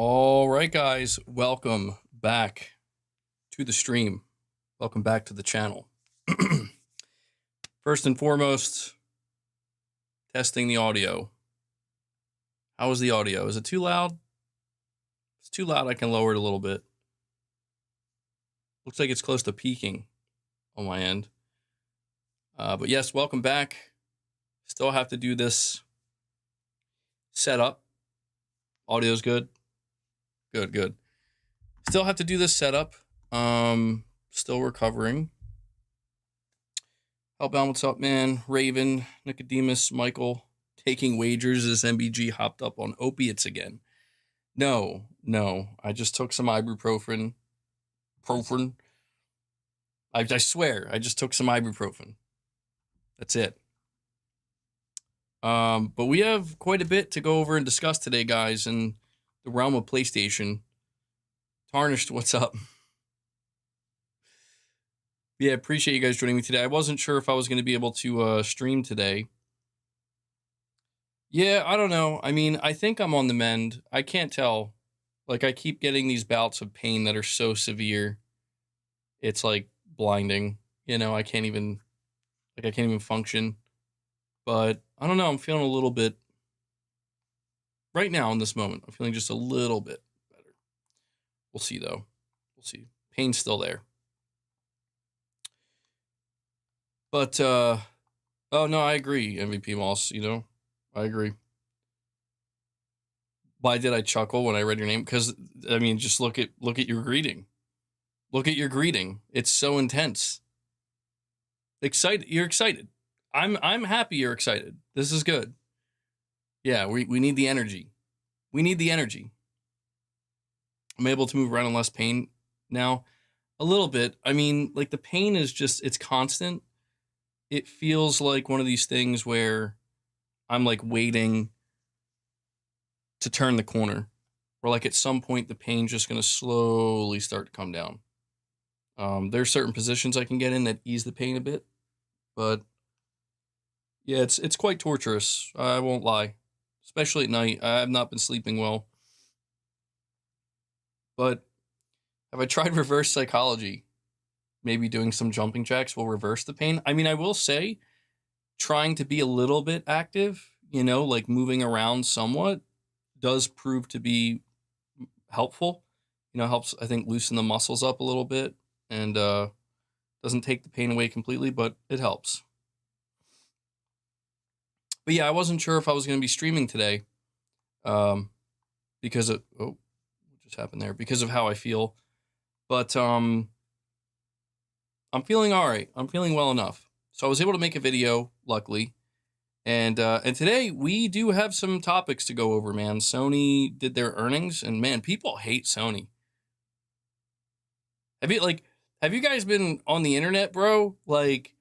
All right, guys, welcome back to the stream. Welcome back to the channel. First and foremost, testing the audio. How is the audio? Is it too loud? If it's too loud, I can lower it a little bit. Looks like it's close to peaking on my end. But yes, welcome back. Still have to do this setup. Audio's good. Good. Still have to do this setup. Still recovering. Hellbound, what's up, man? Raven, Nicodemus, Michael, taking wagers as MBG hopped up on opiates again. No. I just took some ibuprofen. I swear, I just took some ibuprofen. That's it. But we have quite a bit to go over and discuss today, guys, in the realm of PlayStation. Tarnished, what's up? Yeah, appreciate you guys joining me today. I wasn't sure if I was going to be able to stream today. Yeah, I don't know. I mean, I think I'm on the mend. I can't tell. Like, I keep getting these bouts of pain that are so severe. It's like blinding. You know, I can't even function. But I don't know. I'm feeling a little bit right now in this moment. I'm feeling just a little bit better. We'll see, though. We'll see. Pain's still there. But, oh, no, I agree, MVP Moss, you know. I agree. Why did I chuckle when I read your name? Because, I mean, just look at your greeting. Look at your greeting. It's so intense. Excited. You're excited. I'm happy you're excited. This is good. Yeah, we need the energy. We need the energy. I'm able to move around in less pain now. A little bit. I mean, like, the pain is just, it's constant. It feels like one of these things where I'm, like, waiting to turn the corner. Or, like, at some point, the pain's just going to slowly start to come down. There's certain positions I can get in that ease the pain a bit. But yeah, it's quite torturous. I won't lie. Especially at night. I have not been sleeping well. But have I tried reverse psychology? Maybe doing some jumping jacks will reverse the pain. I mean, I will say, trying to be a little bit active, you know, like moving around somewhat, does prove to be helpful. You know, helps, I think, loosen the muscles up a little bit. And doesn't take the pain away completely, but it helps. But yeah, I wasn't sure if I was going to be streaming today, because of what just happened there, because of how I feel. But I'm feeling all right. I'm feeling well enough, so I was able to make a video, luckily. And today we do have some topics to go over, man. Sony did their earnings, and man, people hate Sony. Have you guys been on the internet, bro? Like,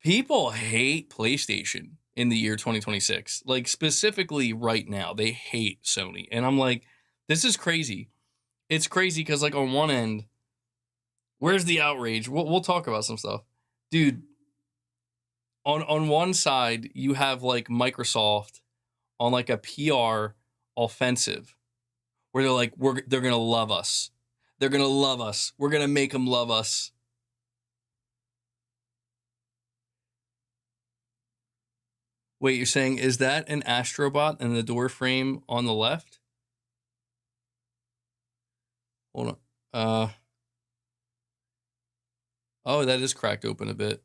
people hate PlayStation in the year 2026. Like, specifically right now, they hate Sony. And I'm like, this is crazy. It's crazy because, like, on one end, where's the outrage? We'll talk about some stuff. Dude, on one side, you have, like, Microsoft on, like, a PR offensive where they're like, they're going to love us. They're going to love us. We're going to make them love us. Wait, you're saying, is that an Astrobot in the door frame on the left? Hold on. Oh, that is cracked open a bit.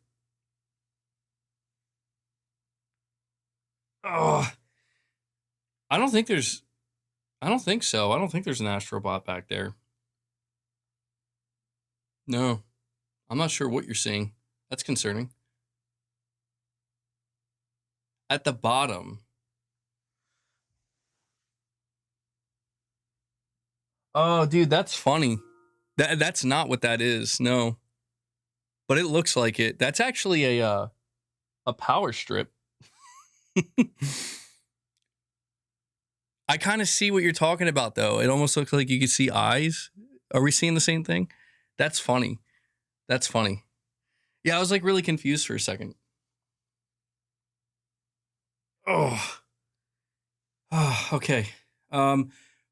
Oh, I don't think so. I don't think there's an Astrobot back there. No, I'm not sure what you're seeing. That's concerning. At the bottom. Oh, dude, that's funny. That's not what that is. No. But it looks like it. That's actually a power strip. I kind of see what you're talking about, though. It almost looks like you could see eyes. Are we seeing the same thing? That's funny. That's funny. Yeah, I was like really confused for a second. Oh, okay.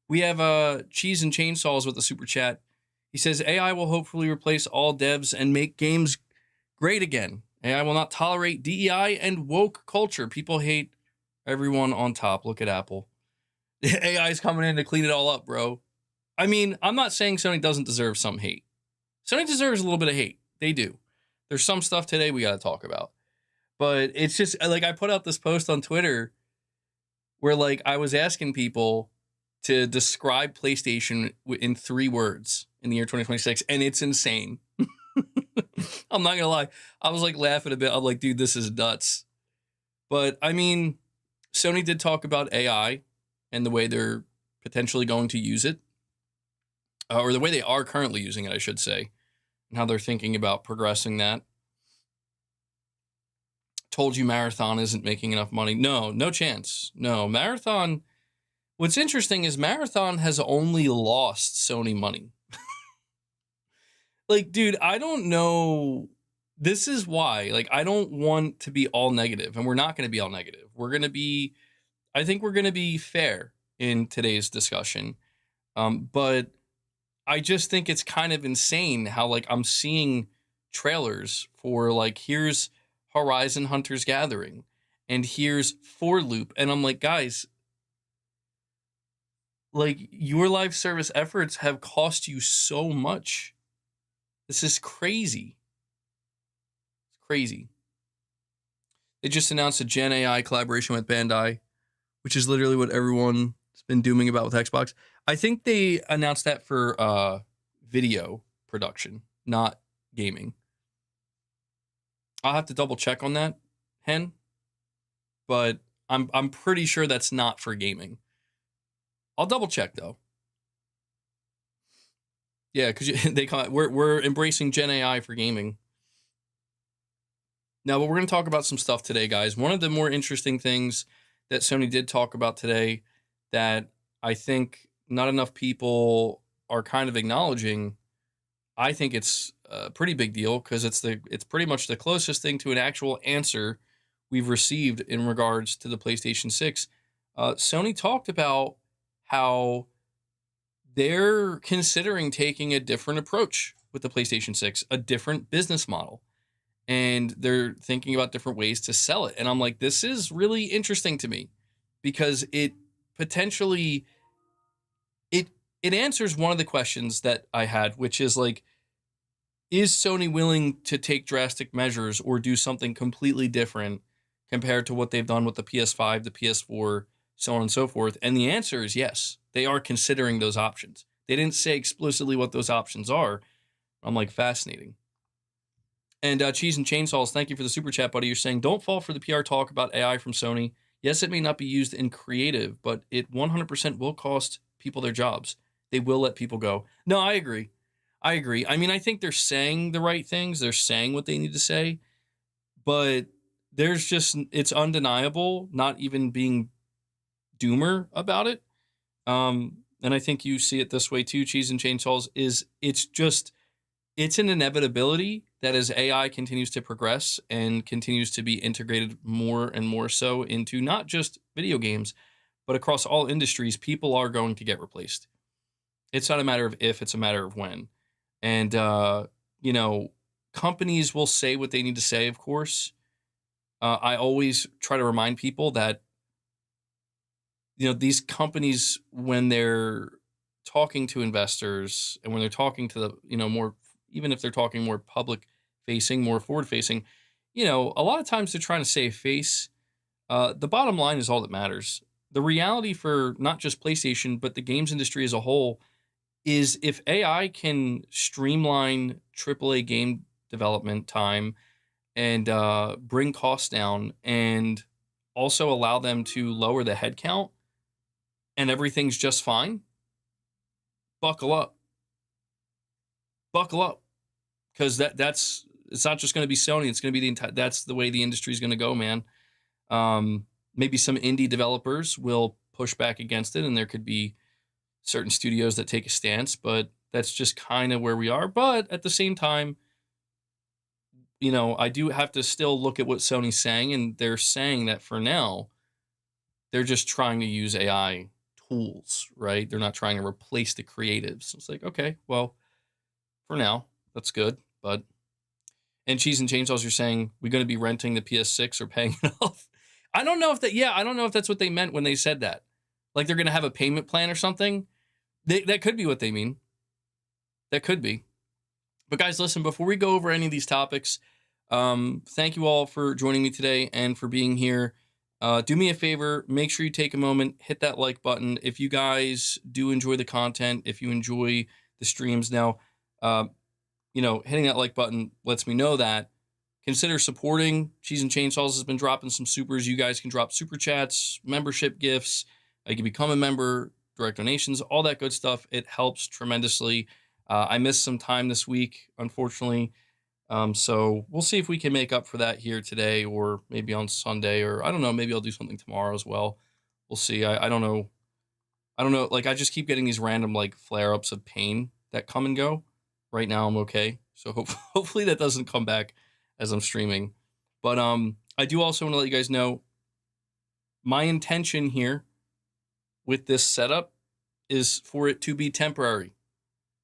We have Cheese and Chainsaws with the super chat. He says AI will hopefully replace all devs and make games great again. AI will not tolerate DEI and woke culture. People hate everyone on top. Look at Apple. AI is coming in to clean it all up, bro. I mean, I'm not saying Sony doesn't deserve some hate. Sony deserves a little bit of hate. They do. There's some stuff today we got to talk about. But it's just like I put out this post on Twitter where like I was asking people to describe PlayStation in 3 words in the year 2026, and it's insane. I'm not gonna lie. I was like laughing a bit. I'm like, dude, this is nuts. But I mean, Sony did talk about AI and the way they're potentially going to use it, or the way they are currently using it, I should say, and how they're thinking about progressing that. Told you Marathon isn't making enough money. No chance. No, Marathon. What's interesting is Marathon has only lost Sony money. Like, dude, I don't know. This is why. Like, I don't want to be all negative, and we're not going to be all negative. I think we're going to be fair in today's discussion. But I just think it's kind of insane how, like, I'm seeing trailers for, like, here's Horizon Hunter's Gathering, and here's For Loop, and I'm like, guys, like, your live service efforts have cost you so much. This is crazy. It's crazy. They just announced a Gen AI collaboration with Bandai, which is literally what everyone's been dooming about with Xbox. I think they announced that for video production, not gaming. I'll have to double check on that, Hen. But I'm pretty sure that's not for gaming. I'll double check though. Yeah, because we're embracing Gen AI for gaming. Now, but we're going to talk about some stuff today, guys. One of the more interesting things that Sony did talk about today that I think not enough people are kind of acknowledging. I think it's a pretty big deal because it's pretty much the closest thing to an actual answer we've received in regards to the PlayStation 6. Sony talked about how they're considering taking a different approach with the PlayStation 6, a different business model. And they're thinking about different ways to sell it. And I'm like, this is really interesting to me because it potentially it answers one of the questions that I had, which is like, is Sony willing to take drastic measures or do something completely different compared to what they've done with the PS5, the PS4, so on and so forth? And the answer is yes. They are considering those options. They didn't say explicitly what those options are. I'm like, fascinating. And Cheese and Chainsaws, thank you for the super chat, buddy. You're saying, don't fall for the PR talk about AI from Sony. Yes, it may not be used in creative, but it 100% will cost people their jobs. They will let people go. No, I agree. I mean, I think they're saying the right things. They're saying what they need to say. But it's undeniable, not even being doomer about it. And I think you see it this way too, Cheese and Chainsaws, it's an inevitability that as AI continues to progress and continues to be integrated more and more so into not just video games, but across all industries, people are going to get replaced. It's not a matter of if, it's a matter of when. And, companies will say what they need to say, of course. I always try to remind people that, these companies, when they're talking to investors and when they're talking to the, more, even if they're talking more public facing, more forward facing, a lot of times they're trying to save face. The bottom line is all that matters. The reality for not just PlayStation, but the games industry as a whole is if AI can streamline AAA game development time and bring costs down and also allow them to lower the headcount and everything's just fine, buckle up. Buckle up. Because it's not just going to be Sony, it's going to be that's the way the industry is going to go, man. Maybe some indie developers will push back against it and there could be certain studios that take a stance, but that's just kind of where we are. But at the same time, I do have to still look at what Sony's saying, and they're saying that for now, they're just trying to use AI tools, right? They're not trying to replace the creatives. So it's like, okay, well, for now, that's good. But and Cheese and Chainsaws, you're saying we're going to be renting the PS6 or paying it off. I don't know if that. Yeah, I don't know if that's what they meant when they said that. Like they're going to have a payment plan or something. That could be what they mean. That could be. But guys, listen. Before we go over any of these topics, thank you all for joining me today and for being here. Do me a favor. Make sure you take a moment, hit that like button. If you guys do enjoy the content, if you enjoy the streams now, hitting that like button lets me know that. Consider supporting. Cheese and Chainsaws has been dropping some supers. You guys can drop super chats, membership gifts. You can become a member, direct donations, all that good stuff. It helps tremendously. I missed some time this week, unfortunately. So we'll see if we can make up for that here today or maybe on Sunday, or I don't know, maybe I'll do something tomorrow as well. We'll see. I don't know. I don't know. Like I just keep getting these random like flare-ups of pain that come and go. Right now I'm okay. So hopefully that doesn't come back as I'm streaming. But I do also want to let you guys know my intention here with this setup is for it to be temporary.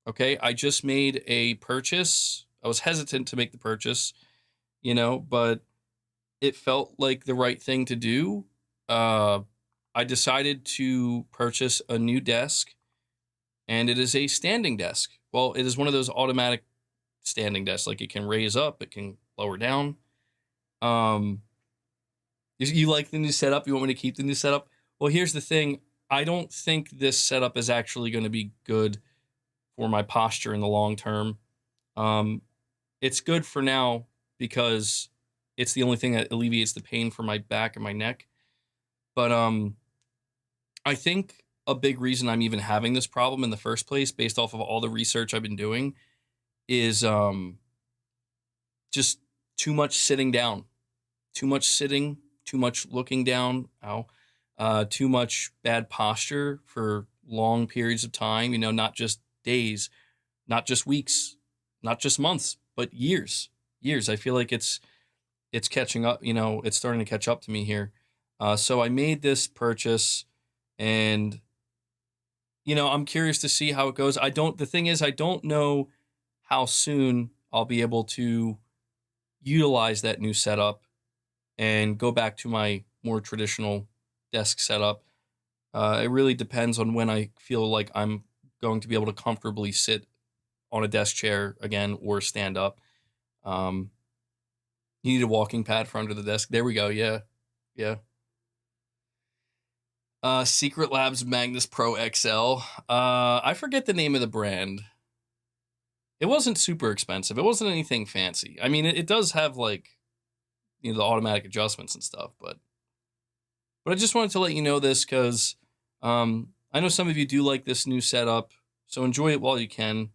Okay? I just made a purchase. I was hesitant to make the purchase, but it felt like the right thing to do. I decided to purchase a new desk, and it is a standing desk. Well, it is one of those automatic standing desks. Like it can raise up, it can lower down. You like the new setup? You want me to keep the new setup? Well, here's the thing. I don't think this setup is actually going to be good for my posture in the long term. It's good for now because it's the only thing that alleviates the pain for my back and my neck. But I think a big reason I'm even having this problem in the first place, based off of all the research I've been doing, is just too much sitting down, too much sitting, too much looking down, too much bad posture for long periods of time, not just days, not just weeks, not just months, but years. I feel like it's catching up, it's starting to catch up to me here. So I made this purchase, and I'm curious to see how it goes. The thing is, I don't know how soon I'll be able to utilize that new setup and go back to my more traditional desk setup. It really depends on when I feel like I'm going to be able to comfortably sit on a desk chair again or stand up. You need a walking pad for under the desk. There we go. Yeah. Secret Labs Magnus Pro XL. I forget the name of the brand. It wasn't super expensive. It wasn't anything fancy. I mean, it does have like, the automatic adjustments and stuff, but I just wanted to let you know this because I know some of you do like this new setup, so enjoy it while you can.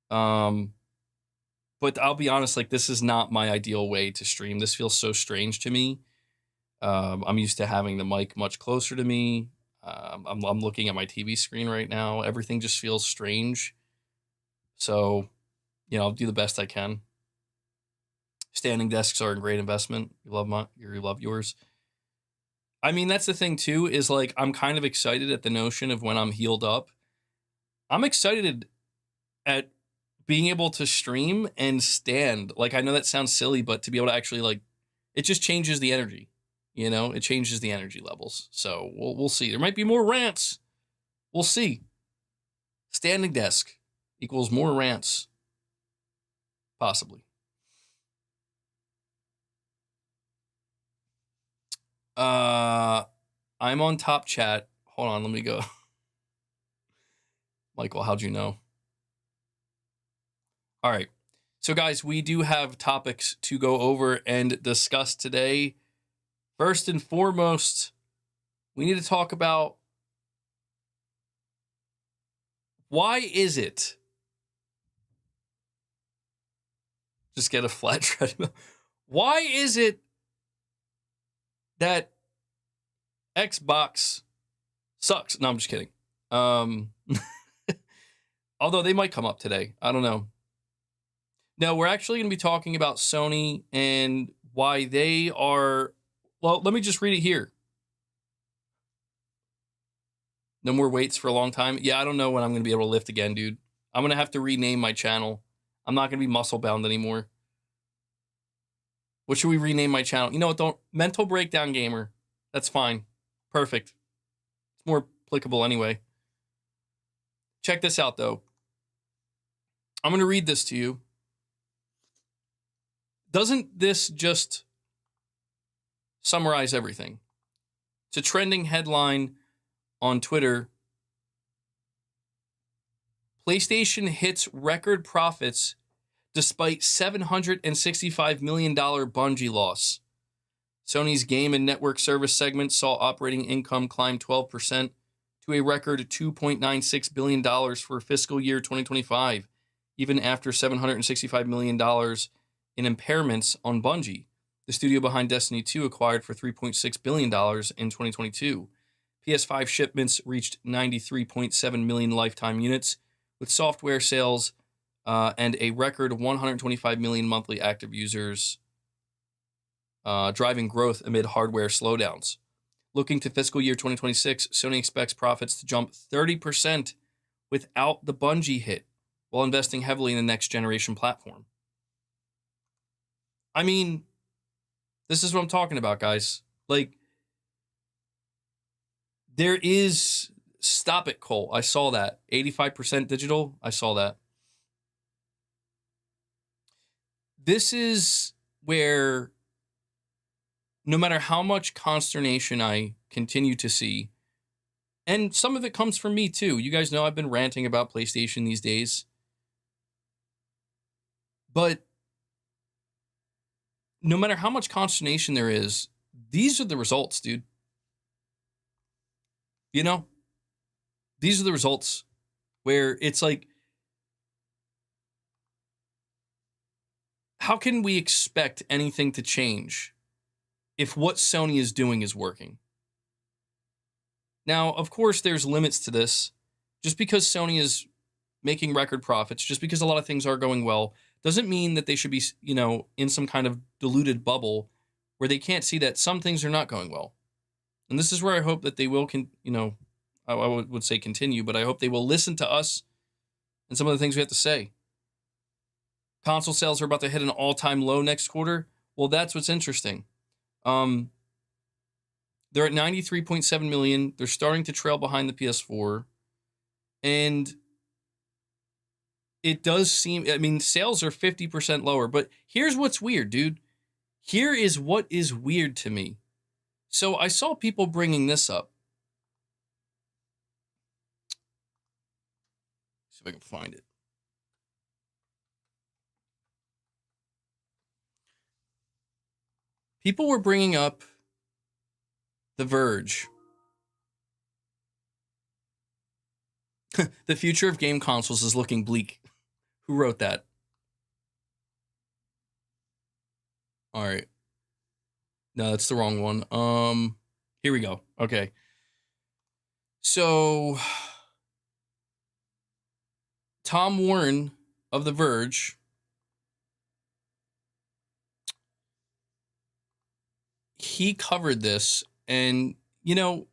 But I'll be honest, like this is not my ideal way to stream. This feels so strange to me. I'm used to having the mic much closer to me. I'm looking at my TV screen right now. Everything just feels strange. So, I'll do the best I can. Standing desks are a great investment. You love yours. I mean, that's the thing too, is like, I'm kind of excited at the notion of when I'm healed up. I'm excited at being able to stream and stand. Like, I know that sounds silly, but to be able to actually like, it just changes the energy. It changes the energy levels. So we'll see. There might be more rants. We'll see. Standing desk equals more rants. Possibly. I'm on top chat. Hold on, let me go. Michael, how'd you know? All right. So guys, we do have topics to go over and discuss today. First and foremost, we need to talk about why is it? Just get a flat treadmill. Why is it that Xbox sucks? No, I'm just kidding. Although they might come up today. I don't know. No, we're actually going to be talking about Sony and why they are... Well, let me just read it here. No more weights for a long time. Yeah, I don't know when I'm going to be able to lift again, dude. I'm going to have to rename my channel. I'm not going to be muscle bound anymore. What should we rename my channel? You know what? Don't Mental Breakdown Gamer. That's fine. Perfect. It's more applicable anyway. Check this out, though. I'm going to read this to you. Doesn't this just summarize everything? It's a trending headline on Twitter. PlayStation hits record profits despite $765 million Bungie loss. Sony's game and network service segment saw operating income climb 12% to a record $2.96 billion for fiscal year 2025, even after $765 million in impairments on Bungie, the studio behind Destiny 2 acquired for $3.6 billion in 2022. PS5 shipments reached 93.7 million lifetime units, with software sales and a record 125 million monthly active users, driving growth amid hardware slowdowns. Looking to fiscal year 2026, Sony expects profits to jump 30% without the Bungie hit, while investing heavily in the next generation platform. I mean, this is what I'm talking about, guys. Like, there is... Stop it, Cole. I saw that. 85% digital. I saw that. This is where, no matter how much consternation I continue to see, and some of it comes from me too. You guys know I've been ranting about PlayStation these days. But no matter how much consternation there is, these are the results, dude. You know? These are the results where it's like, how can we expect anything to change if what Sony is doing is working? Now, of course, there's limits to this. Just because Sony is making record profits, just because a lot of things are going well, doesn't mean that they should be, you know, in some kind of diluted bubble where they can't see that some things are not going well. And this is where I hope that they will, I would say continue, but I hope they will listen to us and some of the things we have to say. Console sales are about to hit an all-time low next quarter. Well, that's what's interesting. They're at 93.7 million. They're starting to trail behind the PS4. And it does seem, I mean, sales are 50% lower. But here's what's weird, dude. Here is what is weird to me. So I saw people bringing this up. See if I can find it. People were bringing up The Verge. The future of game consoles is looking bleak. Who wrote that? All right. No, that's the wrong one. Here we go. Okay. So Tom Warren of The Verge, he covered this, and, you know,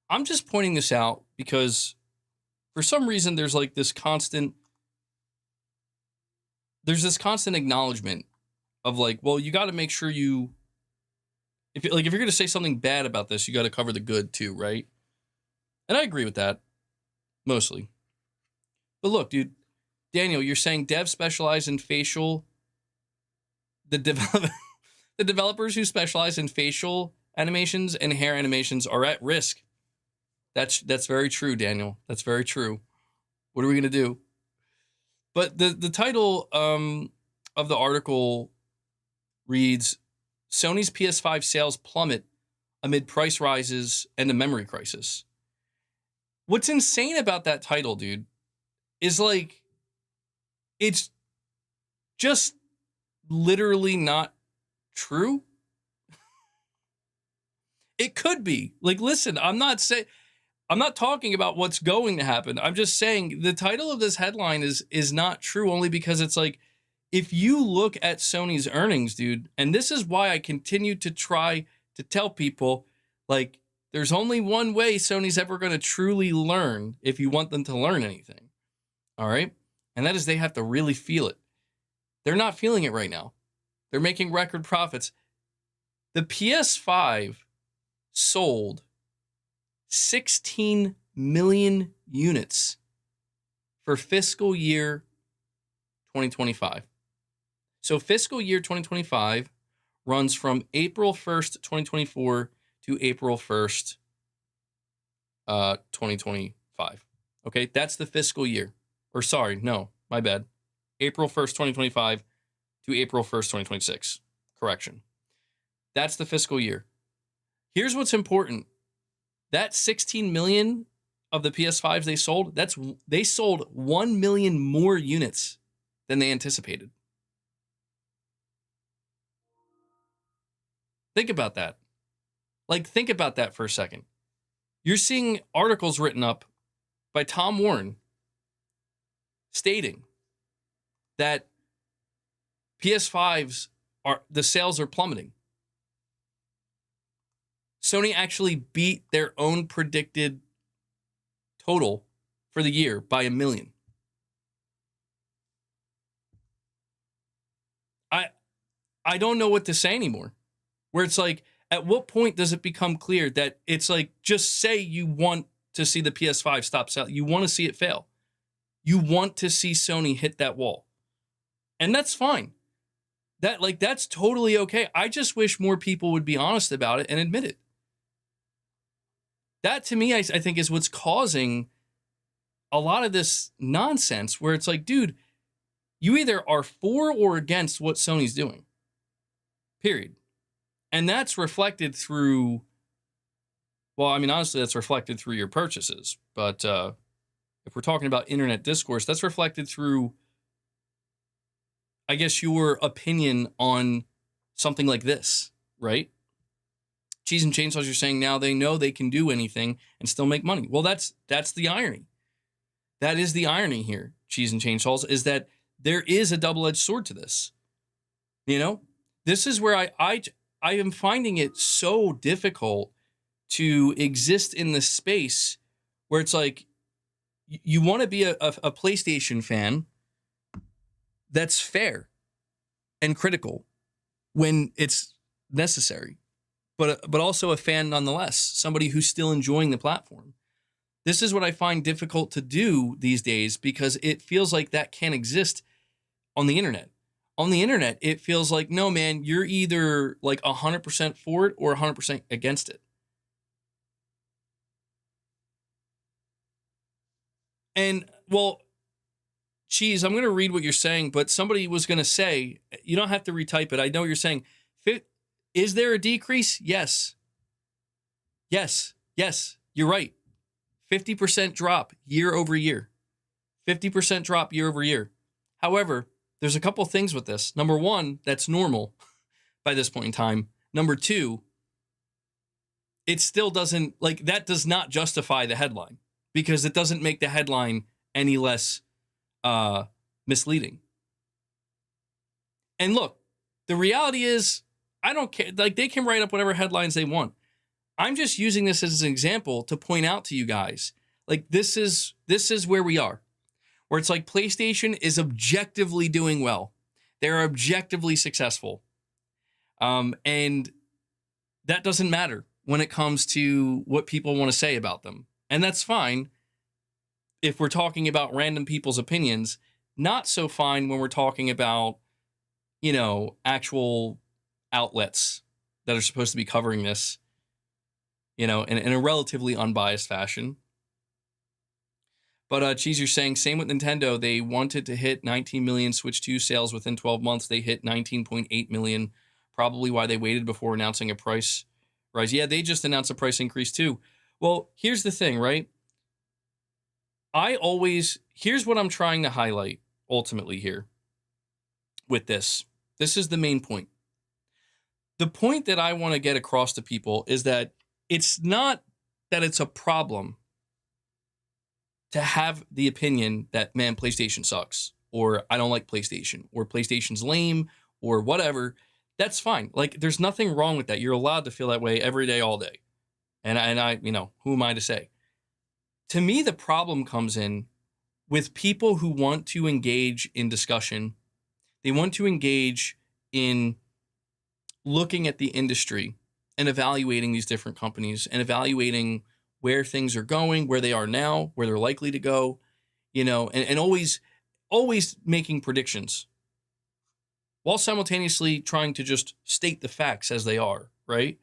I'm just pointing this out because for some reason there's this constant acknowledgement of well, you got to make sure if you're going to say something bad about this, you got to cover the good too, right? And I agree with that mostly. But look, dude, Daniel, you're saying devs specialize in facial. The developers who specialize in facial animations and hair animations are at risk. That's very true, Daniel. That's very true. What are we gonna do? But the title of the article reads, Sony's PS5 sales plummet amid price rises and a memory crisis. What's insane about that title, dude, is it's just literally not true. It could be. Listen, I'm not talking about what's going to happen. I'm just saying the title of this headline is not true, only because it's if you look at Sony's earnings, dude, and this is why I continue to try to tell people, they're There's only one way Sony's ever going to truly learn if you want them to learn anything. All right? And that is they have to really feel it. They're not feeling it right now. They're making record profits. The PS5 sold 16 million units for fiscal year 2025. So fiscal year 2025 runs from April 1st, 2024 to April 1st, 2025. Okay, that's the fiscal year. Or sorry, no, my bad. April 1st, 2025 to April 1st, 2026. Correction. That's the fiscal year. Here's what's important. That 16 million of the PS5s they sold 1 million more units than they anticipated. Think about that. Think about that for a second. You're seeing articles written up by Tom Warren stating that PS5s the sales are plummeting. Sony actually beat their own predicted total for the year by 1 million. I don't know what to say anymore. Where it's at what point does it become clear that it's just say you want to see the PS5 stop selling. You want to see it fail. You want to see Sony hit that wall. And that's fine. That's totally okay. I just wish more people would be honest about it and admit it. That to me, I think is what's causing a lot of this nonsense where it's dude, you either are for or against what Sony's doing. Period. And that's reflected through, well, I mean, honestly, that's reflected through your purchases. But if we're talking about internet discourse, that's reflected through, I guess, your opinion on something like this, right? Cheese and Chainsaws, you're saying now they know they can do anything and still make money. Well, that's the irony. That is the irony here, Cheese and Chainsaws, is that there is a double-edged sword to this. You know, this is where I am finding it so difficult to exist in this space where it's you want to be a PlayStation fan that's fair and critical when it's necessary, but also a fan nonetheless, somebody who's still enjoying the platform. This is what I find difficult to do these days because it feels like that can't exist on the internet. On the internet, it feels like, no, man, you're either 100% for it or 100% against it. And, well, Cheese, I'm going to read what you're saying, but somebody was going to say, you don't have to retype it. I know what you're saying. Is there a decrease? Yes. Yes. You're right. 50% drop year over year. 50% drop year over year. However, there's a couple things with this. Number one, that's normal by this point in time. Number two, it still doesn't, that does not justify the headline because it doesn't make the headline any less misleading. And look, the reality is, I don't care. They can write up whatever headlines they want. I'm just using this as an example to point out to you guys, this is where we are. Where it's PlayStation is objectively doing well. They're objectively successful. And that doesn't matter when it comes to what people want to say about them. And that's fine if we're talking about random people's opinions. Not so fine when we're talking about, actual outlets that are supposed to be covering this, in a relatively unbiased fashion. But Cheese, you're saying, same with Nintendo. They wanted to hit 19 million Switch 2 sales within 12 months. They hit 19.8 million. Probably why they waited before announcing a price rise. Yeah, they just announced a price increase too. Well, here's the thing, right? Here's what I'm trying to highlight ultimately here with this. This is the main point. The point that I want to get across to people is that it's not that it's a problem to have the opinion that, man, PlayStation sucks, or I don't like PlayStation, or PlayStation's lame, or whatever. That's fine. There's nothing wrong with that. You're allowed to feel that way every day, all day. And I, you know, who am I to say? To me, the problem comes in with people who want to engage in discussion. They want to engage in looking at the industry and evaluating these different companies and evaluating where things are going, where they are now, where they're likely to go, you know, and always making predictions while simultaneously trying to just state the facts as they are, right?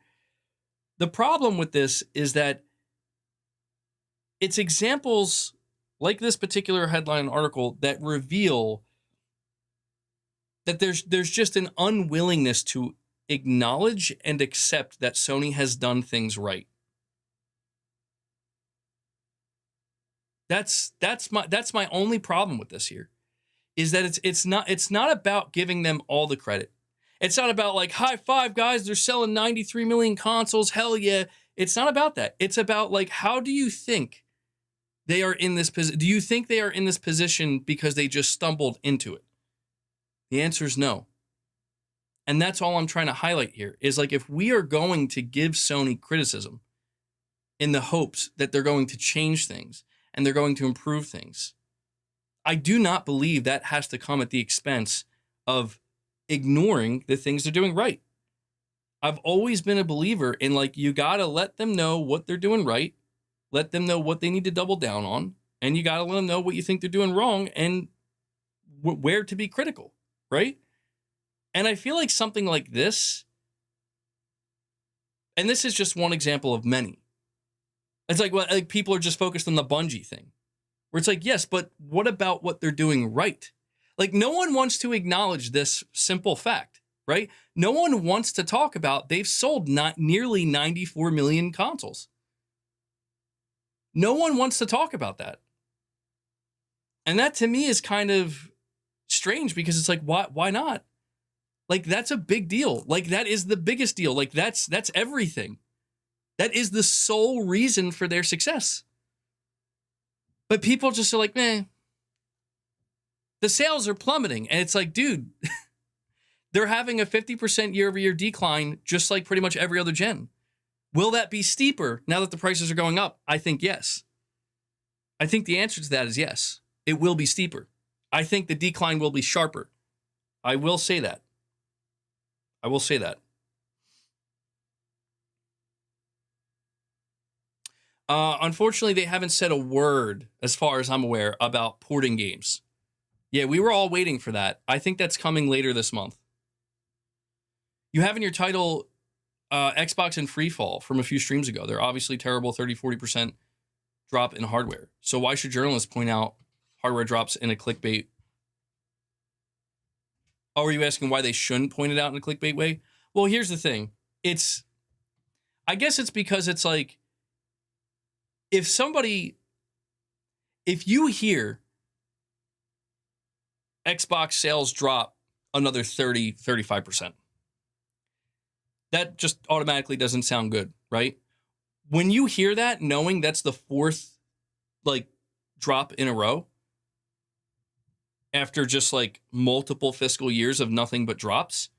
The problem with this is that it's examples like this particular headline article that reveal that there's just an unwillingness to acknowledge and accept that Sony has done things right. That's my only problem with this here, is that it's not about giving them all the credit. It's not about like, high five guys, they're selling 93 million consoles, hell yeah. It's not about that. It's about like, how do you think they are in this position? Do you think they are in this position because they just stumbled into it? The answer is no. And that's all I'm trying to highlight here, is like, if we are going to give Sony criticism in the hopes that they're going to change things and they're going to improve things, I do not believe that has to come at the expense of ignoring the things they're doing right. I've always been a believer in like, you got to let them know what they're doing right, let them know what they need to double down on, and you got to let them know what you think they're doing wrong and where to be critical, right? And I feel like something like this, and this is just one example of many. It's like, well, like people are just focused on the Bungie thing, where it's like, yes, but what about what they're doing right? Like, no one wants to acknowledge this simple fact, right? No one wants to talk about they've sold not nearly 94 million consoles. No one wants to talk about that. And that to me is kind of strange, because it's like, why not? Like, that's a big deal. Like, that is the biggest deal. Like, that's everything. That is the sole reason for their success. But people just are like, the sales are plummeting. And it's like, dude, they're having a 50% year-over-year decline, just like pretty much every other gen. Will that be steeper now that the prices are going up? I think yes. I think the answer to that is yes. It will be steeper. I think the decline will be sharper. I will say that. I will say that. Unfortunately, they haven't said a word, as far as I'm aware, about porting games. Yeah, we were all waiting for that. I think that's coming later this month. You have in your title Xbox and Freefall from a few streams ago. They're obviously terrible, 30-40% drop in hardware. So why should journalists point out hardware drops in a clickbait? Oh, are you asking why they shouldn't point it out in a clickbait way? Well, here's the thing. I guess it's because it's like, if you hear Xbox sales drop another 30-35%, that just automatically doesn't sound good, right? When you hear that, knowing that's the fourth like drop in a row after just like multiple fiscal years of nothing but drops,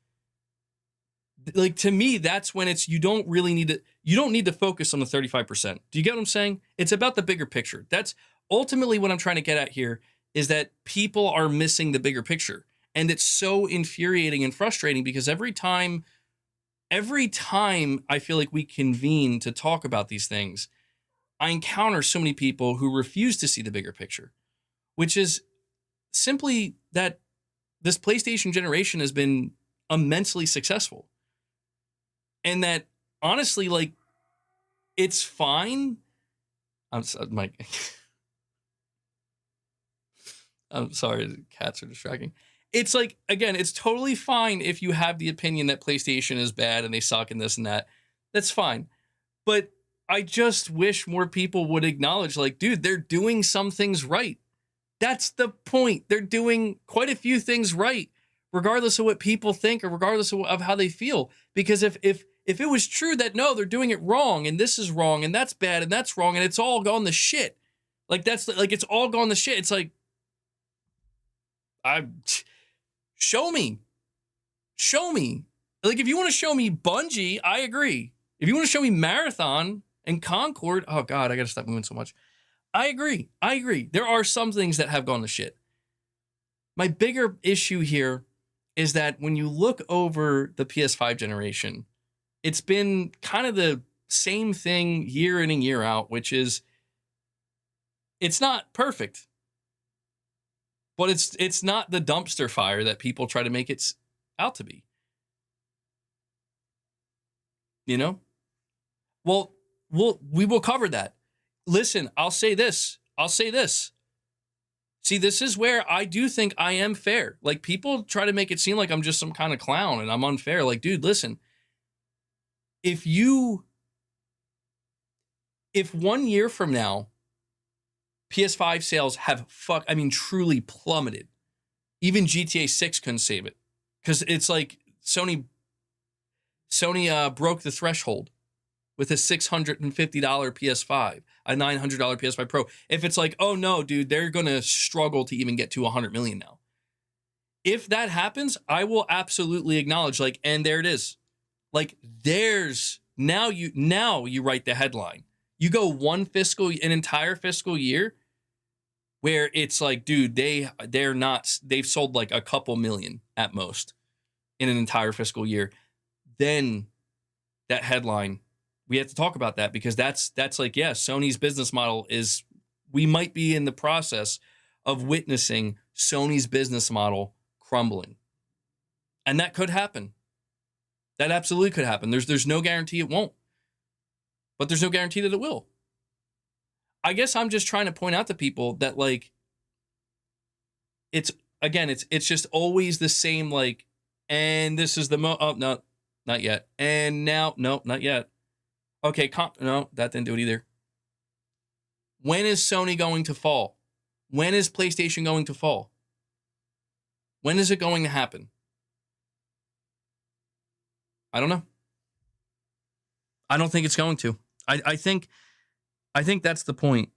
like, to me, that's when you don't need to focus on the 35%. Do you get what I'm saying? It's about the bigger picture. That's ultimately what I'm trying to get at here, is that people are missing the bigger picture. And it's so infuriating and frustrating, because every time I feel like we convene to talk about these things, I encounter so many people who refuse to see the bigger picture, which is simply that this PlayStation generation has been immensely successful. And that, honestly, like, it's fine. I'm sorry, the cats are distracting. It's like, again, it's totally fine if you have the opinion that PlayStation is bad and they suck and this and that. That's fine. But I just wish more people would acknowledge, like, dude, they're doing some things right. That's the point. They're doing quite a few things right, regardless of what people think or regardless of how they feel. Because if it was true that, no, they're doing it wrong and this is wrong and that's bad and that's wrong and it's all gone to shit, like, that's like, it's all gone to shit. It's like, show me. Like, if you want to show me Bungie, I agree. If you want to show me Marathon And Concord, oh God, I got to stop moving so much. I agree. There are some things that have gone to shit. My bigger issue here is that when you look over the PS5 generation, it's been kind of the same thing year in and year out, which is it's not perfect, but it's not the dumpster fire that people try to make it out to be. You know? Well, we will cover that. Listen, I'll say this. See, this is where I do think I am fair. Like, people try to make it seem like I'm just some kind of clown and I'm unfair. Like, dude, listen. If 1 year from now, PS5 sales have truly plummeted. Even GTA 6 couldn't save it. Because it's like Sony broke the threshold with a $650 PS5, a $900 PS5 Pro. If it's like, oh no, dude, they're going to struggle to even get to 100 million now. If that happens, I will absolutely acknowledge, like, and there it is. Like, now you write the headline. You go an entire fiscal year where it's like, dude, they've sold like a couple million at most in an entire fiscal year. Then that headline, we have to talk about that, because that's like, yeah, Sony's business model is, we might be in the process of witnessing Sony's business model crumbling. And that could happen. That absolutely could happen. There's no guarantee it won't. But there's no guarantee that it will. I guess I'm just trying to point out to people that, like, it's just always the same, like, and this is the no, not yet. And now, no, not yet. Okay, no, that didn't do it either. When is Sony going to fall? When is PlayStation going to fall? When is it going to happen? I don't know. I don't think it's going to. I think that's the point.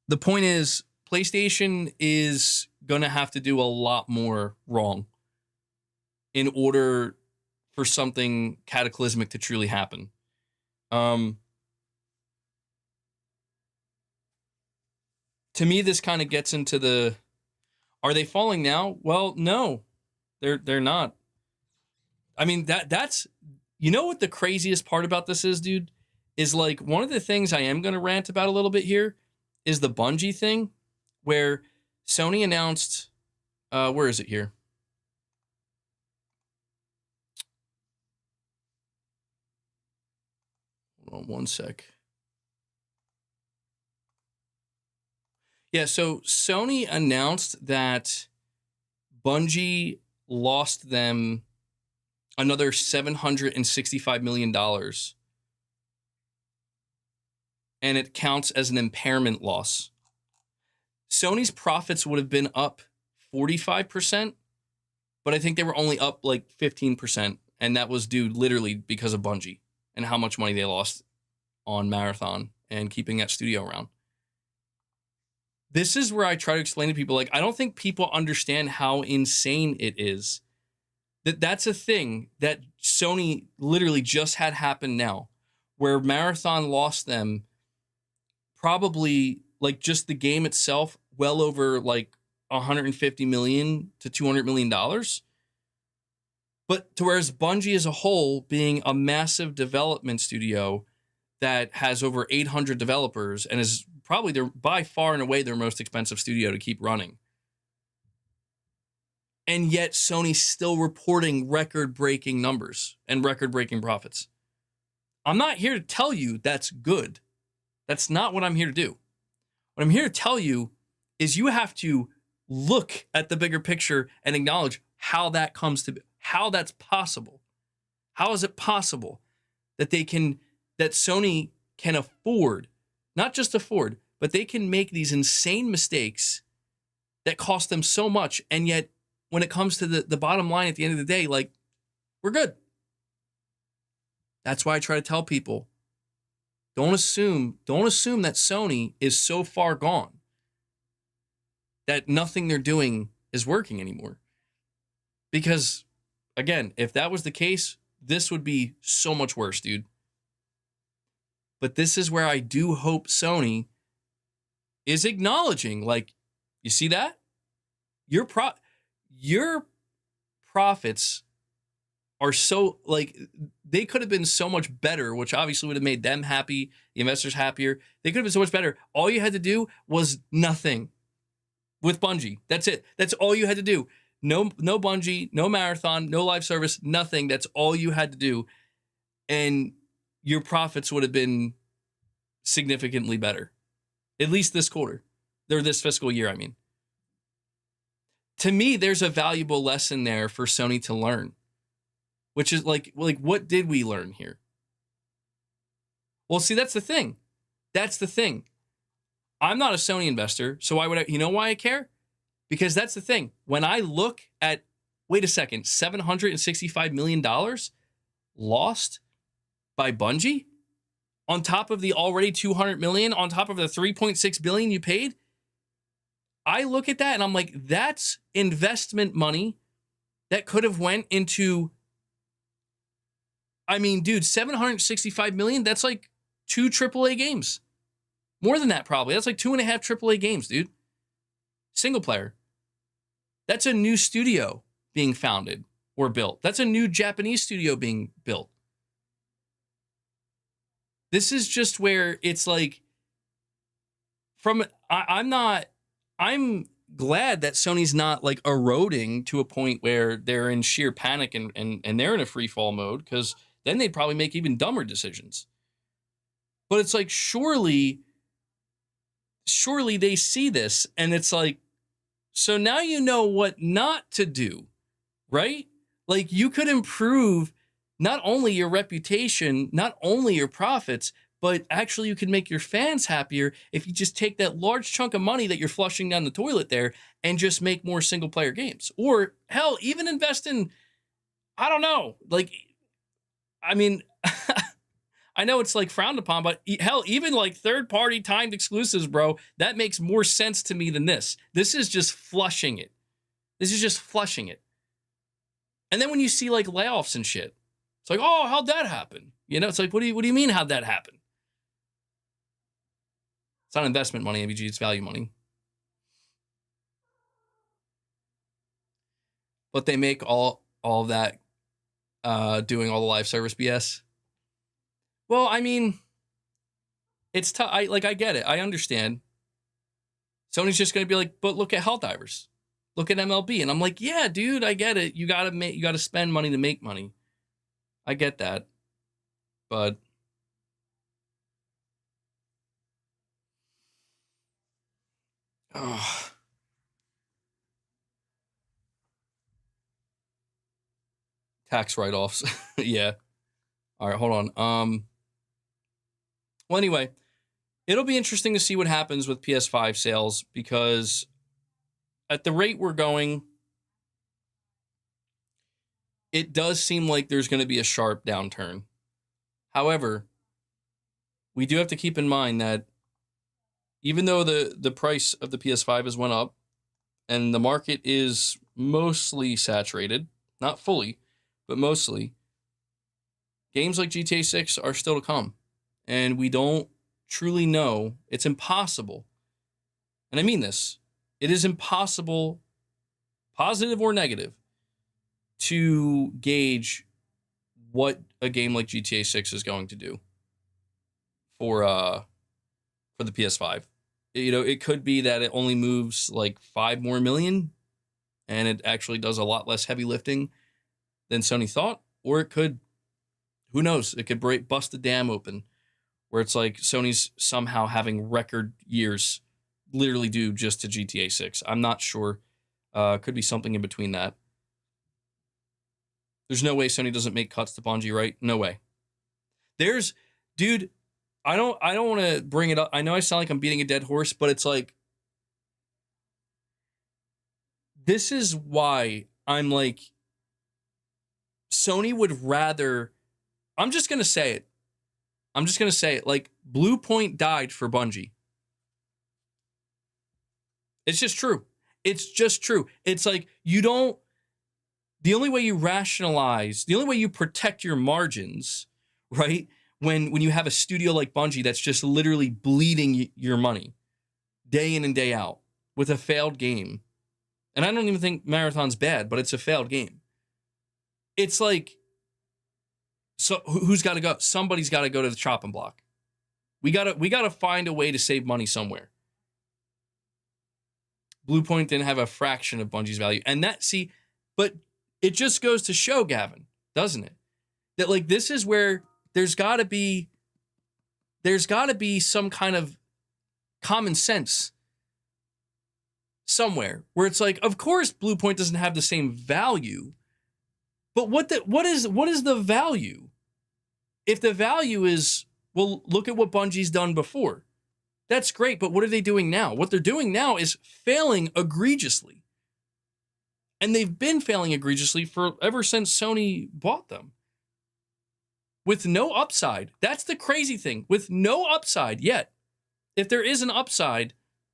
The point is, PlayStation is going to have to do a lot more wrong in order for something cataclysmic to truly happen. To me, this kind of gets into the, are they falling now? Well, no, they're not. I mean, that's, you know what the craziest part about this is, dude? Is like, one of the things I am going to rant about a little bit here is the Bungie thing, where Sony announced, where is it here? Hold on one sec. Yeah, so Sony announced that Bungie lost them another $765 million. And it counts as an impairment loss. Sony's profits would have been up 45%, but I think they were only up like 15%. And that was due literally because of Bungie and how much money they lost on Marathon and keeping that studio around. This is where I try to explain to people, like, I don't think people understand how insane it is that's a thing that Sony literally just had happen now, where Marathon lost them probably, like, just the game itself, well over like $150 million to $200 million. But to whereas Bungie as a whole, being a massive development studio that has over 800 developers and is probably by far and away their most expensive studio to keep running. And yet Sony's still reporting record-breaking numbers and record-breaking profits. I'm not here to tell you that's good. That's not what I'm here to do. What I'm here to tell you is you have to look at the bigger picture and acknowledge how that comes to be, how that's possible. How is it possible that Sony can afford, not just afford, but they can make these insane mistakes that cost them so much, and yet when it comes to the bottom line at the end of the day, like, we're good. That's why I try to tell people, don't assume that Sony is so far gone that nothing they're doing is working anymore. Because, Again, if that was the case, this would be so much worse, dude. But this is where I do hope Sony is acknowledging, like, you see that? Your profits are so, like, they could have been so much better, which obviously would have made them happy, the investors happier. They could have been so much better. All you had to do was nothing with Bungie. That's it. That's all you had to do. No Bungie, no Marathon, no live service, nothing. That's all you had to do. And your profits would have been significantly better. At least this quarter. Or this fiscal year, I mean. To me, there's a valuable lesson there for Sony to learn. Which is like what did we learn here? Well, see, that's the thing. That's the thing. I'm not a Sony investor, so why would I? You know why I care? Because that's the thing. When I look at, wait a second, $765 million lost by Bungie, on top of the already $200 million, on top of the $3.6 billion you paid, I look at that and I'm like, that's investment money that could have went into, I mean, dude, $765 million, that's like 2 AAA games. More than that, probably. That's like 2.5 AAA games, dude. Single player. That's a new studio being founded or built. That's a new Japanese studio being built. This is just where it's like, I'm glad that Sony's not like eroding to a point where they're in sheer panic and they're in a free fall mode, because then they'd probably make even dumber decisions. But it's like, surely they see this and it's like, so now you know what not to do, right? Like, you could improve not only your reputation, not only your profits, but actually you can make your fans happier if you just take that large chunk of money that you're flushing down the toilet there and just make more single player games. Or hell, even invest in, I don't know, like, I mean, I know it's like frowned upon, but hell, even like third-party timed exclusives, bro, that makes more sense to me than this. This is just flushing it. And then when you see like layoffs and shit, it's like, oh, how'd that happen? You know, it's like, what do you mean how'd that happen? It's not investment money, MVG, it's value money. But they make all of that doing all the live service BS. Well, I mean, it's tough. I get it. I understand. Sony's just going to be like, but look at Helldivers. Look at MLB. And I'm like, yeah, dude, I get it. You got to spend money to make money. I get that. But tax write-offs. Yeah. All right, hold on. Well, anyway, it'll be interesting to see what happens with PS5 sales, because at the rate we're going, it does seem like there's going to be a sharp downturn. However, we do have to keep in mind that even though the price of the PS5 has went up and the market is mostly saturated, not fully, but mostly, games like GTA 6 are still to come. And we don't truly know. It's impossible. And I mean this. It is impossible, positive or negative, to gauge what a game like GTA 6 is going to do for the PS5. You know, it could be that it only moves like 5 more million and it actually does a lot less heavy lifting than Sony thought. Or it could, who knows, it could bust the dam open, where it's like Sony's somehow having record years literally due just to GTA 6. I'm not sure. Could be something in between that. There's no way Sony doesn't make cuts to Bungie, right? No way. Dude, I don't want to bring it up. I know I sound like I'm beating a dead horse, but it's like, this is why I'm like, Sony would rather, I'm just going to say it. Like, Blue Point died for Bungie. It's just true. It's like, you don't the only way you rationalize, the only way you protect your margins, right? When you have a studio like Bungie that's just literally bleeding your money day in and day out with a failed game. And I don't even think Marathon's bad, but it's a failed game. It's like, so who's got to go? Somebody's got to go to the chopping block. We gotta find a way to save money somewhere. Bluepoint didn't have a fraction of Bungie's value. And but it just goes to show, Gavin, doesn't it? That like this is where there's gotta be some kind of common sense somewhere where it's like, of course Bluepoint doesn't have the same value, but what is the value? If the value is, well, look at what Bungie's done before. That's great, but what are they doing now? What they're doing now is failing egregiously. And they've been failing egregiously ever since Sony bought them. With no upside. That's the crazy thing. With no upside yet. If there is an upside,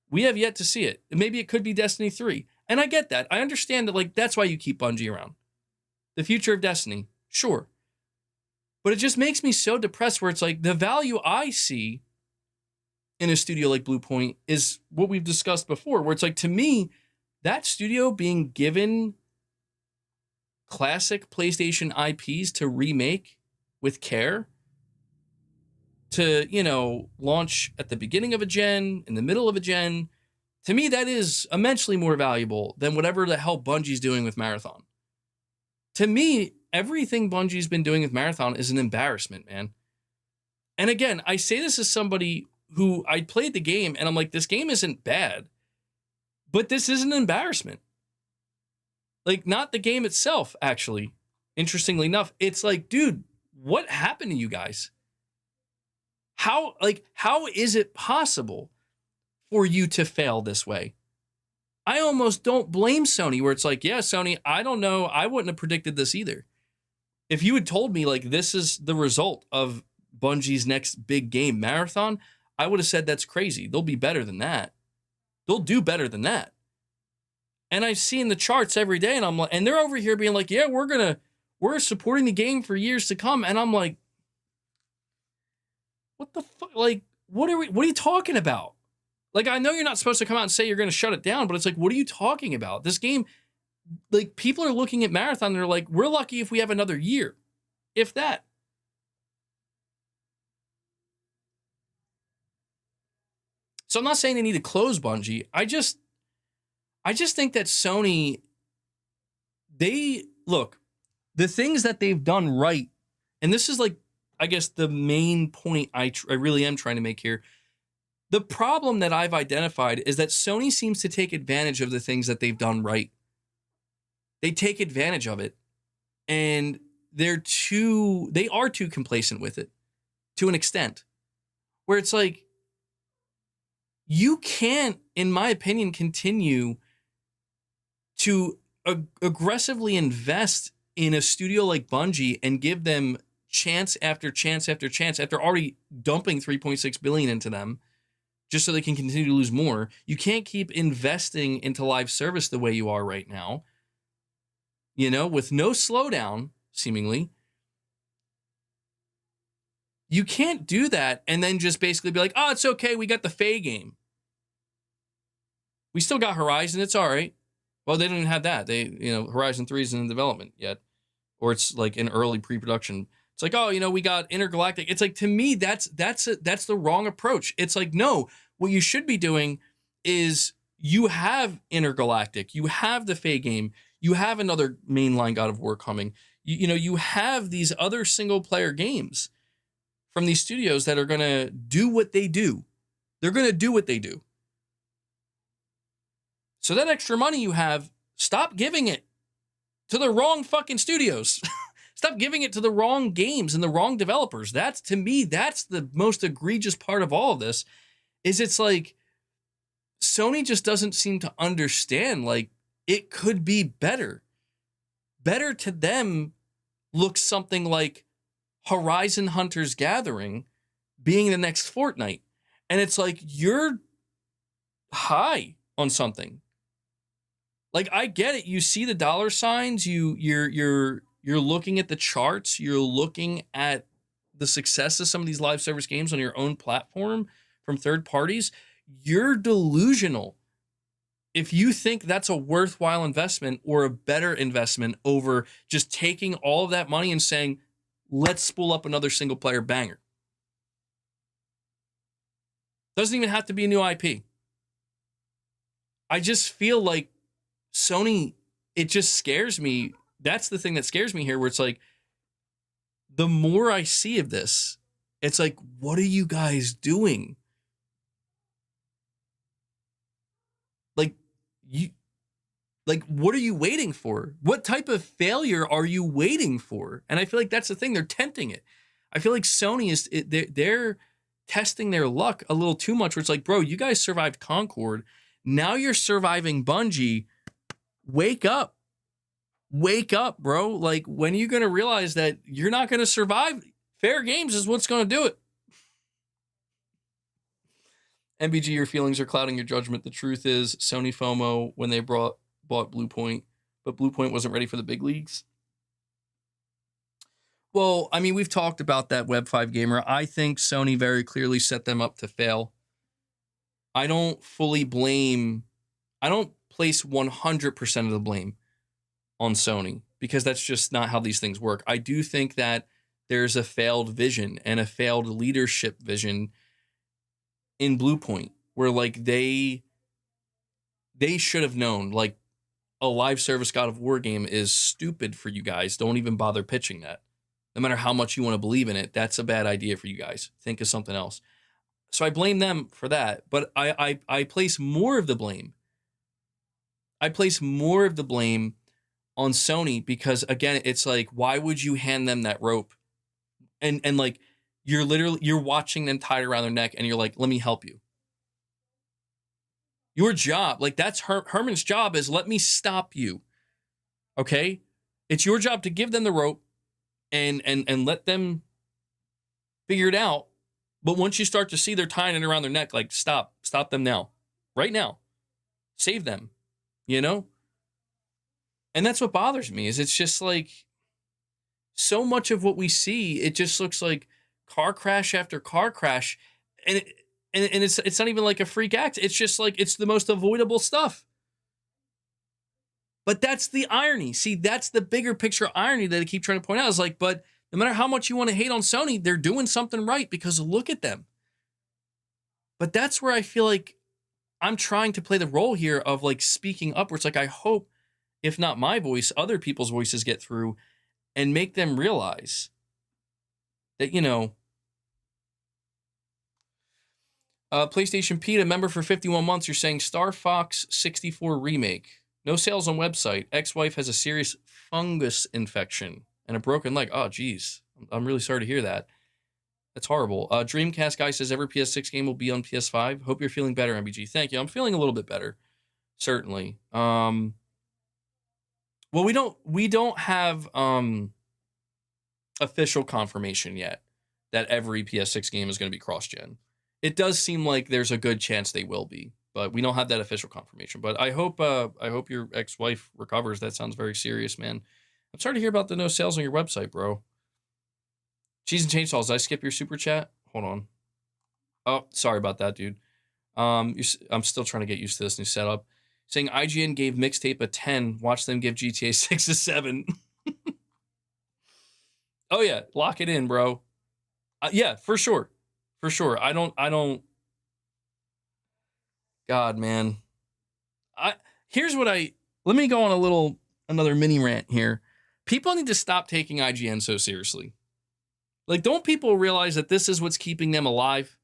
we have yet to see it. Maybe it could be Destiny 3. And I get that. I understand that, like, that's why you keep Bungie around. The future of Destiny, sure. But it just makes me so depressed where it's like the value I see in a studio like Bluepoint is what we've discussed before, where it's like, to me, that studio being given classic PlayStation IPs to remake with care, to, launch at the beginning of a gen, in the middle of a gen, to me, that is immensely more valuable than whatever the hell Bungie's doing with Marathon. To me, everything Bungie's been doing with Marathon is an embarrassment, man. And again, I say this as somebody who I played the game and I'm like, this game isn't bad, but this is an embarrassment. Like, not the game itself, actually. Interestingly enough, it's like, dude, what happened to you guys? How is it possible for you to fail this way? I almost don't blame Sony, where it's like, yeah, Sony, I don't know. I wouldn't have predicted this either. If you had told me, like, this is the result of Bungie's next big game, Marathon, I would have said that's crazy. They'll be better than that. They'll do better than that. And I've seen the charts every day, and I'm like, and they're over here being like, yeah, we're supporting the game for years to come. And I'm like, what the fuck? Like, what are you talking about? Like, I know you're not supposed to come out and say you're going to shut it down, but it's like, what are you talking about? This game, like, people are looking at Marathon and they're like, we're lucky if we have another year, if that. So I'm not saying they need to close Bungie. I just think that Sony, look, the things that they've done right, and this is like, I guess the main point I really am trying to make here. The problem that I've identified is that Sony seems to take advantage of the things that they've done right. They take advantage of it, and they are too complacent with it to an extent where it's like, you can't, in my opinion, continue to aggressively invest in a studio like Bungie and give them chance after chance after chance after already dumping $3.6 billion into them just so they can continue to lose more. You can't keep investing into live service the way you are right now, with no slowdown, seemingly. You can't do that and then just basically be like, oh, it's okay, we got the Faye game. We still got Horizon, it's all right. Well, they don't even have that. Horizon 3 isn't in development yet, or it's like in early pre-production. It's like, oh, we got Intergalactic. It's like, to me, that's the wrong approach. It's like, no, what you should be doing is you have Intergalactic, you have the Faye game, you have another mainline God of War coming. You have these other single player games from these studios that are going to do what they do. They're going to do what they do. So that extra money you have, stop giving it to the wrong fucking studios. Stop giving it to the wrong games and the wrong developers. To me, that's the most egregious part of all of this, is it's like Sony just doesn't seem to understand, like, it could be better. Better to them looks something like Horizon Hunters Gathering being the next Fortnite. And it's like, you're high on something. Like, I get it. You see the dollar signs. You're looking at the charts. You're looking at the success of some of these live service games on your own platform from third parties. You're delusional if you think that's a worthwhile investment or a better investment over just taking all of that money and saying, let's spool up another single player banger. Doesn't even have to be a new IP. I just feel like Sony, it just scares me. That's the thing that scares me here, where it's like, the more I see of this, it's like, what are you guys doing? What are you waiting for? What type of failure are you waiting for? And I feel like that's the thing. They're tempting it. I feel like Sony they're testing their luck a little too much, where it's like, bro, you guys survived Concord. Now you're surviving Bungie. Wake up. Wake up, bro. Like, when are you going to realize that you're not going to survive? Fair games is what's going to do it. MBG, your feelings are clouding your judgment. The truth is, Sony FOMO when they bought Bluepoint, but Bluepoint wasn't ready for the big leagues. Well, I mean, we've talked about that Web 5 gamer. I think Sony very clearly set them up to fail. I don't place 100% of the blame on Sony, because that's just not how these things work. I do think that there's a failed vision and a failed leadership vision in Bluepoint, where like they should have known, like, a live service God of War game is stupid for you guys. Don't even bother pitching that. No matter how much you want to believe in it, that's a bad idea for you guys. Think of something else. So I blame them for that, but I place more of the blame. I place more of the blame on Sony, because again, it's like, why would you hand them that rope? And like, you're watching them tied around their neck, and you're like, let me help you. Your job, like, that's Herman's job, is let me stop you. Okay? It's your job to give them the rope and let them figure it out. But once you start to see they're tying it around their neck, like, stop them now. Right now. Save them. You know? And that's what bothers me, is it's just like, so much of what we see, it just looks like car crash after car crash. And it's not even like a freak act. It's just like, it's the most avoidable stuff. But that's the irony. See, that's the bigger picture irony that I keep trying to point out, is like, but no matter how much you want to hate on Sony, they're doing something right, because look at them. But that's where I feel like I'm trying to play the role here of like speaking upwards. Like, I hope, if not my voice, other people's voices get through and make them realize that, you know, PlayStation Pete, a member for 51 months, you're saying Star Fox 64 remake. No sales on website. Ex-wife has a serious fungus infection and a broken leg. Oh, geez. I'm really sorry to hear that. That's horrible. Dreamcast guy says every PS6 game will be on PS5. Hope you're feeling better, MBG. Thank you. I'm feeling a little bit better. Certainly. Well, we don't have official confirmation yet that every PS6 game is going to be cross-gen. It does seem like there's a good chance they will be, but we don't have that official confirmation. But I hope your ex-wife recovers. That sounds very serious, man. I'm sorry to hear about the no sales on your website, bro. Cheese and Chainsaws, did I skip your super chat? Hold on. Oh, sorry about that, dude. I'm still trying to get used to this new setup. Saying IGN gave Mixtape a 10. Watch them give GTA 6 a 7. Oh, yeah. Lock it in, bro. Yeah, for sure. For sure. I don't. God, man. Let me go on another mini rant here. People need to stop taking IGN so seriously. Like, don't people realize that this is what's keeping them alive?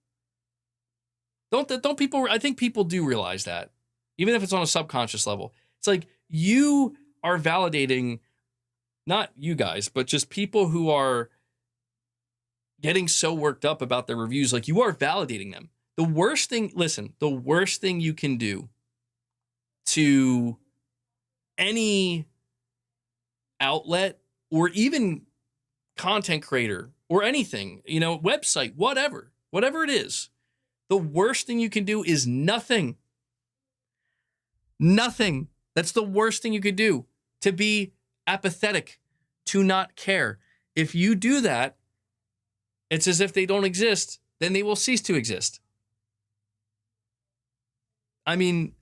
Don't people, I think people do realize that, even if it's on a subconscious level. It's like, you are validating, not you guys, but just people who are getting so worked up about their reviews, like, you are validating them. The worst thing you can do to any outlet or even content creator or anything, website, whatever it is, the worst thing you can do is nothing. Nothing. That's the worst thing you could do, to be apathetic, to not care. If you do that, it's as if they don't exist, then they will cease to exist. I mean,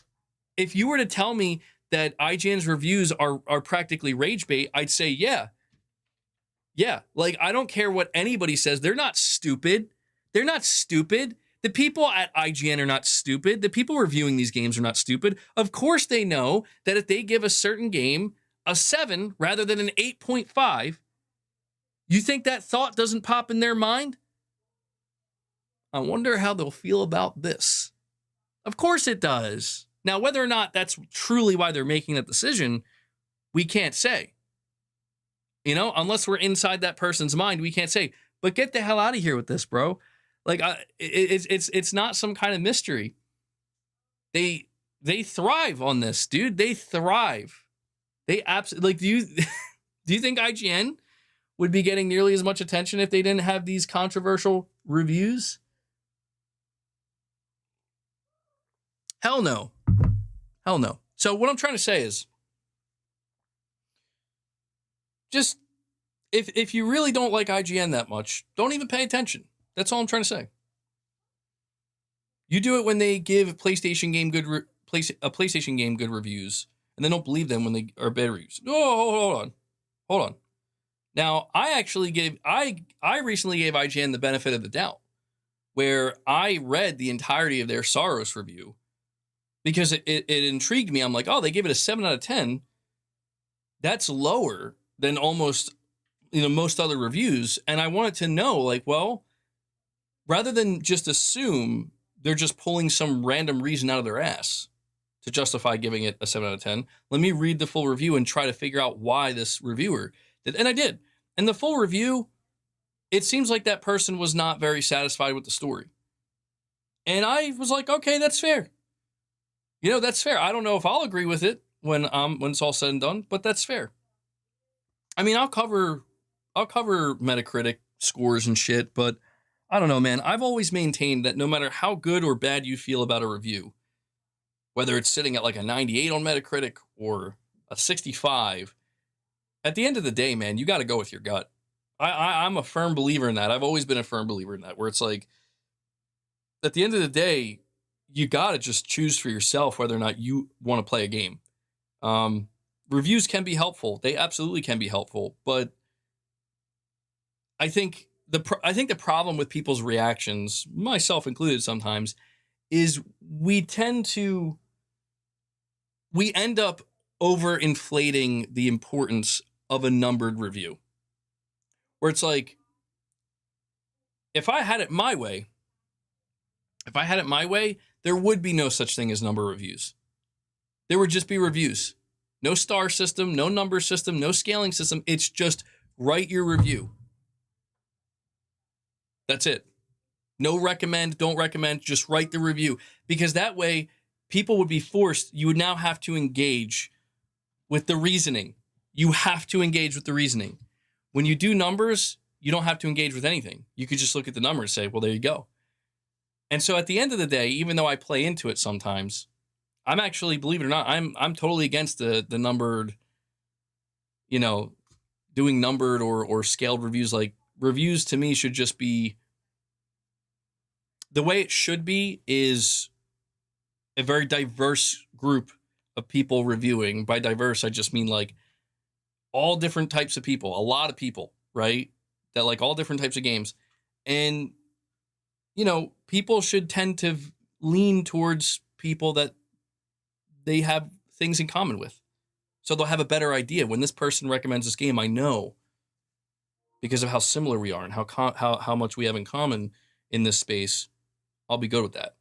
if you were to tell me that IGN's reviews are practically rage bait, I'd say, yeah. Yeah, like, I don't care what anybody says. They're not stupid. They're not stupid. The people at IGN are not stupid. The people reviewing these games are not stupid. Of course they know that if they give a certain game a 7 rather than an 8.5, you think that thought doesn't pop in their mind? I wonder how they'll feel about this. Of course it does. Now, whether or not that's truly why they're making that decision, we can't say. You know, unless we're inside that person's mind, we can't say. But get the hell out of here with this, bro. Like, it's not some kind of mystery. They thrive on this, dude. They thrive. They absolutely, like, do you think IGN would be getting nearly as much attention if they didn't have these controversial reviews? Hell no. Hell no. So what I'm trying to say is, just, if you really don't like IGN that much, don't even pay attention. That's all I'm trying to say. You do it when they give a PlayStation game good reviews, and then don't believe them when they are bad reviews. Oh, hold on. Now, I recently gave IGN the benefit of the doubt, where I read the entirety of their Saros review because it intrigued me. I'm like, oh, they gave it a 7 out of 10. That's lower than almost, most other reviews. And I wanted to know, like, well, rather than just assume they're just pulling some random reason out of their ass to justify giving it a 7 out of 10, let me read the full review and try to figure out why this reviewer did. And I did. And the full review, it seems like that person was not very satisfied with the story. And I was like, okay, that's fair. That's fair. I don't know if I'll agree with it when it's all said and done, but that's fair. I mean, I'll cover Metacritic scores and shit, but I don't know, man. I've always maintained that no matter how good or bad you feel about a review, whether it's sitting at like a 98 on Metacritic or a 65, at the end of the day, man, you got to go with your gut. I'm a firm believer in that. I've always been a firm believer in that, where it's like, at the end of the day, you got to just choose for yourself whether or not you want to play a game. Reviews can be helpful. They absolutely can be helpful, but I think the problem with people's reactions, myself included sometimes, is we end up overinflating the importance of a numbered review. Where it's like, if I had it my way, there would be no such thing as number reviews. There would just be reviews. No star system, no number system, no scaling system. It's just write your review. That's it. No recommend, don't recommend, just write the review. Because that way, people would be forced, you would now have to engage with the reasoning. You have to engage with the reasoning. When you do numbers, you don't have to engage with anything. You could just look at the number and say, well, there you go. And so at the end of the day, even though I play into it sometimes, I'm actually, believe it or not, I'm totally against the numbered, doing numbered or scaled reviews. Like, reviews to me should just be, the way it should be is a very diverse group of people reviewing. By diverse, I just mean like all different types of people, a lot of people, right? That like all different types of games. And, people should tend to lean towards people that they have things in common with. So they'll have a better idea. When this person recommends this game, I know, because of how similar we are and how much we have in common in this space, I'll be good with that,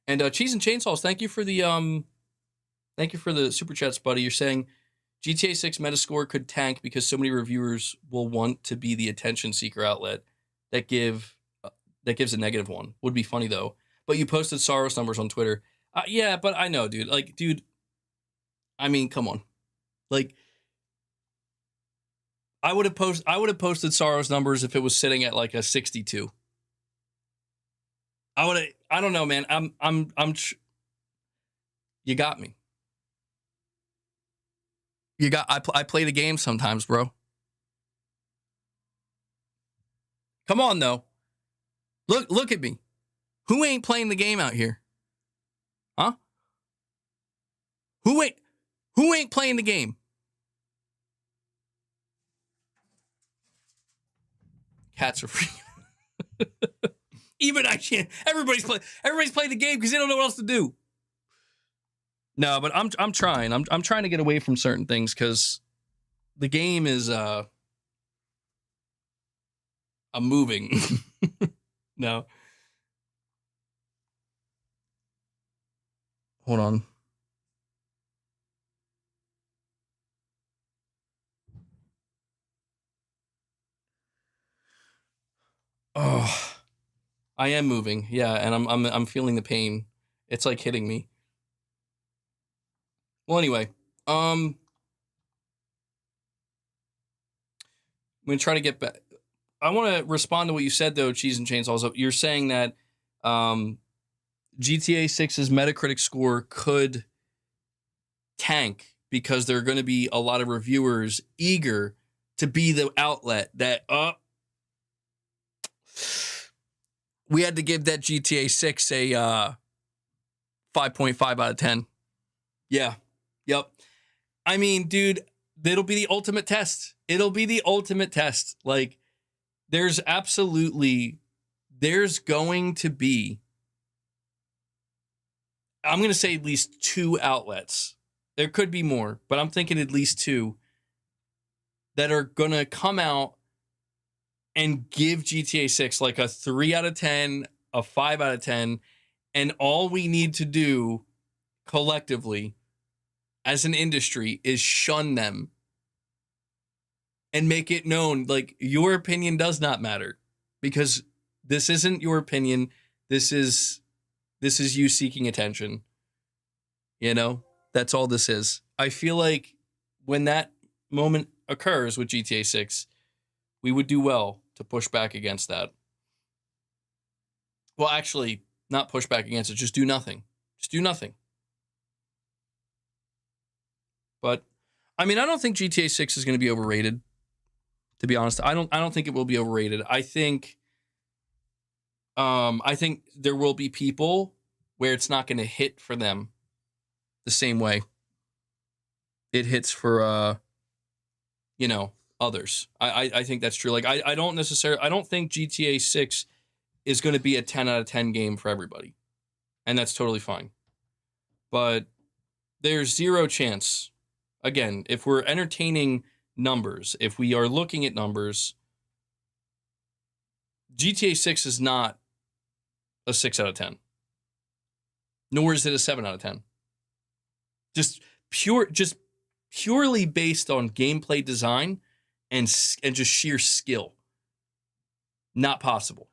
And Cheese and Chainsaws, thank you for the super chats, buddy. You're saying GTA 6 Metascore could tank because so many reviewers will want to be the attention seeker outlet that gives a negative one. Would be funny though. But you posted Saros numbers on Twitter. Yeah, but I know, dude. Like, dude, I mean, come on. Like, I would have posted Saros numbers if it was sitting at like a 62. I don't know, man. You got me. I play the game sometimes, bro. Come on, though. Look at me. Who ain't playing the game out here? Huh? Who ain't playing the game? Cats are free. Even I can't. Everybody's playing the game because they don't know what else to do. No, but I'm trying. I'm trying to get away from certain things because the game is I'm moving. No. Hold on. Oh, I am moving. Yeah, and I'm feeling the pain. It's like hitting me. Well, anyway, I'm gonna try to get back. I want to respond to what you said though, Cheese and Chainsaws. You're saying that GTA 6's Metacritic score could tank because there are going to be a lot of reviewers eager to be the outlet that we had to give that GTA 6 a 5.5 out of 10. Yeah. Yep. I mean, dude, it'll be the ultimate test. It'll be the ultimate test. Like, there's going to be, I'm going to say at least 2 outlets. There could be more, but I'm thinking at least 2 that are going to come out and give GTA 6 like a 3 out of 10, a 5 out of 10. And all we need to do collectively as an industry is shun them and make it known, like, your opinion does not matter because this isn't your opinion. This is you seeking attention. You know, that's all this is. I feel like when that moment occurs with GTA 6, we would do well to push back against that. Well, actually, not push back against it. Just do nothing. Just do nothing. But, I mean, I don't think GTA 6 is going to be overrated. To be honest, I don't think it will be overrated. I think there will be people where it's not going to hit for them the same way it hits for others. I think that's true. Like, I don't think GTA 6 is going to be a 10 out of 10 game for everybody. And that's totally fine. But there's zero chance. Again, if we're entertaining numbers, if we are looking at numbers, GTA 6 is not a 6 out of 10. Nor is it a 7 out of 10. Just purely based on gameplay design and just sheer skill. Not possible.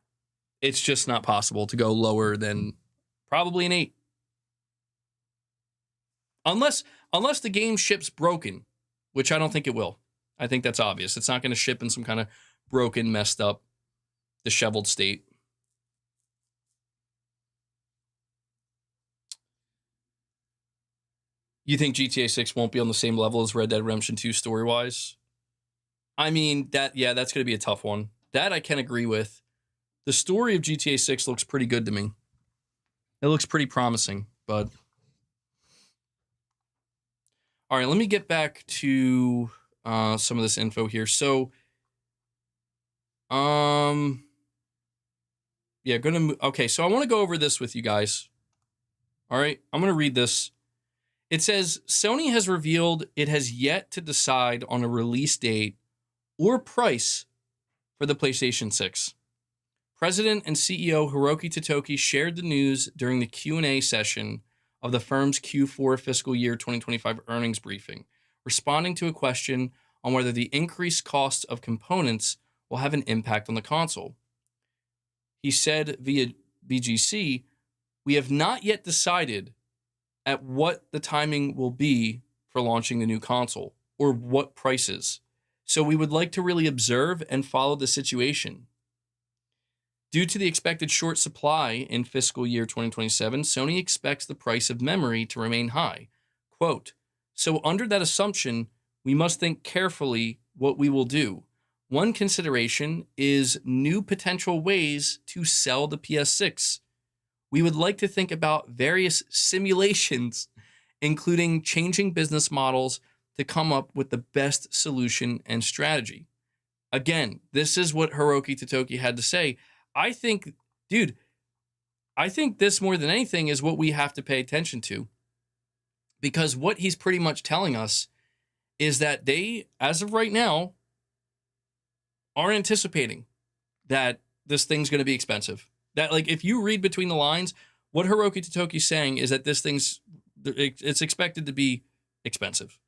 It's just not possible to go lower than probably an 8. Unless the game ships broken, which I don't think it will. I think that's obvious. It's not going to ship in some kind of broken, messed up, disheveled state. You think GTA 6 won't be on the same level as Red Dead Redemption 2 story-wise? I mean, that's going to be a tough one. That I can agree with. The story of GTA 6 looks pretty good to me. It looks pretty promising, but... All right, let me get back to some of this info here. So, okay, so I want to go over this with you guys. All right, I'm going to read this. It says, Sony has revealed it has yet to decide on a release date or price for the PlayStation 6. President and CEO Hiroki Totoki shared the news during the Q&A session of the firm's Q4 fiscal year 2025 earnings briefing, responding to a question on whether the increased cost of components will have an impact on the console. He said via BGC, "We have not yet decided at what the timing will be for launching the new console or what prices. So we would like to really observe and follow the situation. Due to the expected short supply in fiscal year 2027, Sony expects the price of memory to remain high. Quote, so under that assumption, we must think carefully what we will do. One consideration is new potential ways to sell the PS6. We would like to think about various simulations, including changing business models to come up with the best solution and strategy. Again, this is what Hiroki Totoki had to say. I think, dude, I think this more than anything is what we have to pay attention to, because what he's pretty much telling us is that they, as of right now, are anticipating that this thing's going to be expensive. That, like, if you read between the lines, what Hiroki Totoki's saying is that this it's expected to be expensive.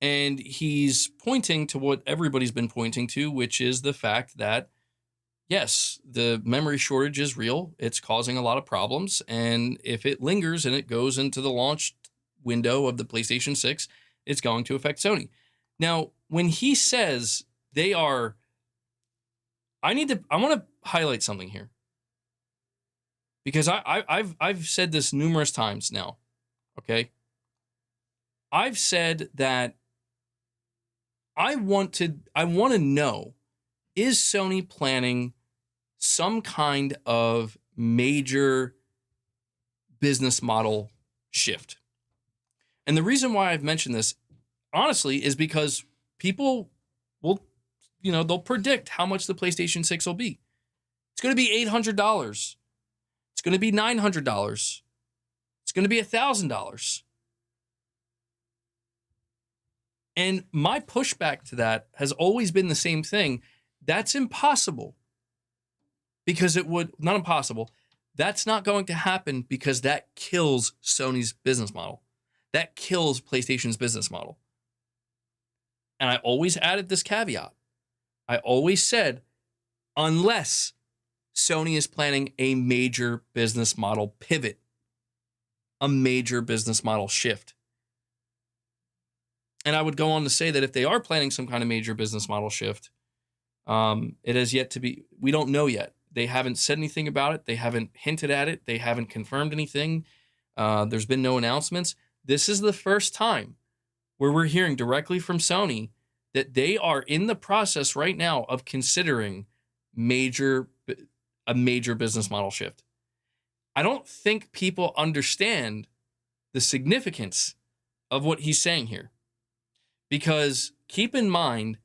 And he's pointing to what everybody's been pointing to, which is the fact that, yes, the memory shortage is real. It's causing a lot of problems. And if it lingers and it goes into the launch window of the PlayStation 6, it's going to affect Sony. Now, when he says they are, I want to highlight something here, because I've said this numerous times now. Okay. I've said that I want to know, is Sony planning some kind of major business model shift? And the reason why I've mentioned this, honestly, is because people will, they'll predict how much the PlayStation 6 will be. It's going to be $800. It's going to be $900. It's going to be $1,000. And my pushback to that has always been the same thing. That's impossible. Because not impossible. That's not going to happen, because that kills Sony's business model. That kills PlayStation's business model. And I always added this caveat. I always said, unless Sony is planning a major business model pivot, a major business model shift. And I would go on to say that if they are planning some kind of major business model shift, it has yet to be, we don't know yet. They haven't said anything about it. They haven't hinted at it. They haven't confirmed anything. There's been no announcements. This is the first time where we're hearing directly from Sony that they are in the process right now of considering a major business model shift. I don't think people understand the significance of what he's saying here. Because keep in mind,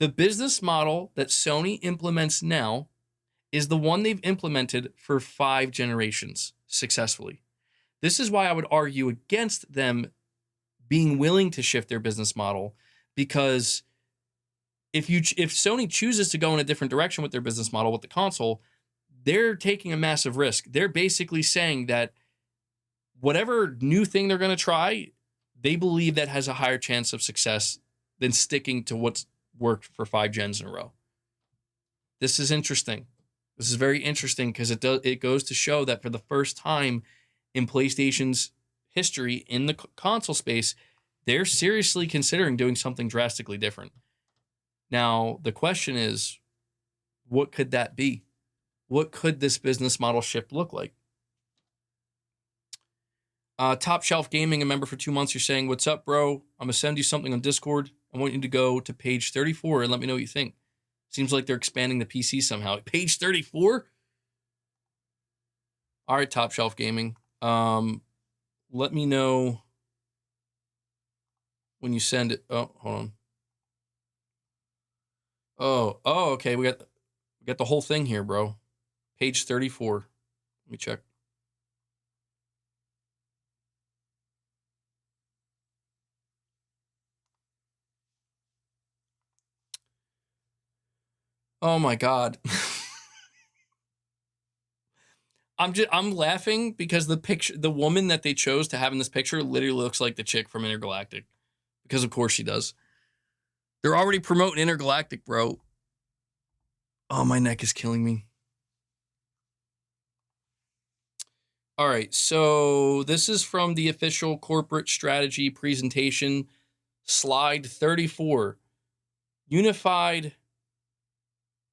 the business model that Sony implements now is the one they've implemented for 5 generations successfully. This is why I would argue against them being willing to shift their business model, because if Sony chooses to go in a different direction with their business model with the console, they're taking a massive risk. They're basically saying that whatever new thing they're going to try, they believe that has a higher chance of success than sticking to what's worked for 5 gens in a row. This is interesting. This is very interesting, because it goes to show that for the first time in PlayStation's history in the console space, they're seriously considering doing something drastically different. Now, the question is, what could that be? What could this business model shift look like? Top Shelf Gaming, a member for 2 months, you're saying, what's up, bro? I'm going to send you something on Discord. I want you to go to page 34 and let me know what you think. Seems like they're expanding the PC somehow. Page 34? All right, Top Shelf Gaming. Let me know when you send it. Oh, hold on. Oh, okay. We got the whole thing here, bro. Page 34. Let me check. Oh my God. I'm laughing because the woman that they chose to have in this picture literally looks like the chick from Intergalactic, because of course she does. They're already promoting Intergalactic, bro. Oh, my neck is killing me. All right, so this is from the official corporate strategy presentation, slide 34. Unified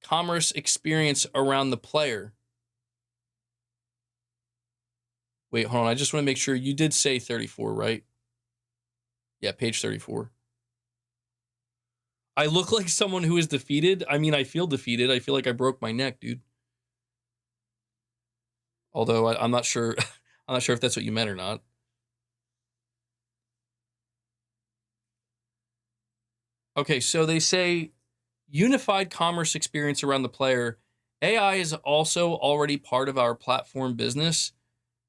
commerce experience around the player. Wait, hold on. I just want to make sure you did say 34, right? Yeah, page 34. I look like someone who is defeated. I mean, I feel defeated. I feel like I broke my neck, dude. Although I'm not sure. I'm not sure if that's what you meant or not. Okay, so they say unified commerce experience around the player. AI is also already part of our platform business.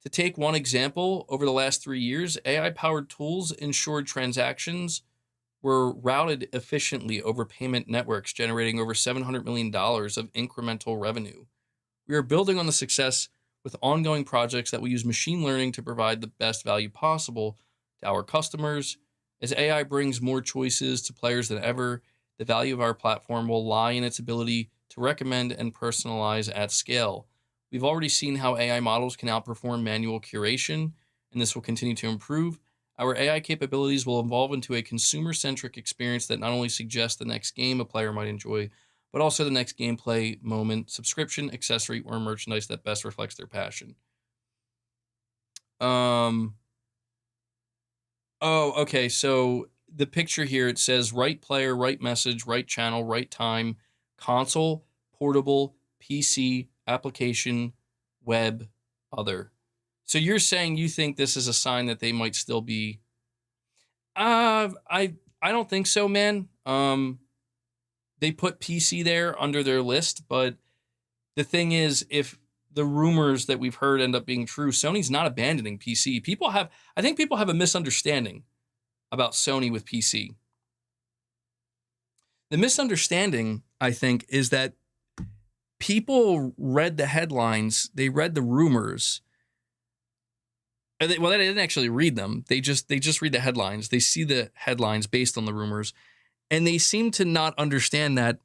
To take one example, over the last 3 years, AI powered tools ensured transactions were routed efficiently over payment networks, generating over $700 million of incremental revenue. We are building on the success with ongoing projects that will use machine learning to provide the best value possible to our customers. As AI brings more choices to players than ever, the value of our platform will lie in its ability to recommend and personalize at scale. We've already seen how AI models can outperform manual curation, and this will continue to improve. Our AI capabilities will evolve into a consumer centric experience that not only suggests the next game a player might enjoy, but also the next gameplay moment, subscription, accessory, or merchandise that best reflects their passion. Oh, okay. So the picture here, it says right player, right message, right channel, right time, console, portable, PC, application, web, other. So you're saying you think this is a sign that they might still be I don't think so, man. They put PC there under their list, but the thing is, if the rumors that we've heard end up being true, Sony's not abandoning PC. I think people have a misunderstanding about Sony with PC. The misunderstanding, I think, is that people read the headlines, they read the rumors. They didn't actually read them. They just read the headlines. They see the headlines based on the rumors, and they seem to not understand that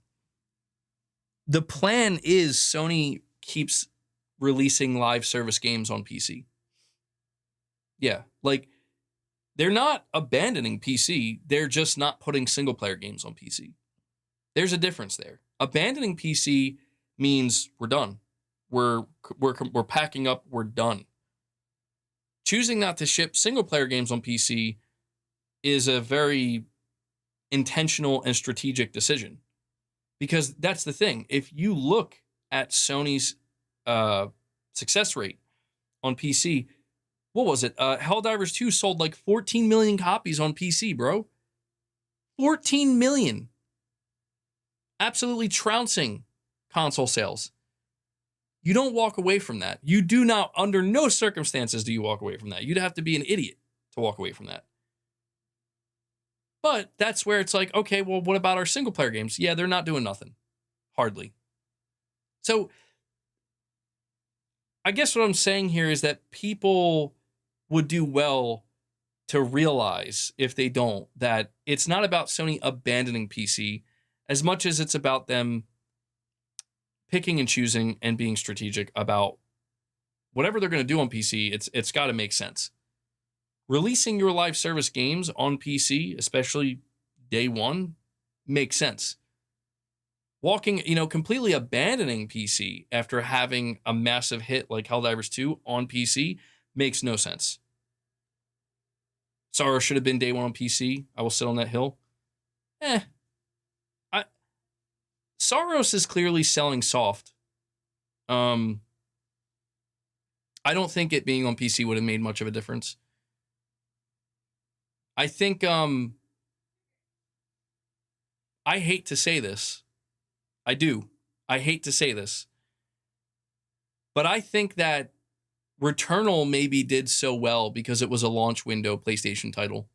the plan is Sony keeps releasing live service games on PC. Yeah, like they're not abandoning PC. They're just not putting single player games on PC. There's a difference there. Abandoning PC means we're done. We're packing up. We're done. Choosing not to ship single player games on PC is a very intentional and strategic decision. Because that's the thing. If you look at Sony's success rate on PC, what was it? Helldivers 2 sold like 14 million copies on PC, bro. 14 million. Absolutely trouncing console sales. You don't walk away from that. You do not, under no circumstances do you walk away from that. You'd have to be an idiot to walk away from that. But that's where it's like, okay, well, what about our single player games? Yeah, they're not doing nothing. Hardly. So I guess what I'm saying here is that people would do well to realize, if they don't, that it's not about Sony abandoning PC as much as it's about them picking and choosing and being strategic about whatever they're going to do on PC. It's got to make sense. Releasing your live service games on PC, especially day one, makes sense. Completely abandoning PC after having a massive hit like Helldivers 2 on PC makes no sense. Sorrow should have been day one on PC. I will sit on that hill. Soros is clearly selling soft. I don't think it being on PC would have made much of a difference. I think I hate to say this. I do. I hate to say this. But I think that Returnal maybe did so well because it was a launch window PlayStation title.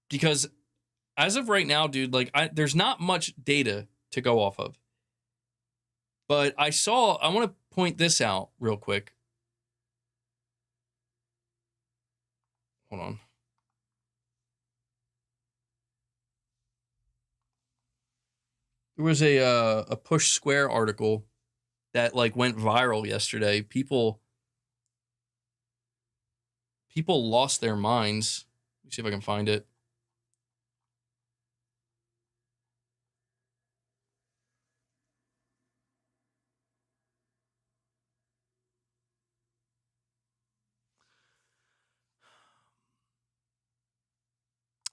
Because as of right now, dude, there's not much data to go off of. But I want to point this out real quick. Hold on. There was a Push Square article that went viral yesterday. People lost their minds. Let me see if I can find it.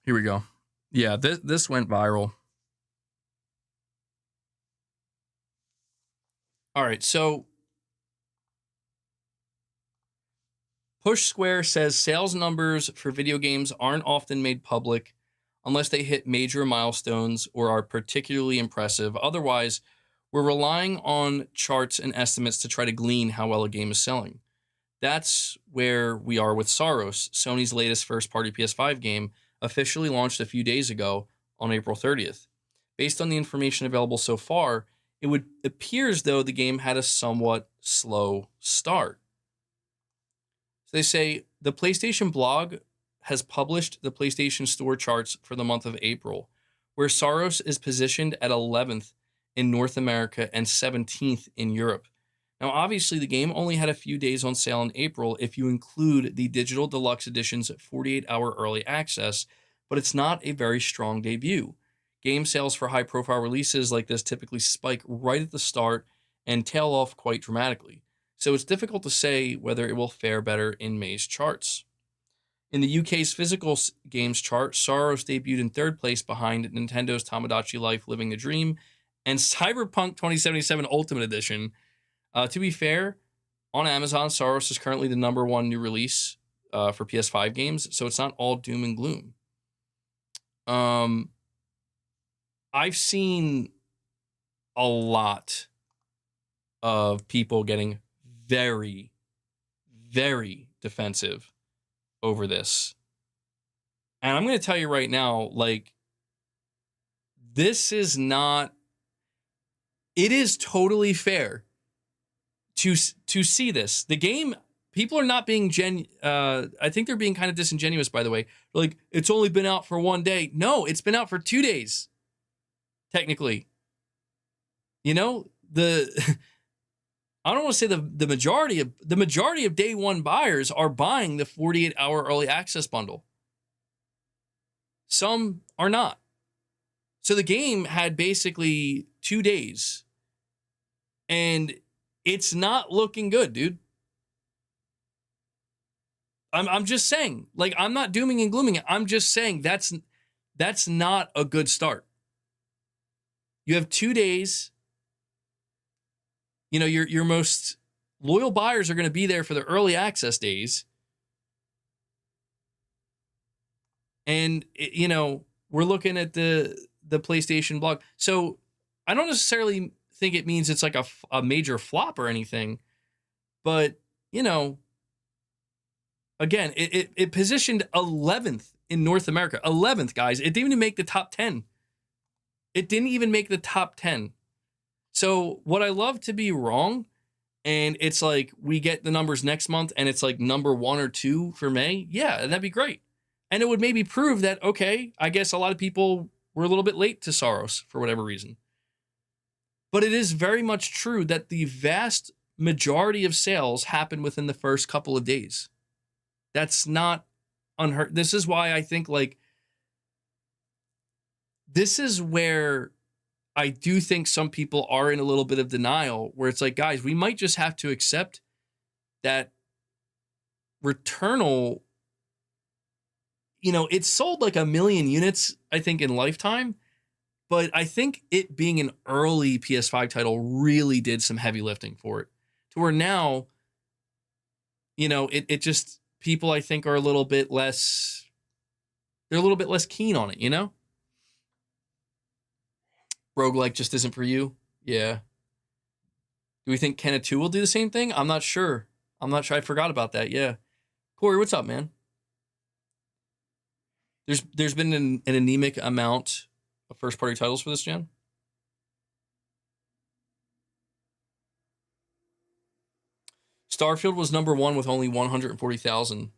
Here we go. Yeah, this went viral. All right, so Push Square says sales numbers for video games aren't often made public unless they hit major milestones or are particularly impressive. Otherwise, we're relying on charts and estimates to try to glean how well a game is selling. That's where we are with Saros, Sony's latest first-party PS5 game, officially launched a few days ago on April 30th. Based on the information available so far, it would appear as though the game had a somewhat slow start. So they say the PlayStation blog has published the PlayStation Store charts for the month of April, where Saros is positioned at 11th in North America and 17th in Europe. Now, obviously, the game only had a few days on sale in April if you include the digital deluxe edition's 48-hour early access, but it's not a very strong debut. Game sales for high-profile releases like this typically spike right at the start and tail off quite dramatically. So it's difficult to say whether it will fare better in May's charts. In the UK's physical games chart, Saros debuted in third place behind Nintendo's Tamagotchi Life Living the Dream and Cyberpunk 2077 Ultimate Edition. To be fair, on Amazon, Saros is currently the #1 new release for PS5 games, so it's not all doom and gloom. I've seen a lot of people getting very, very defensive over this. And I'm going to tell you right now, like, this is not, it is totally fair to see this. The game, people are not being I think they're being kind of disingenuous, by the way. Like, it's only been out for 1 day. No, it's been out for 2 days, technically. You know, I don't want to say the majority of day one buyers are buying the 48-hour early access bundle. Some are not. So the game had basically 2 days, and it's not looking good, dude. I'm just saying, like, I'm not dooming and glooming it. I'm just saying that's not a good start. You have 2 days. You know, your most loyal buyers are going to be there for the early access days. And, you know, we're looking at the PlayStation blog. So I don't necessarily think it means it's like a major flop or anything. But, you know, again, it positioned 11th in North America. 11th, guys. It didn't even make the top 10. It didn't even make the top 10. So would I love to be wrong? And it's like we get the numbers next month and it's like #1 or 2 for May. Yeah, that'd be great. And it would maybe prove that, okay, I guess a lot of people were a little bit late to Saros for whatever reason. But it is very much true that the vast majority of sales happen within the first couple of days. That's not unheard. This is why I think, like, this is where I do think some people are in a little bit of denial, where it's like, guys, we might just have to accept that Returnal, you know, it sold like 1 million units, I think, in lifetime. But I think it being an early PS5 title really did some heavy lifting for it. To where now, you know, it just, people I think are a little bit less, they're a little bit less keen on it, you know? Roguelike just isn't for you. Yeah. Do we think Kenna 2 will do the same thing? I'm not sure. I forgot about that. Yeah. Corey, what's up, man? There's been an anemic amount of first-party titles for this gen. Starfield was #1 with only 140,000.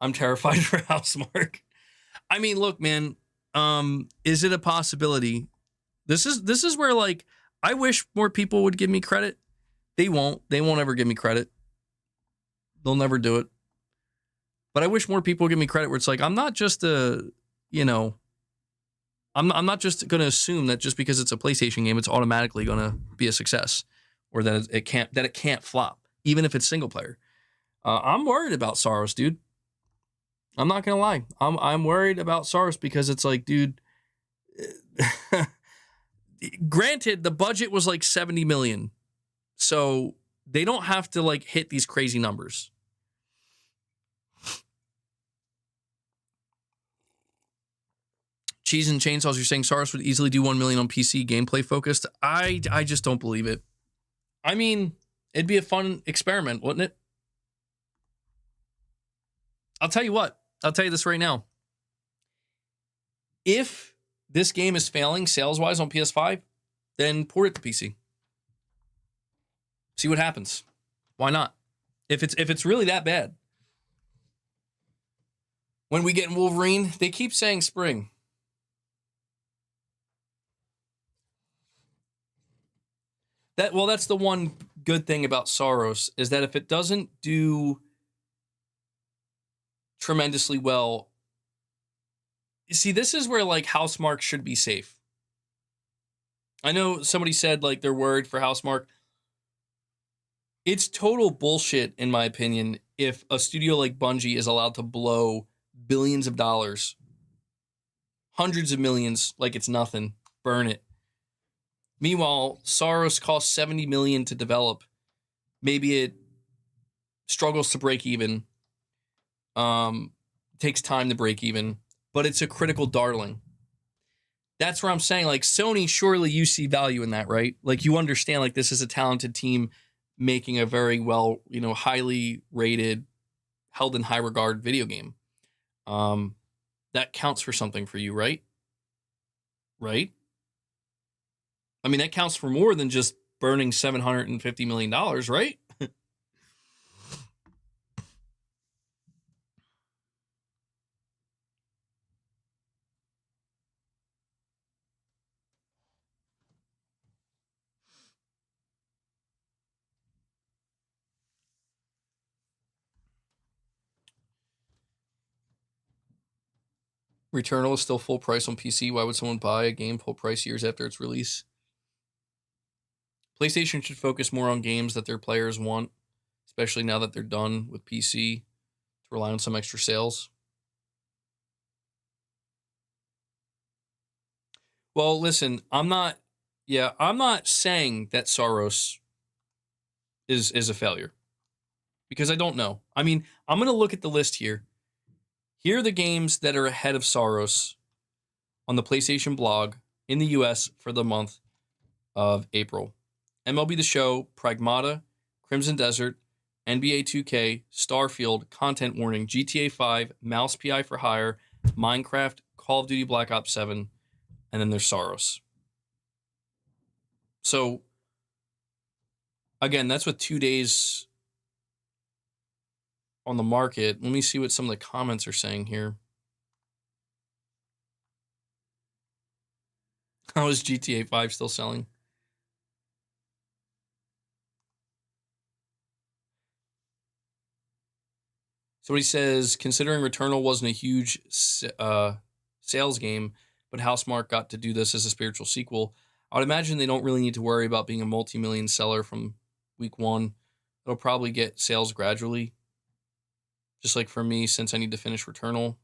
I'm terrified for Housemarque. I mean, look, man. Is it a possibility? This is where, like, I wish more people would give me credit. They won't. They won't ever give me credit. They'll never do it. But I wish more people would give me credit where it's like, I'm not just I'm not just going to assume that just because it's a PlayStation game, it's automatically going to be a success, or that it can't flop, even if it's single player. I'm worried about Saros, dude. I'm not gonna lie. I'm worried about Soros because it's like, dude. Granted, the budget was like 70 million, so they don't have to like hit these crazy numbers. Cheese and Chainsaws, you're saying Soros would easily do 1 million on PC, gameplay focused. I just don't believe it. I mean, it'd be a fun experiment, wouldn't it? I'll tell you what. I'll tell you this right now. If this game is failing sales-wise on PS5, then port it to PC. See what happens. Why not? If it's really that bad. When we get in Wolverine, they keep saying spring. That's the one good thing about Soros, is that if it doesn't do tremendously well, you see, this is where like Housemarque should be safe. I know somebody said like they're worried for Housemarque. It's total bullshit, in my opinion, if a studio like Bungie is allowed to blow billions of dollars, hundreds of millions, like it's nothing, burn it. Meanwhile, Soros costs 70 million to develop. Maybe it struggles to break even. Takes time to break even, but it's a critical darling. That's where I'm saying, like, Sony, surely you see value in that, right? Like, you understand, like, this is a talented team making a very well, highly rated, held in high regard video game. That counts for something for you, right? Right? I mean, that counts for more than just burning $750 million, right? Returnal is still full price on PC. Why would someone buy a game full price years after its release? PlayStation should focus more on games that their players want, especially now that they're done with PC, to rely on some extra sales. Well, listen, I'm not saying that Soros is a failure, because I don't know. I mean, I'm going to look at the list here. Here are the games that are ahead of Soros on the PlayStation blog in the US for the month of April. MLB The Show, Pragmata, Crimson Desert, NBA 2K, Starfield, Content Warning, GTA 5, Mouse PI for Hire, Minecraft, Call of Duty Black Ops 7, and then there's Soros. So, again, that's with 2 days on the market. Let me see what some of the comments are saying here. How is GTA 5 still selling? Somebody says, considering Returnal wasn't a huge sales game, but Housemarque got to do this as a spiritual sequel, I would imagine they don't really need to worry about being a multi-million seller from week one. It'll probably get sales gradually. Just like for me, since I need to finish Returnal.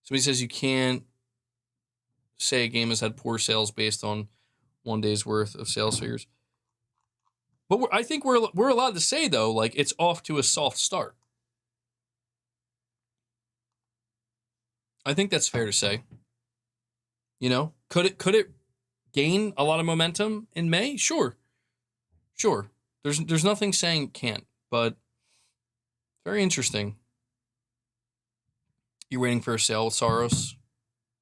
Somebody says you can't say a game has had poor sales based on 1 day's worth of sales figures. But I think we're allowed to say, though, like, it's off to a soft start. I think that's fair to say. Could it gain a lot of momentum in May? Sure. There's nothing saying it can't, but very interesting. You're waiting for a sale with Soros.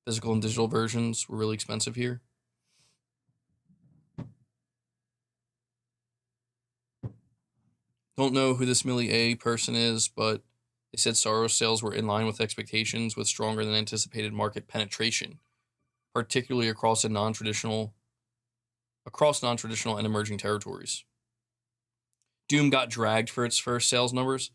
Physical and digital versions were really expensive here. Don't know who this Millie A person is, but they said Soros sales were in line with expectations with stronger than anticipated market penetration, particularly across non-traditional and emerging territories. Doom got dragged for its first sales numbers.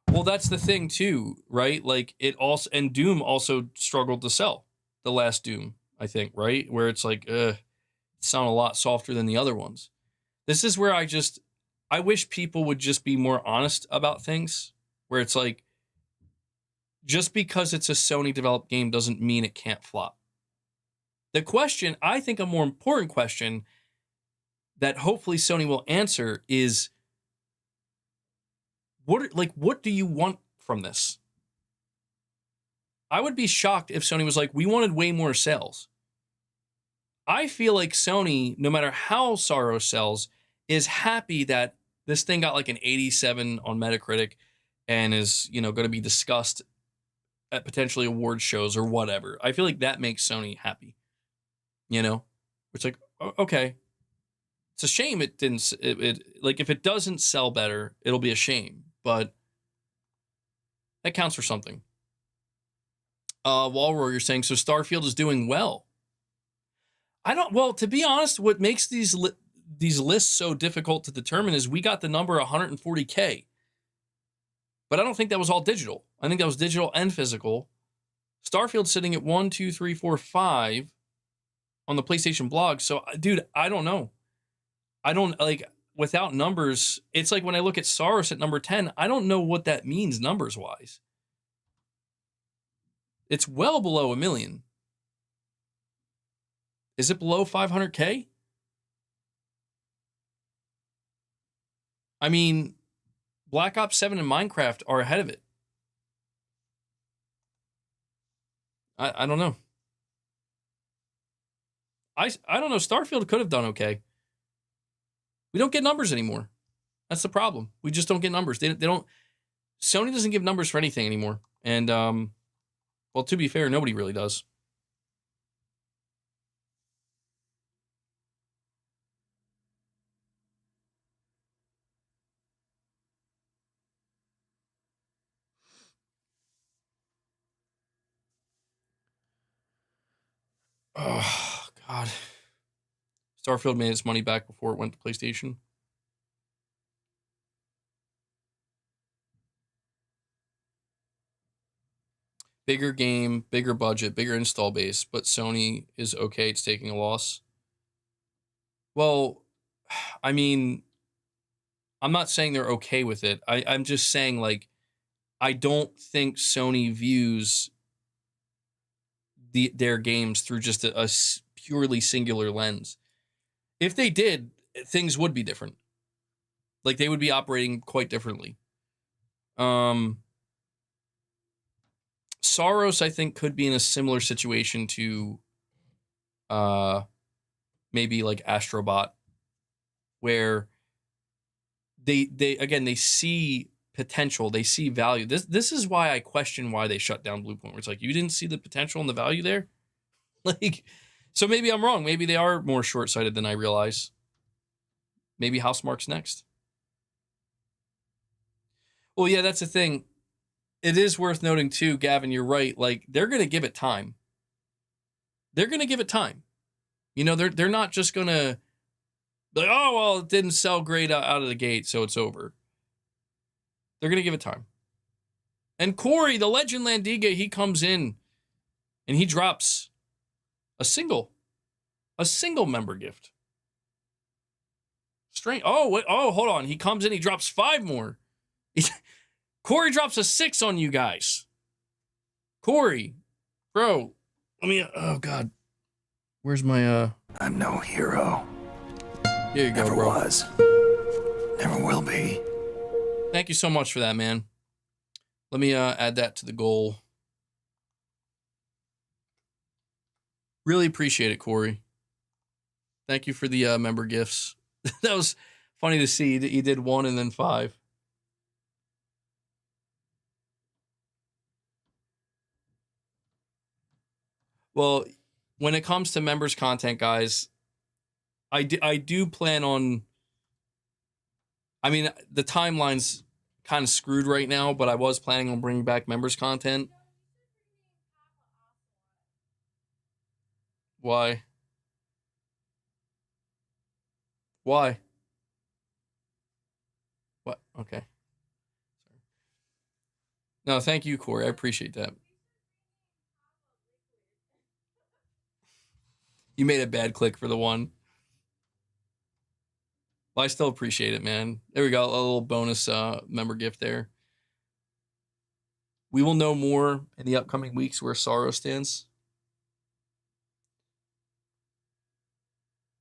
Well, that's the thing too, right? Like Doom also struggled to sell the last Doom, I think, right? Where it's like, it sounded a lot softer than the other ones. This is where I wish people would just be more honest about things. where it's like, just because it's a Sony developed game doesn't mean it can't flop. The question, I think a more important question that hopefully Sony will answer is, what do you want from this? I would be shocked if Sony was like, we wanted way more sales. I feel like Sony, no matter how Sorrow sells, is happy that this thing got like an 87 on Metacritic and is, going to be discussed at potentially award shows or whatever. I feel like that makes Sony happy. It's like, okay, it's a shame it didn't. Like, if it doesn't sell better, it'll be a shame, but that counts for something. Wallroar, you're saying, so Starfield is doing well. To be honest, what makes these lists so difficult to determine is we got the number 140K. But I don't think that was all digital. I think that was digital and physical. Starfield's sitting at 1, 2, 3, 4, 5 on the PlayStation blog. So, dude, I don't know. I don't, without numbers, it's like when I look at Saros at number 10, I don't know what that means numbers-wise. It's well below 1 million. Is it below 500K? I mean, Black Ops 7 and Minecraft are ahead of it. I don't know. I don't know. Starfield could have done okay. We don't get numbers anymore. That's the problem. We just don't get numbers. They don't. Sony doesn't give numbers for anything anymore. And well, to be fair, nobody really does. Oh, God. Starfield made its money back before it went to PlayStation. Bigger game, bigger budget, bigger install base, but Sony is okay. It's taking a loss. Well, I mean, I'm not saying they're okay with it. I'm just saying, like, I don't think Sony views their games through just a purely singular lens. If they did, things would be different. Like, they would be operating quite differently. Saros, I think, could be in a similar situation to maybe like Astrobot, where they see potential, they see value. This is why I question why they shut down Bluepoint. Where it's like, you didn't see the potential and the value there? Like, so maybe I'm wrong. Maybe they are more short-sighted than I realize. Maybe Housemarque's next. Well, yeah, that's the thing. It is worth noting too, Gavin, you're right. Like, they're going to give it time. They're going to give it time. They're not just going to like, oh, well, it didn't sell great out of the gate, so it's over. They're going to give it time. And Corey, the legend Landiga, he comes in and he drops a single member gift. Strange. Oh, wait, hold on. He comes in, he drops 5 more. Corey drops a 6 on you guys. Corey, bro, oh God. Where's my, I'm no hero. Here you go, Never bro. was. Never will be. Thank you so much for that, man. Let me add that to the goal. Really appreciate it, Corey. Thank you for the member gifts. That was funny to see that you did 1 and then 5. Well, when it comes to members content, guys, I do plan on, I mean, the timeline's kind of screwed right now, but I was planning on bringing back members content. Why? Why? What? Okay. No, thank you, Corey. I appreciate that. You made a bad click for the 1. Well, I still appreciate it, man. There we go. A little bonus member gift there. We will know more in the upcoming weeks where Sorrow stands.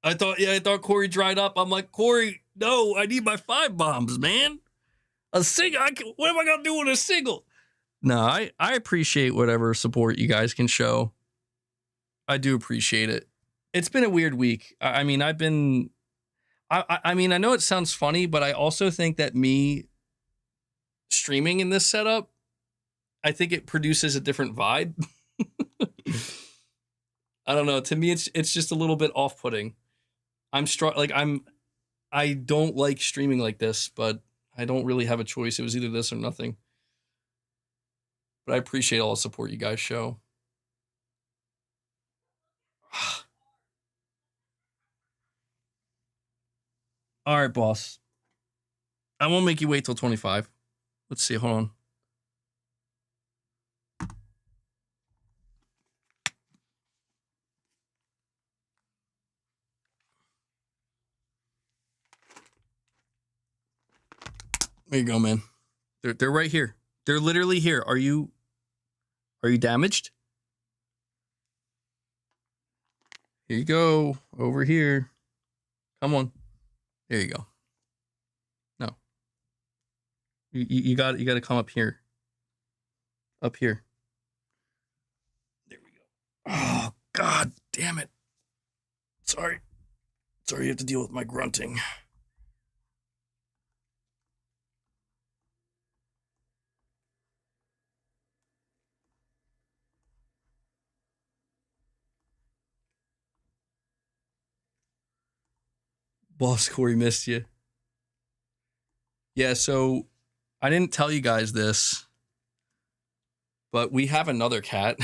I thought Corey dried up. I'm like, Corey, no, I need my 5 bombs, man. A single. What am I gonna do with a single? No, I appreciate whatever support you guys can show. I do appreciate it. It's been a weird week. I mean, I know it sounds funny, but I also think that me streaming in this setup, I think it produces a different vibe. I don't know. To me, it's just a little bit off-putting. I don't like streaming like this, but I don't really have a choice. It was either this or nothing. But I appreciate all the support you guys show. All right, boss. I won't make you wait till 25. Let's see. Hold on. There you go, man. They're right here. They're literally here. Are you damaged? Here you go. Over here. Come on. There you go. No. You got to come up here. Up here. There we go. Oh, God damn it. Sorry you have to deal with my grunting. Boss Corey missed you. Yeah, so I didn't tell you guys this, but we have another cat.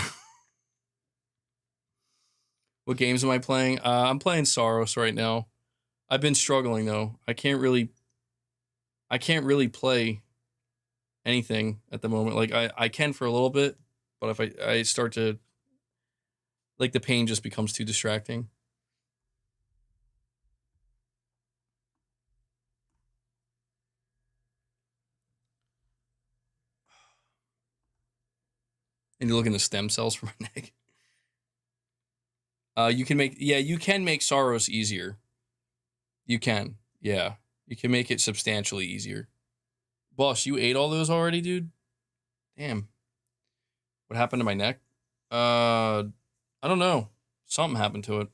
What games am I playing? I'm playing Saros right now. I've been struggling though. I can't really play anything at the moment. Like I can for a little bit, but if I start to, like, the pain just becomes too distracting. And you're looking at stem cells for my neck. You can make Saros easier. You can. Yeah. You can make it substantially easier. Boss, you ate all those already, dude? Damn. What happened to my neck? I don't know. Something happened to it.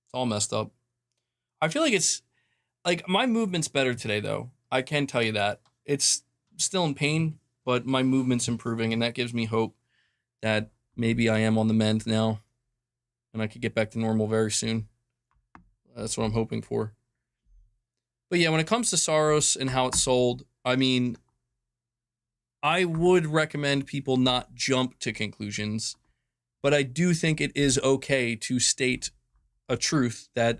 It's all messed up. I feel like it's like my movement's better today though. I can tell you that. It's still in pain, but my movement's improving, and that gives me hope that maybe I am on the mend now and I could get back to normal very soon. That's what I'm hoping for. But yeah, when it comes to Saros and how it's sold, I mean, I would recommend people not jump to conclusions, but I do think it is okay to state a truth that,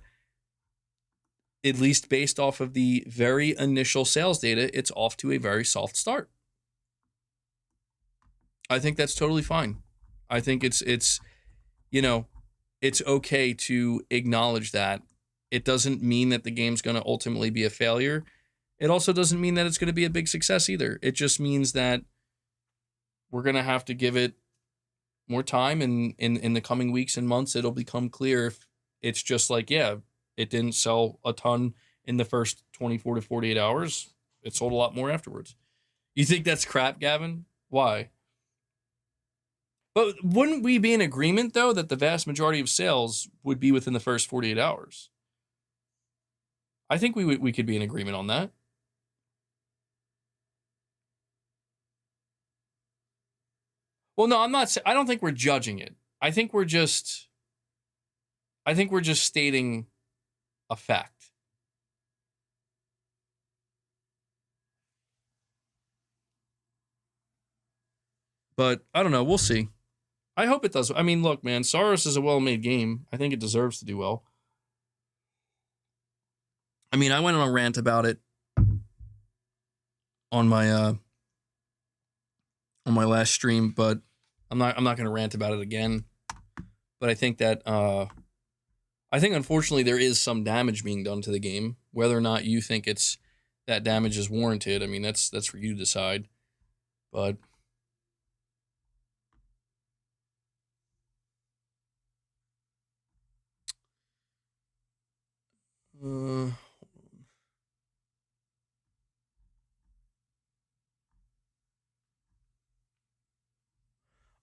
at least based off of the very initial sales data, it's off to a very soft start. I think that's totally fine. I think it's okay to acknowledge that. It doesn't mean that the game's going to ultimately be a failure. It also doesn't mean that it's going to be a big success either. It just means that we're going to have to give it more time, and in the coming weeks and months, it'll become clear if it's just like, yeah, it didn't sell a ton in the first 24 to 48 hours. It sold a lot more afterwards. You think that's crap, Gavin? Why? But wouldn't we be in agreement, though, that the vast majority of sales would be within the first 48 hours? I think we could be in agreement on that. Well, no, I don't think we're judging it. I think we're just stating a fact. But I don't know. We'll see. I hope it does. I mean, look, man, Saros is a well-made game. I think it deserves to do well. I mean, I went on a rant about it on my last stream, but I'm not going to rant about it again. But I think that unfortunately there is some damage being done to the game. Whether or not you think that damage is warranted, I mean, that's for you to decide. But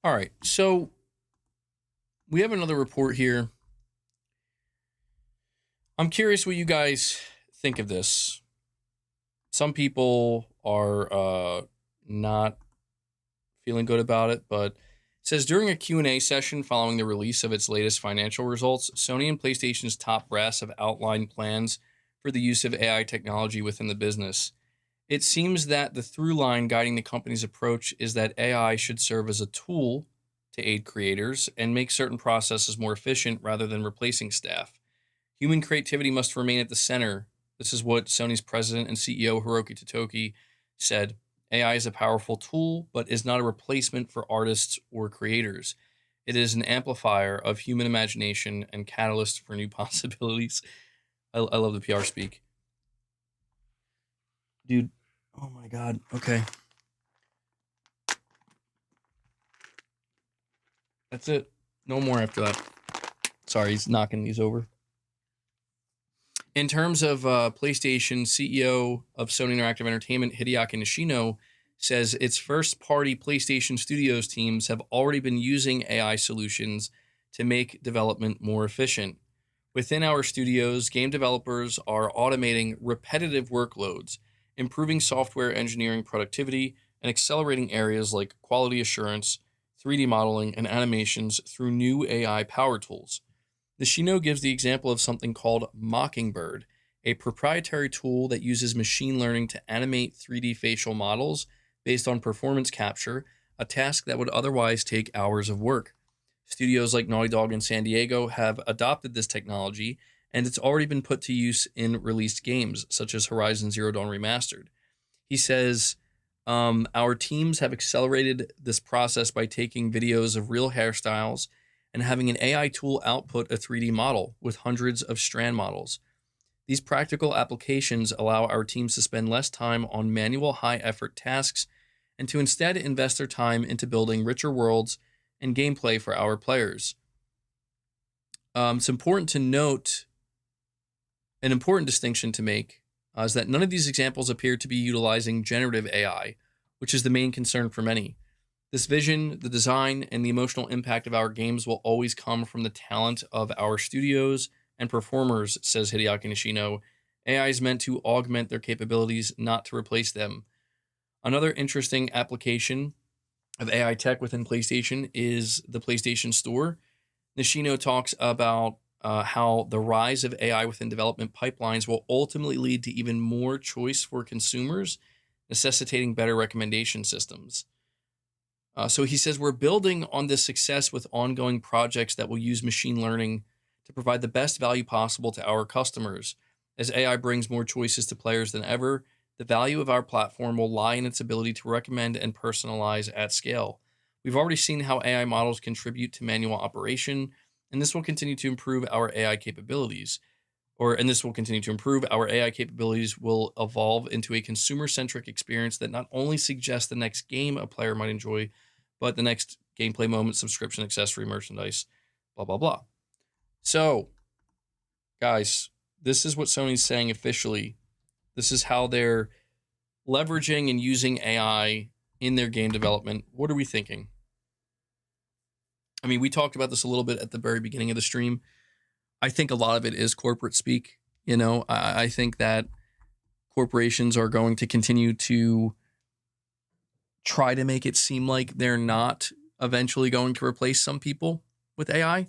All right. So we have another report here. I'm curious what you guys think of this. Some people are not feeling good about it, but it says during a Q&A session following the release of its latest financial results, Sony and PlayStation's top brass have outlined plans for the use of AI technology within the business. It seems that the through line guiding the company's approach is that AI should serve as a tool to aid creators and make certain processes more efficient rather than replacing staff. Human creativity must remain at the center. This is what Sony's president and CEO Hiroki Totoki said. AI is a powerful tool, but is not a replacement for artists or creators. It is an amplifier of human imagination and catalyst for new possibilities. I love the PR speak. Dude, oh my God. Okay. That's it. No more after that. Sorry, he's knocking these over. In terms of PlayStation, CEO of Sony Interactive Entertainment, Hideaki Nishino, says its first-party PlayStation Studios teams have already been using AI solutions to make development more efficient. Within our studios, game developers are automating repetitive workloads, improving software engineering productivity, and accelerating areas like quality assurance, 3D modeling, and animations through new AI power tools. Nishino gives the example of something called Mockingbird, a proprietary tool that uses machine learning to animate 3D facial models based on performance capture, a task that would otherwise take hours of work. Studios like Naughty Dog and San Diego have adopted this technology, and it's already been put to use in released games, such as Horizon Zero Dawn Remastered. He says, our teams have accelerated this process by taking videos of real hairstyles and having an AI tool output a 3D model with hundreds of strand models. These practical applications allow our teams to spend less time on manual high-effort tasks and to instead invest their time into building richer worlds and gameplay for our players. It's important to note, an important distinction to make is that none of these examples appear to be utilizing generative AI, which is the main concern for many. This vision, the design, and the emotional impact of our games will always come from the talent of our studios and performers, says Hideaki Nishino. AI is meant to augment their capabilities, not to replace them. Another interesting application of AI tech within PlayStation is the PlayStation Store. Nishino talks about how the rise of AI within development pipelines will ultimately lead to even more choice for consumers, necessitating better recommendation systems. So he says, we're building on this success with ongoing projects that will use machine learning to provide the best value possible to our customers. As AI brings more choices to players than ever, the value of our platform will lie in its ability to recommend and personalize at scale. We've already seen how AI models contribute to manual operation, and this will continue to improve our AI capabilities. Our AI capabilities will evolve into a consumer-centric experience that not only suggests the next game a player might enjoy, but the next gameplay moment, subscription, accessory, merchandise, blah, blah, blah. So, guys, this is what Sony's saying officially. This is how they're leveraging and using AI in their game development. What are we thinking? I mean, we talked about this a little bit at the very beginning of the stream. I think a lot of it is corporate speak. You know, I think that corporations are going to continue to try to make it seem like they're not eventually going to replace some people with AI.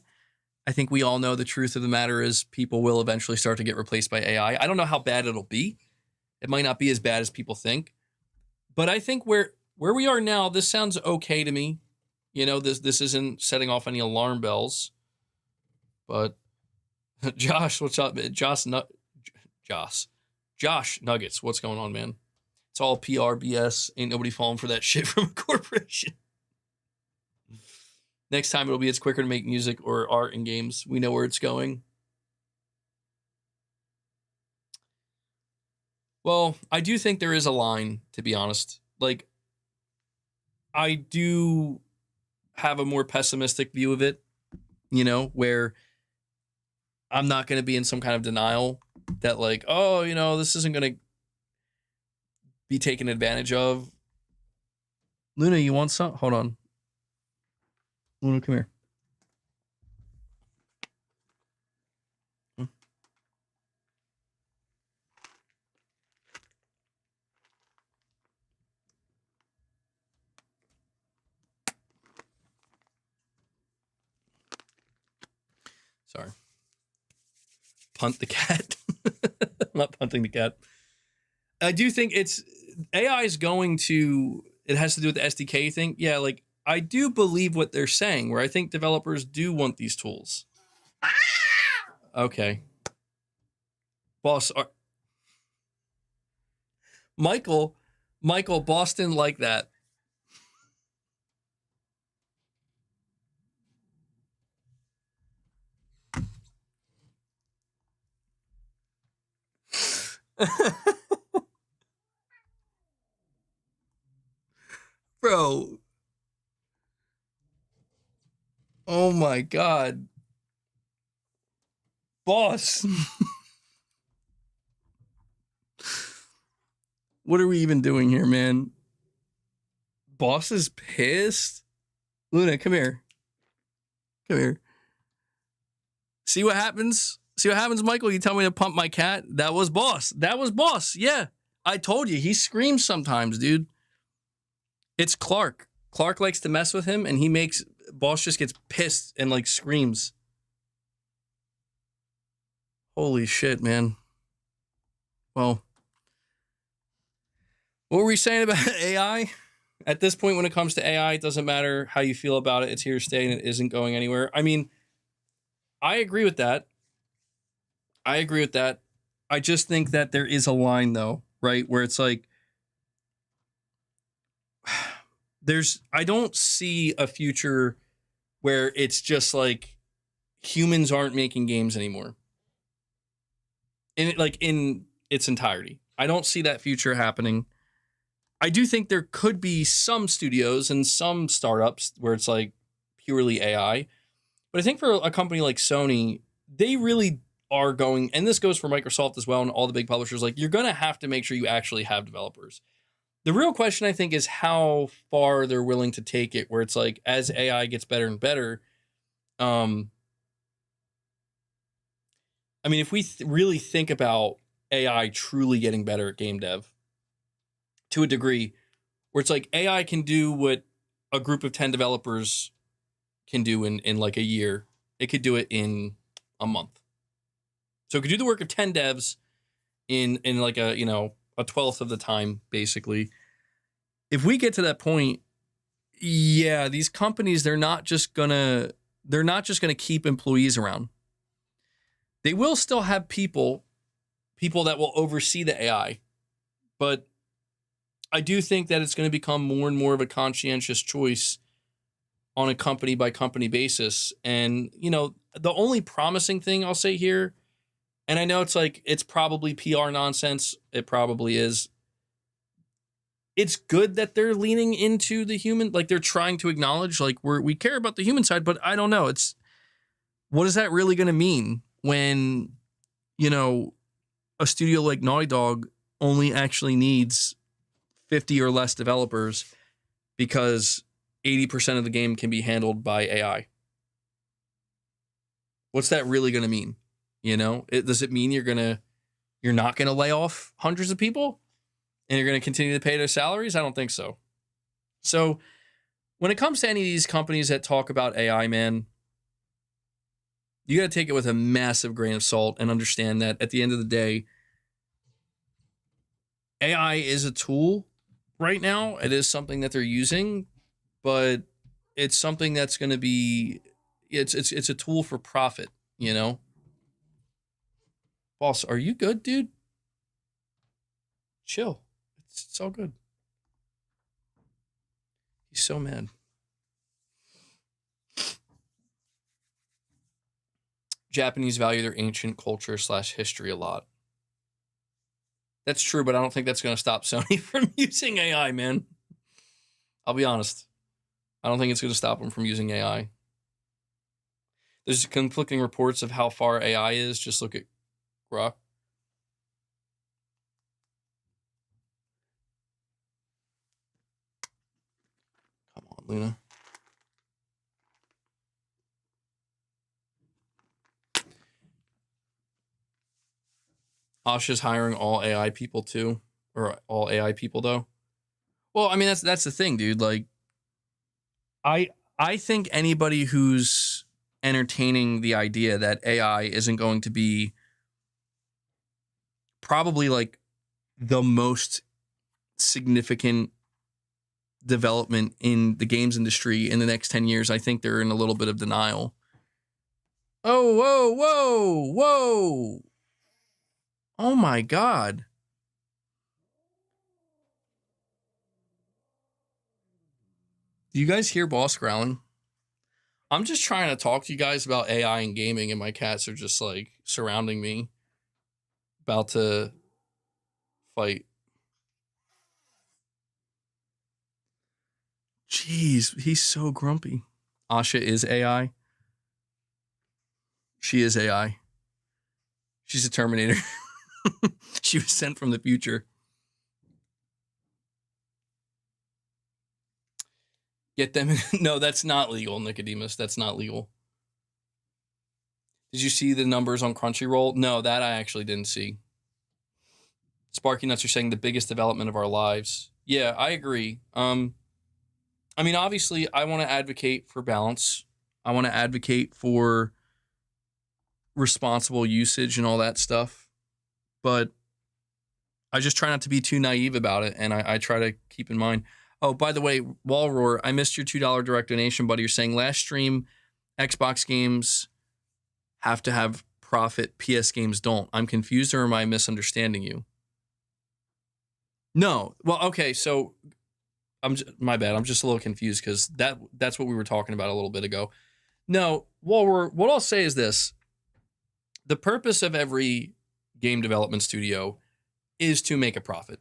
I think we all know the truth of the matter is people will eventually start to get replaced by AI. I don't know how bad it'll be. It might not be as bad as people think. But I think where we are now, this sounds okay to me. You know, this isn't setting off any alarm bells. But Josh, what's up? Josh Nuggets, what's going on, man? It's all PR BS. Ain't nobody falling for that shit from a corporation. Next time it'll be it's quicker to make music or art in games. We know where it's going. Well, I do think there is a line, to be honest. Like, I do have a more pessimistic view of it, you know, where I'm not going to be in some kind of denial that, like, oh, you know, this isn't going to be taken advantage of. Luna, you want some? Hold on. Luna, come here. Sorry. Punt the cat. I'm not punting the cat. I do think AI is going to, it has to do with the SDK thing. Yeah, like I do believe what they're saying, where I think developers do want these tools. Okay. Boss, Michael, Boston like that. Bro. Oh my God. Boss. What are we even doing here, man? Boss is pissed. Luna, come here. Come here. See what happens? See what happens, Michael? You tell me to pump my cat? That was Boss. That was Boss. Yeah. I told you. He screams sometimes, dude. It's Clark. Clark likes to mess with him, and he makes... Boss just gets pissed and, like, screams. Holy shit, man. Well... What were we saying about AI? At this point, when it comes to AI, it doesn't matter how you feel about it. It's here to stay, and it isn't going anywhere. I mean, I agree with that. I just think that there is a line, though, right? Where it's like, I don't see a future where it's just like humans aren't making games anymore. In its entirety. I don't see that future happening. I do think there could be some studios and some startups where it's like purely AI. But I think for a company like Sony, they really are going, and this goes for Microsoft as well and all the big publishers, like you're going to have to make sure you actually have developers. The real question, I think, is how far they're willing to take it, where it's like as AI gets better and better. I mean, if we really think about AI truly getting better at game dev to a degree, where it's like AI can do what a group of 10 developers can do in like a year. It could do it in a month. So it could do the work of 10 devs in like a 12th of the time, basically. If we get to that point, yeah, these companies, they're not just gonna keep employees around. They will still have people that will oversee the AI, but I do think that it's going to become more and more of a conscientious choice on a company by company basis. And, the only promising thing I'll say here, and I know it's probably PR nonsense. It probably is. It's good that they're leaning into the human, like they're trying to acknowledge, like we care about the human side, but I don't know. What is that really going to mean when, a studio like Naughty Dog only actually needs 50 or less developers because 80% of the game can be handled by AI? What's that really going to mean? Does it mean you're not going to lay off hundreds of people and you're going to continue to pay their salaries? I don't think so. So when it comes to any of these companies that talk about AI, man, you got to take it with a massive grain of salt and understand that at the end of the day, AI is a tool right now. It is something that they're using, but it's something that's going to be, it's a tool for profit, Boss, are you good, dude? Chill. It's all good. He's so mad. Japanese value their ancient culture / history a lot. That's true, but I don't think that's going to stop Sony from using AI, man. I'll be honest. I don't think it's going to stop them from using AI. There's conflicting reports of how far AI is. Just look at Grok. Come on, Luna. Asha's hiring all AI people too, or all AI people though. Well, I mean that's the thing, dude. Like, I think anybody who's entertaining the idea that AI isn't going to be probably like the most significant development in the games industry in the next 10 years, I think they're in a little bit of denial. Oh, whoa, whoa, whoa. Oh my God. Do you guys hear Boss growling? I'm just trying to talk to you guys about AI and gaming, and my cats are just like surrounding me, about to fight. Jeez, he's so grumpy. Asha is AI. She is AI. She's a Terminator. She was sent from the future. Get them. No, that's not legal, Nicodemus. That's not legal. Did you see the numbers on Crunchyroll? No, that I actually didn't see. Sparky Nuts are saying the biggest development of our lives. Yeah, I agree. I mean, obviously, I want to advocate for balance. I want to advocate for responsible usage and all that stuff. But I just try not to be too naive about it, and I try to keep in mind. Oh, by the way, Wallroar, I missed your $2 direct donation, buddy. You're saying last stream, Xbox games have to have profit, PS games don't. I'm confused, or am I misunderstanding you? No. Well, okay, so my bad. I'm just a little confused because that's what we were talking about a little bit ago. No, Wallroar, what I'll say is this. The purpose of every game development studio is to make a profit.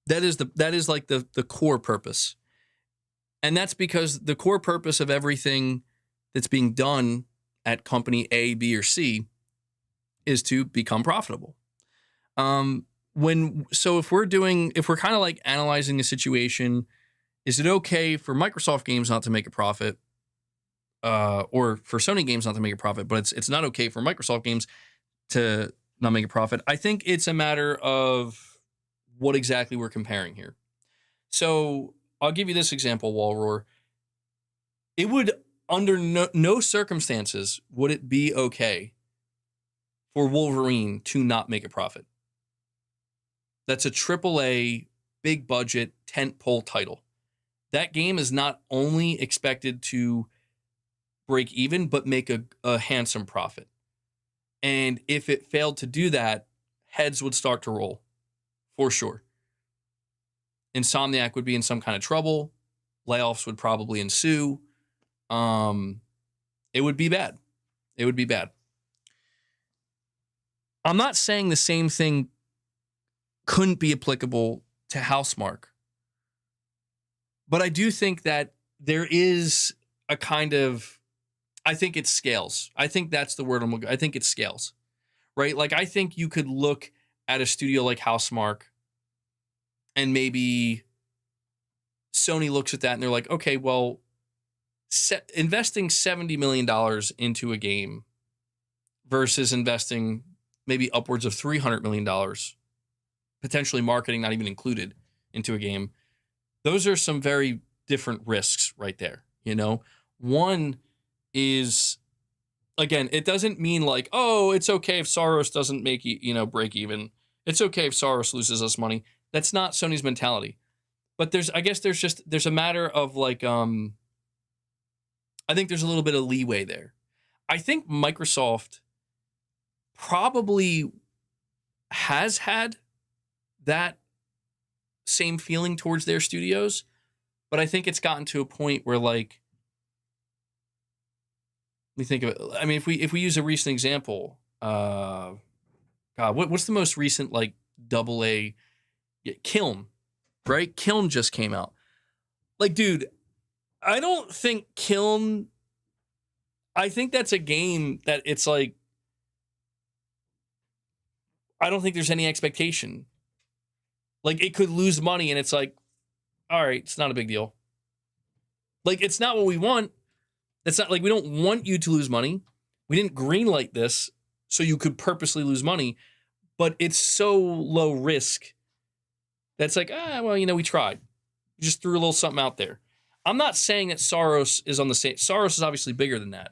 That is like the core purpose. And that's because the core purpose of everything that's being done at company A, B, or C is to become profitable. If we're kind of like analyzing a situation, is it okay for Microsoft games not to make a profit? Or for Sony games not to make a profit, but it's not okay for Microsoft games to not make a profit. I think it's a matter of what exactly we're comparing here. So I'll give you this example, Wallroar. It would, under no circumstances, would it be okay for Wolverine to not make a profit. That's a AAA, big budget, tentpole title. That game is not only expected to break even, but make a handsome profit. And if it failed to do that, heads would start to roll, for sure. Insomniac would be in some kind of trouble. Layoffs would probably ensue. It would be bad. It would be bad. I'm not saying the same thing couldn't be applicable to Housemarque. But I do think that there is a kind of, I think it scales. I think that's the word I think it scales, right? Like, I think you could look at a studio like Housemarque and maybe Sony looks at that and they're like, okay, well, investing $70 million into a game versus investing maybe upwards of $300 million, potentially marketing not even included, into a game. Those are some very different risks right there. You know, one is, again, it doesn't mean like, oh, it's okay if Soros doesn't make, break even. It's okay if Soros loses us money. That's not Sony's mentality. But there's a matter of like, I think there's a little bit of leeway there. I think Microsoft probably has had that same feeling towards their studios, but I think it's gotten to a point where, like, let me think of it. I mean, if we use a recent example, God, what's the most recent like AA? Kiln, right? Kiln just came out. Like, dude, I don't think Kiln. I think that's a game that it's like, I don't think there's any expectation. Like, it could lose money, and it's like, all right, it's not a big deal. Like, it's not what we want. It's not like we don't want you to lose money. We didn't greenlight this so you could purposely lose money. but it's so low risk that's like, well, we tried. We just threw a little something out there. I'm not saying that Soros is on the same. Soros is obviously bigger than that.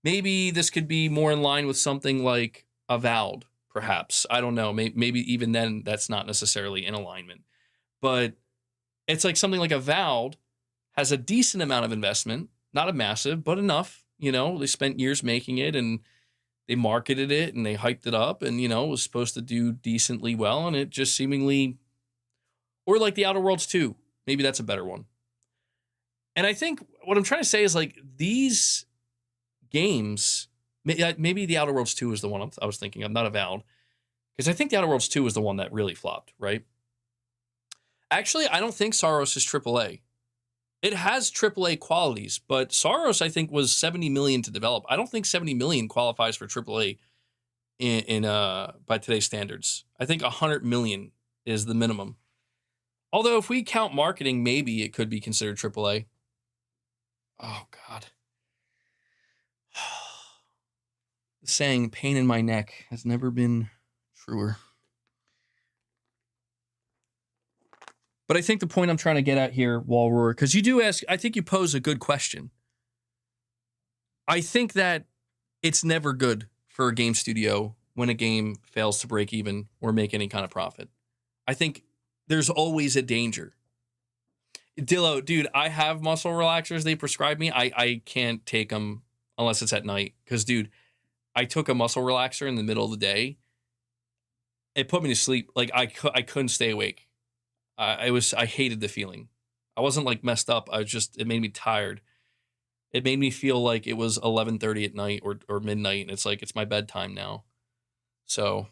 Maybe this could be more in line with something like Avowed, perhaps. I don't know. Maybe even then that's not necessarily in alignment. But it's like something like Avowed has a decent amount of investment, not a massive, but enough. They spent years making it and they marketed it and they hyped it up and, it was supposed to do decently well. And it just seemingly, or like the Outer Worlds 2, maybe that's a better one. And I think what I'm trying to say is like these games, maybe the Outer Worlds 2 is the one I was thinking of, not Avowed. Because I think the Outer Worlds 2 was the one that really flopped, right? Actually, I don't think Soros is AAA. It has AAA qualities, but Soros, I think, was $70 million to develop. I don't think $70 million qualifies for AAA in by today's standards. I think $100 million is the minimum. Although if we count marketing, maybe it could be considered AAA. Oh, God. The saying, pain in my neck, has never been truer. But I think the point I'm trying to get at here, Walroar, because you do ask, I think you pose a good question. I think that it's never good for a game studio when a game fails to break even or make any kind of profit. I think there's always a danger. Dillo, dude, I have muscle relaxers they prescribe me. I can't take them unless it's at night. Because, dude, I took a muscle relaxer in the middle of the day. It put me to sleep. Like, I couldn't stay awake. I hated the feeling. I wasn't like messed up. It made me tired. It made me feel like it was 11:30 at night or midnight. And it's like, it's my bedtime now. So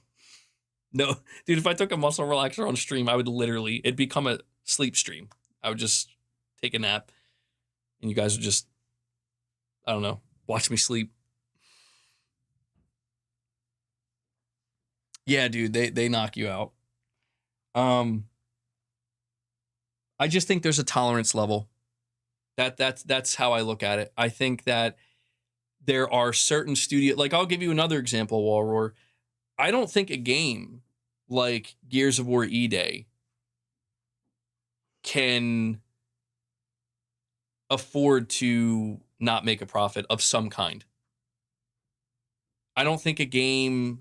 no, dude, if I took a muscle relaxer on stream, it'd become a sleep stream. I would just take a nap and you guys would just, I don't know, watch me sleep. Yeah, dude, they knock you out. I just think there's a tolerance level. That's how I look at it. I think that there are certain like I'll give you another example, Walroar. I don't think a game like Gears of War E-Day can afford to not make a profit of some kind. I don't think a game,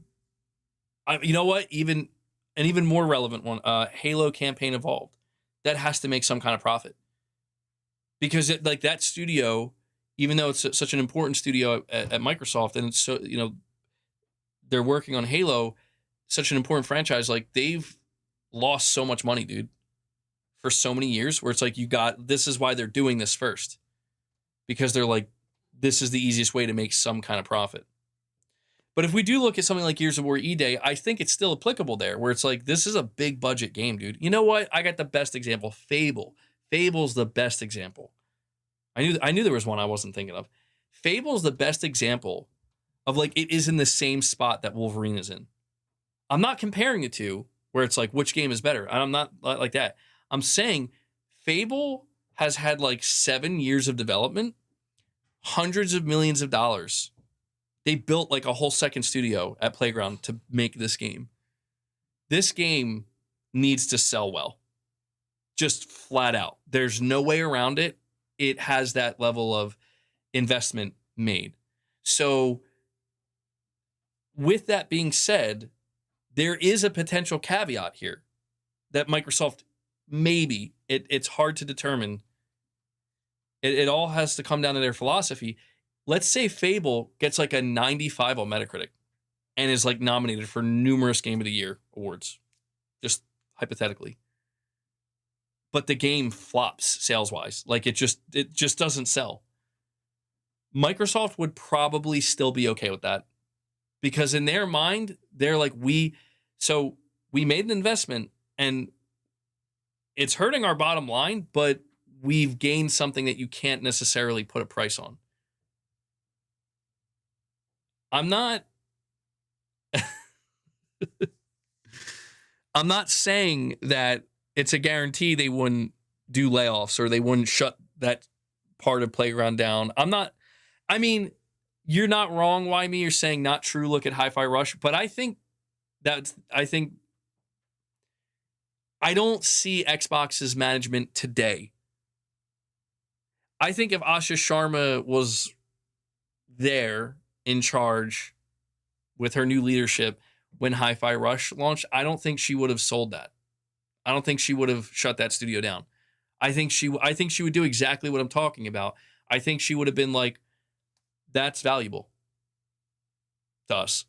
you know what? Even an even more relevant one, Halo Campaign Evolved. That has to make some kind of profit because that studio, even though it's such an important studio at Microsoft and it's so, they're working on Halo, such an important franchise. Like they've lost so much money, dude, for so many years where it's like, this is why they're doing this first because they're like, this is the easiest way to make some kind of profit. But if we do look at something like Gears of War E-Day, I think it's still applicable there, where it's like, this is a big budget game, dude. You know what? I got the best example. Fable. Fable's the best example. I knew there was one I wasn't thinking of. Fable's the best example of like, it is in the same spot that Wolverine is in. I'm not comparing the two, where it's like, which game is better? I'm not like that. I'm saying Fable has had like 7 years of development, hundreds of millions of dollars. They built like a whole second studio at Playground to make this game. This game needs to sell well. Just flat out. There's no way around it. It has that level of investment made. So with that being said, there is a potential caveat here that Microsoft maybe, it's hard to determine. It all has to come down to their philosophy. Let's say Fable gets like a 95 on Metacritic and is like nominated for numerous Game of the Year awards, just hypothetically. But the game flops sales-wise. Like it just doesn't sell. Microsoft would probably still be okay with that because in their mind, they're like, we made an investment and it's hurting our bottom line, but we've gained something that you can't necessarily put a price on. I'm not saying that it's a guarantee they wouldn't do layoffs or they wouldn't shut that part of Playground down. You're not wrong, Why Me? You're saying not true, look at Hi-Fi Rush, but I think I think I don't see Xbox's management today. I think if Asha Sharma was there in charge with her new leadership when Hi-Fi Rush launched, I don't think she would have sold that. I don't think she would have shut that studio down. I think she would do exactly what I'm talking about. I think she would have been like, that's valuable to us.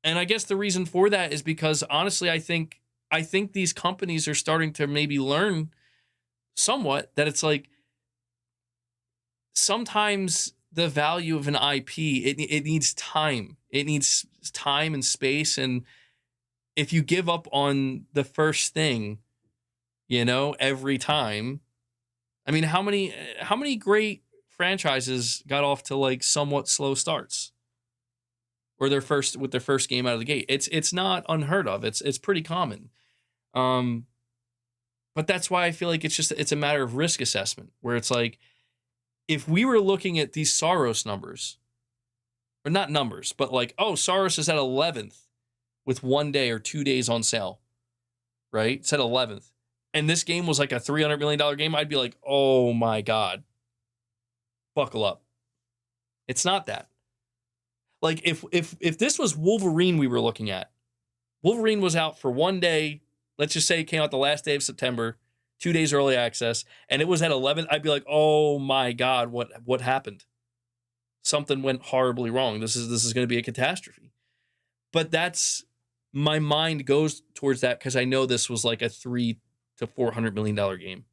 And I guess the reason for that is because honestly, I think these companies are starting to maybe learn somewhat that it's like sometimes the value of an IP, it needs time. It needs time and space. And if you give up on the first thing, every time, I mean, how many great franchises got off to like somewhat slow starts or their first game out of the gate? It's not unheard of. It's pretty common. But that's why I feel like it's a matter of risk assessment where it's like, if we were looking at these Soros numbers, or not numbers, but like, oh, Soros is at 11th with 1 day or 2 days on sale, right? It's at 11th. And this game was like a $300 million game, I'd be like, oh my God, buckle up. It's not that. Like if this was Wolverine we were looking at, Wolverine was out for 1 day, let's just say it came out the last day of September, 2 days early access, and it was at 11th, I'd be like, oh my God, what happened? Something went horribly wrong. This is going to be a catastrophe. But my mind goes towards that because I know this was like a $300 to $400 million game.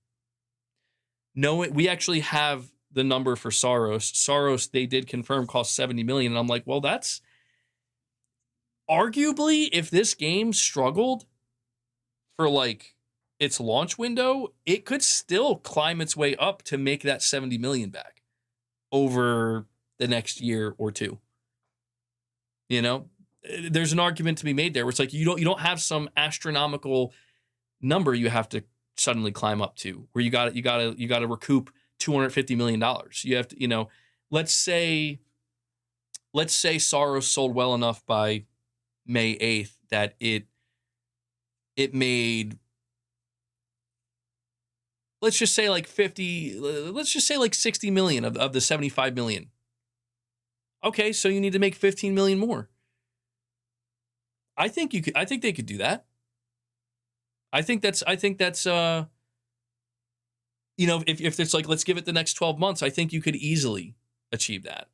No, we actually have the number for Soros. Soros, they did confirm, cost $70 million, and I'm like, well, that's arguably, if this game struggled for like its launch window, it could still climb its way up to make that $70 million back over the next year or two. There's an argument to be made there where it's like you don't have some astronomical number you have to suddenly climb up to where you got to recoup $250 million. You have to, let's say Soros sold well enough by May 8th that it made, let's just say like 60 million of the 75 million. Okay, so you need to make 15 million more. I think they could do that. I think that's if it's like, let's give it the next 12 months, I think you could easily achieve that.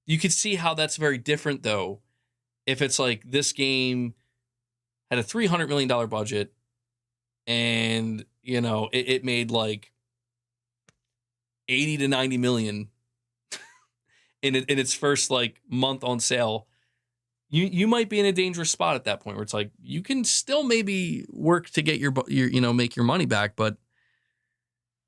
You could see how that's very different though. If it's like this game had a $300 million budget and, it made like 80 to 90 million in its first like month on sale, you might be in a dangerous spot at that point where it's like, you can still maybe work to get your make your money back, but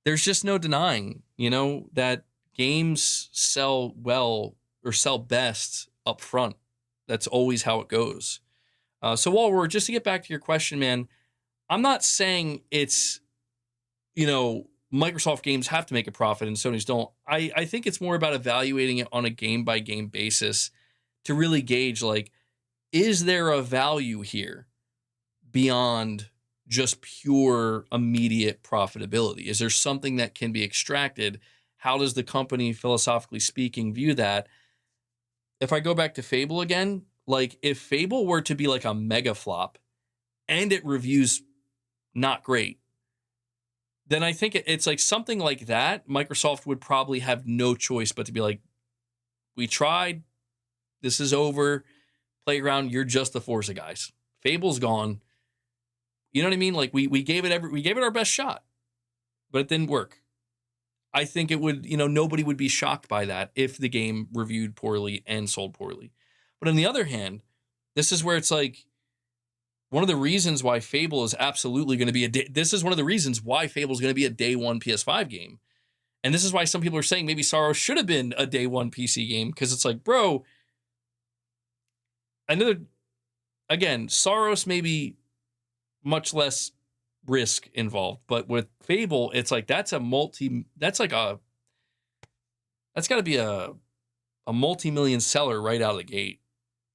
there's just no denying, that games sell well or sell best up front. That's always how it goes. So while just to get back to your question, man, I'm not saying it's, Microsoft games have to make a profit and Sony's don't. I think it's more about evaluating it on a game by game basis to really gauge, like, is there a value here beyond just pure immediate profitability? Is there something that can be extracted? How does the company, philosophically speaking, view that? If I go back to Fable again, like if Fable were to be like a mega flop and it reviews not great, then I think it's like something like that. Microsoft would probably have no choice but to be like, we tried, this is over. Playground, you're just the Forza guys. Fable's gone. You know what I mean? Like we gave it our best shot, but it didn't work. I think it would, nobody would be shocked by that if the game reviewed poorly and sold poorly. But on the other hand, this is where it's like one of the reasons why Fable is absolutely going to be this is one of the reasons why Fable is going to be a day one PS5 game. And this is why some people are saying maybe Soros should have been a day one PC game, because it's like, bro, again, Soros maybe much less risk involved, but with Fable, it's like that's got to be a a multi-million seller right out of the gate.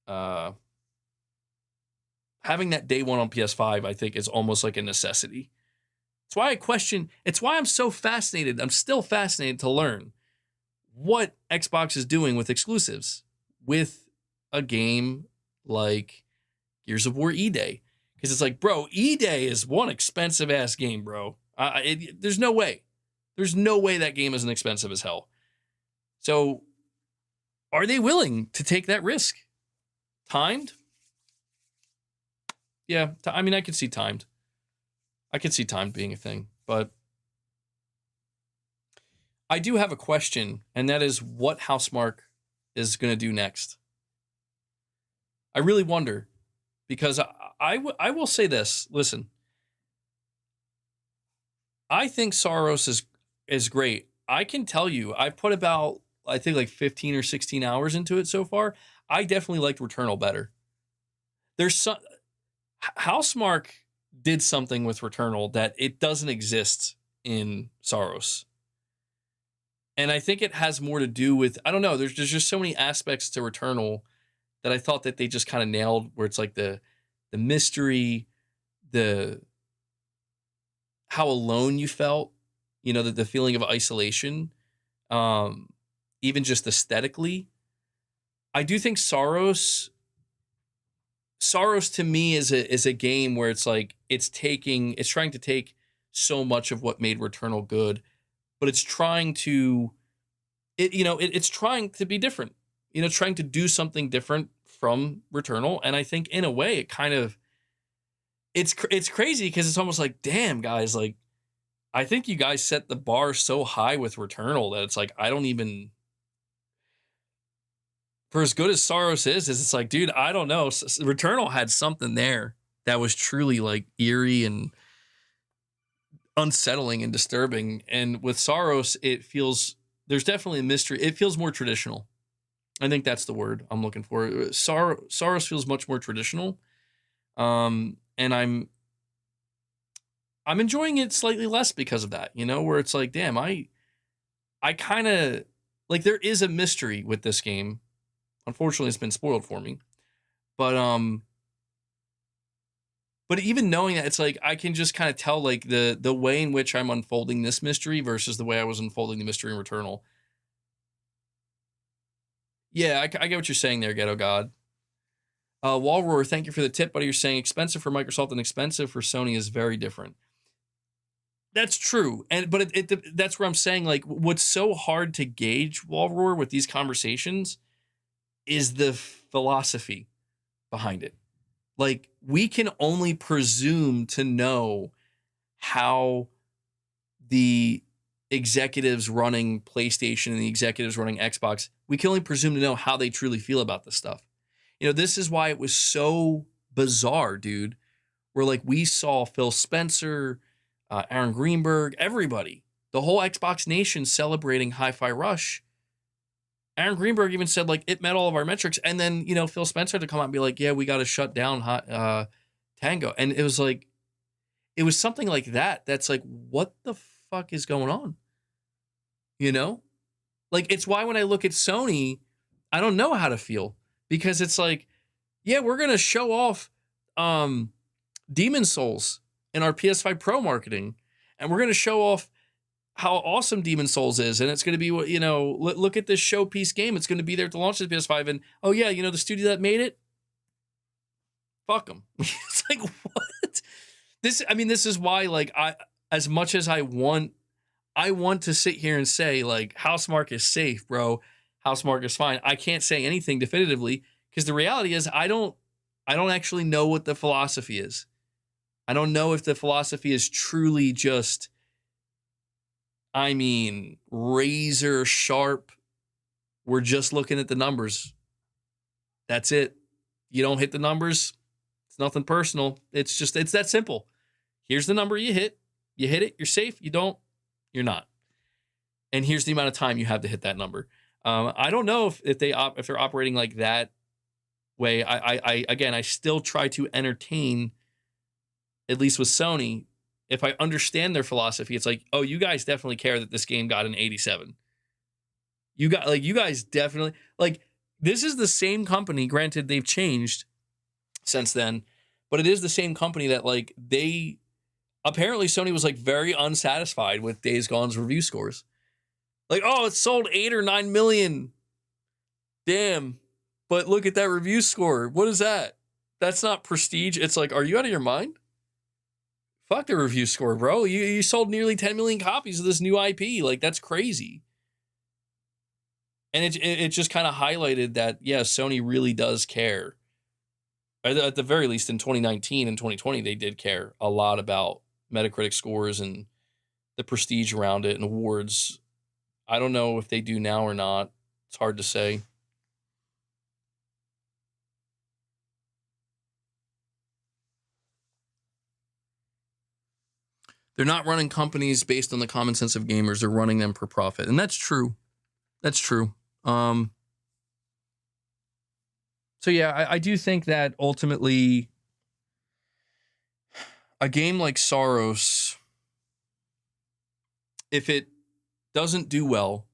Having that day one on PS5, I think, is almost like a necessity. It's why it's why I'm so fascinated. I'm still fascinated to learn what Xbox is doing with exclusives with a game like Gears of War E-Day. Because it's like, bro, E-Day is one expensive ass game, bro. There's no way. There's no way that game isn't expensive as hell. So are they willing to take that risk? Timed? Yeah, I mean, I could see timed. I could see timed being a thing, but I do have a question, and that is what Housemarque is going to do next. I really wonder, because I will say this. Listen, I think Soros is great. I can tell you, I put about, I think, like 15 or 16 hours into it so far. I definitely liked Returnal better. There's some Housemarque did something with Returnal that it doesn't exist in Soros. And I think it has more to do with, I don't know, there's just so many aspects to Returnal that I thought that they just kind of nailed, where it's like the mystery, how alone you felt, the feeling of isolation, even just aesthetically. I do think Soros to me is a game where it's like it's trying to take so much of what made Returnal good, but it's trying to it's trying to be different, trying to do something different from Returnal. And I think in a way it kind of it's crazy, because it's almost like, damn guys, like I think you guys set the bar so high with Returnal that it's like I don't even, for as good as Soros is it's like, dude, I don't know. Returnal had something there that was truly like eerie and unsettling and disturbing. And with Soros, there's definitely a mystery. It feels more traditional. I think that's the word I'm looking for. Soros feels much more traditional. And I'm enjoying it slightly less because of that, where it's like, damn, I kind of like, there is a mystery with this game. Unfortunately, it's been spoiled for me. But even knowing that, it's like I can just kind of tell like the way in which I'm unfolding this mystery versus the way I was unfolding the mystery in Returnal. Yeah, I get what you're saying there, Ghetto God. Wallroar, thank you for the tip, buddy. You're saying expensive for Microsoft and expensive for Sony is very different. That's true, but that's where I'm saying, like, what's so hard to gauge, Wallroar, with these conversations is the philosophy behind it. Like, we can only presume to know how the executives running PlayStation and the executives running Xbox, we can only presume to know how they truly feel about this stuff. This is why it was so bizarre, dude, where like we saw Phil Spencer, Aaron Greenberg, everybody, the whole Xbox nation celebrating Hi-Fi Rush. Aaron Greenberg even said, like, it met all of our metrics. And then, Phil Spencer had to come out and be like, yeah, we got to shut down Tango. And it was like, it was something like that. That's like, what the fuck is going on? Like, it's why when I look at Sony, I don't know how to feel, because it's like, yeah, we're going to show off Demon Souls in our PS5 Pro marketing. And we're going to show off how awesome Demon Souls is, and it's going to be, look at this showpiece game. It's going to be there to launch the PS5, and oh yeah, the studio that made it, fuck them. It's like, what? This is why, like, as much as I want to sit here and say, like, Housemarque is safe, bro. Housemarque is fine. I can't say anything definitively, because the reality is I don't actually know what the philosophy is. I don't know if the philosophy is truly just, razor sharp. We're just looking at the numbers. That's it. You don't hit the numbers, it's nothing personal. It's that simple. Here's the number you hit. You hit it, you're safe. You don't, you're not. And here's the amount of time you have to hit that number. I don't know if they're operating like that way. I still try to entertain, at least with Sony. If I understand their philosophy, it's like, oh, you guys definitely care that this game got an 87. You guys definitely like this is the same company. Granted, they've changed since then, but it is the same company that like they apparently Sony was like very unsatisfied with Days Gone's review scores. Like, oh, it sold 8 or 9 million. Damn. But look at that review score. What is that? That's not prestige. It's like, are you out of your mind? Fuck the review score, bro. You sold nearly 10 million copies of this new IP. Like, that's crazy. And it just kind of highlighted that, yeah, Sony really does care. At the very least, in 2019 and 2020, they did care a lot about Metacritic scores and the prestige around it and awards. I don't know if they do now or not. It's hard to say. They're not running companies based on the common sense of gamers. They're running them for profit. And that's true. That's true. So yeah, I do think that ultimately a game like Soros, if it doesn't do well,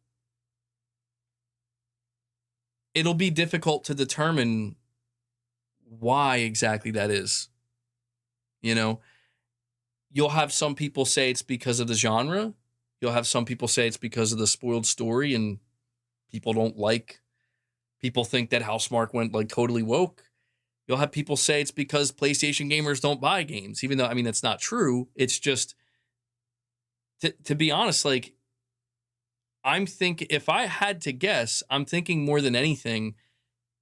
it'll be difficult to determine why exactly that is. You know, you'll have some people say it's because of the genre. You'll have some people say it's because of the spoiled story and people think that Housemarque went like totally woke. You'll have people say it's because PlayStation gamers don't buy games, even though, I mean, that's not true. It's just, to be honest, like, if I had to guess, I'm thinking more than anything,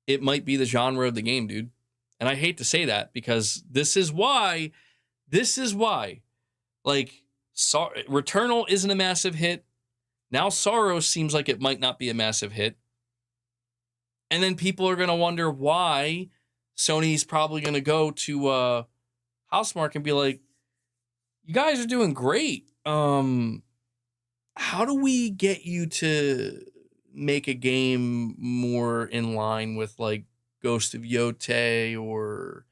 it might be the genre of the game, dude. And I hate to say that because this is why, like, Returnal isn't a massive hit. Now Soros seems like it might not be a massive hit. And then people are going to wonder why Sony's probably going to go to Housemarque and be like, you guys are doing great. How do we get you to make a game more in line with like Ghost of Yotei or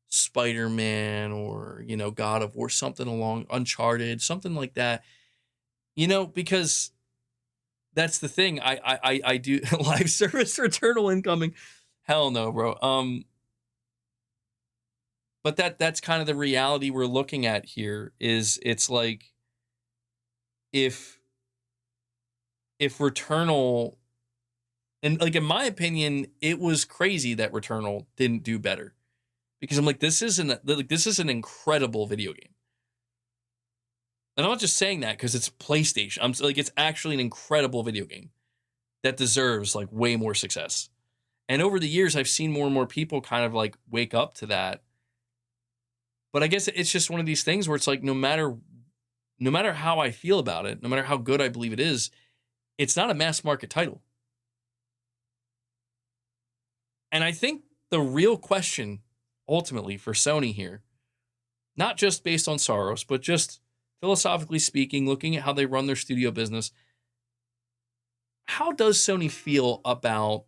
Spider-Man or, you know, God of War, something along Uncharted, something like that, you know, because that's the thing. I do live service Returnal incoming. Hell no, bro. But that's kind of the reality we're looking at here is it's like if Returnal, and like in my opinion, it was crazy that Returnal didn't do better. Because I'm like, this is an incredible video game. And I'm not just saying that because it's PlayStation. I'm like, it's actually an incredible video game that deserves like way more success. And over the years, I've seen more and more people kind of like wake up to that. But I guess it's just one of these things where it's like, no matter how I feel about it, no matter how good I believe it is, it's not a mass market title. And I think the real question ultimately for Sony here, not just based on Soros, but just philosophically speaking, looking at how they run their studio business, how does Sony feel about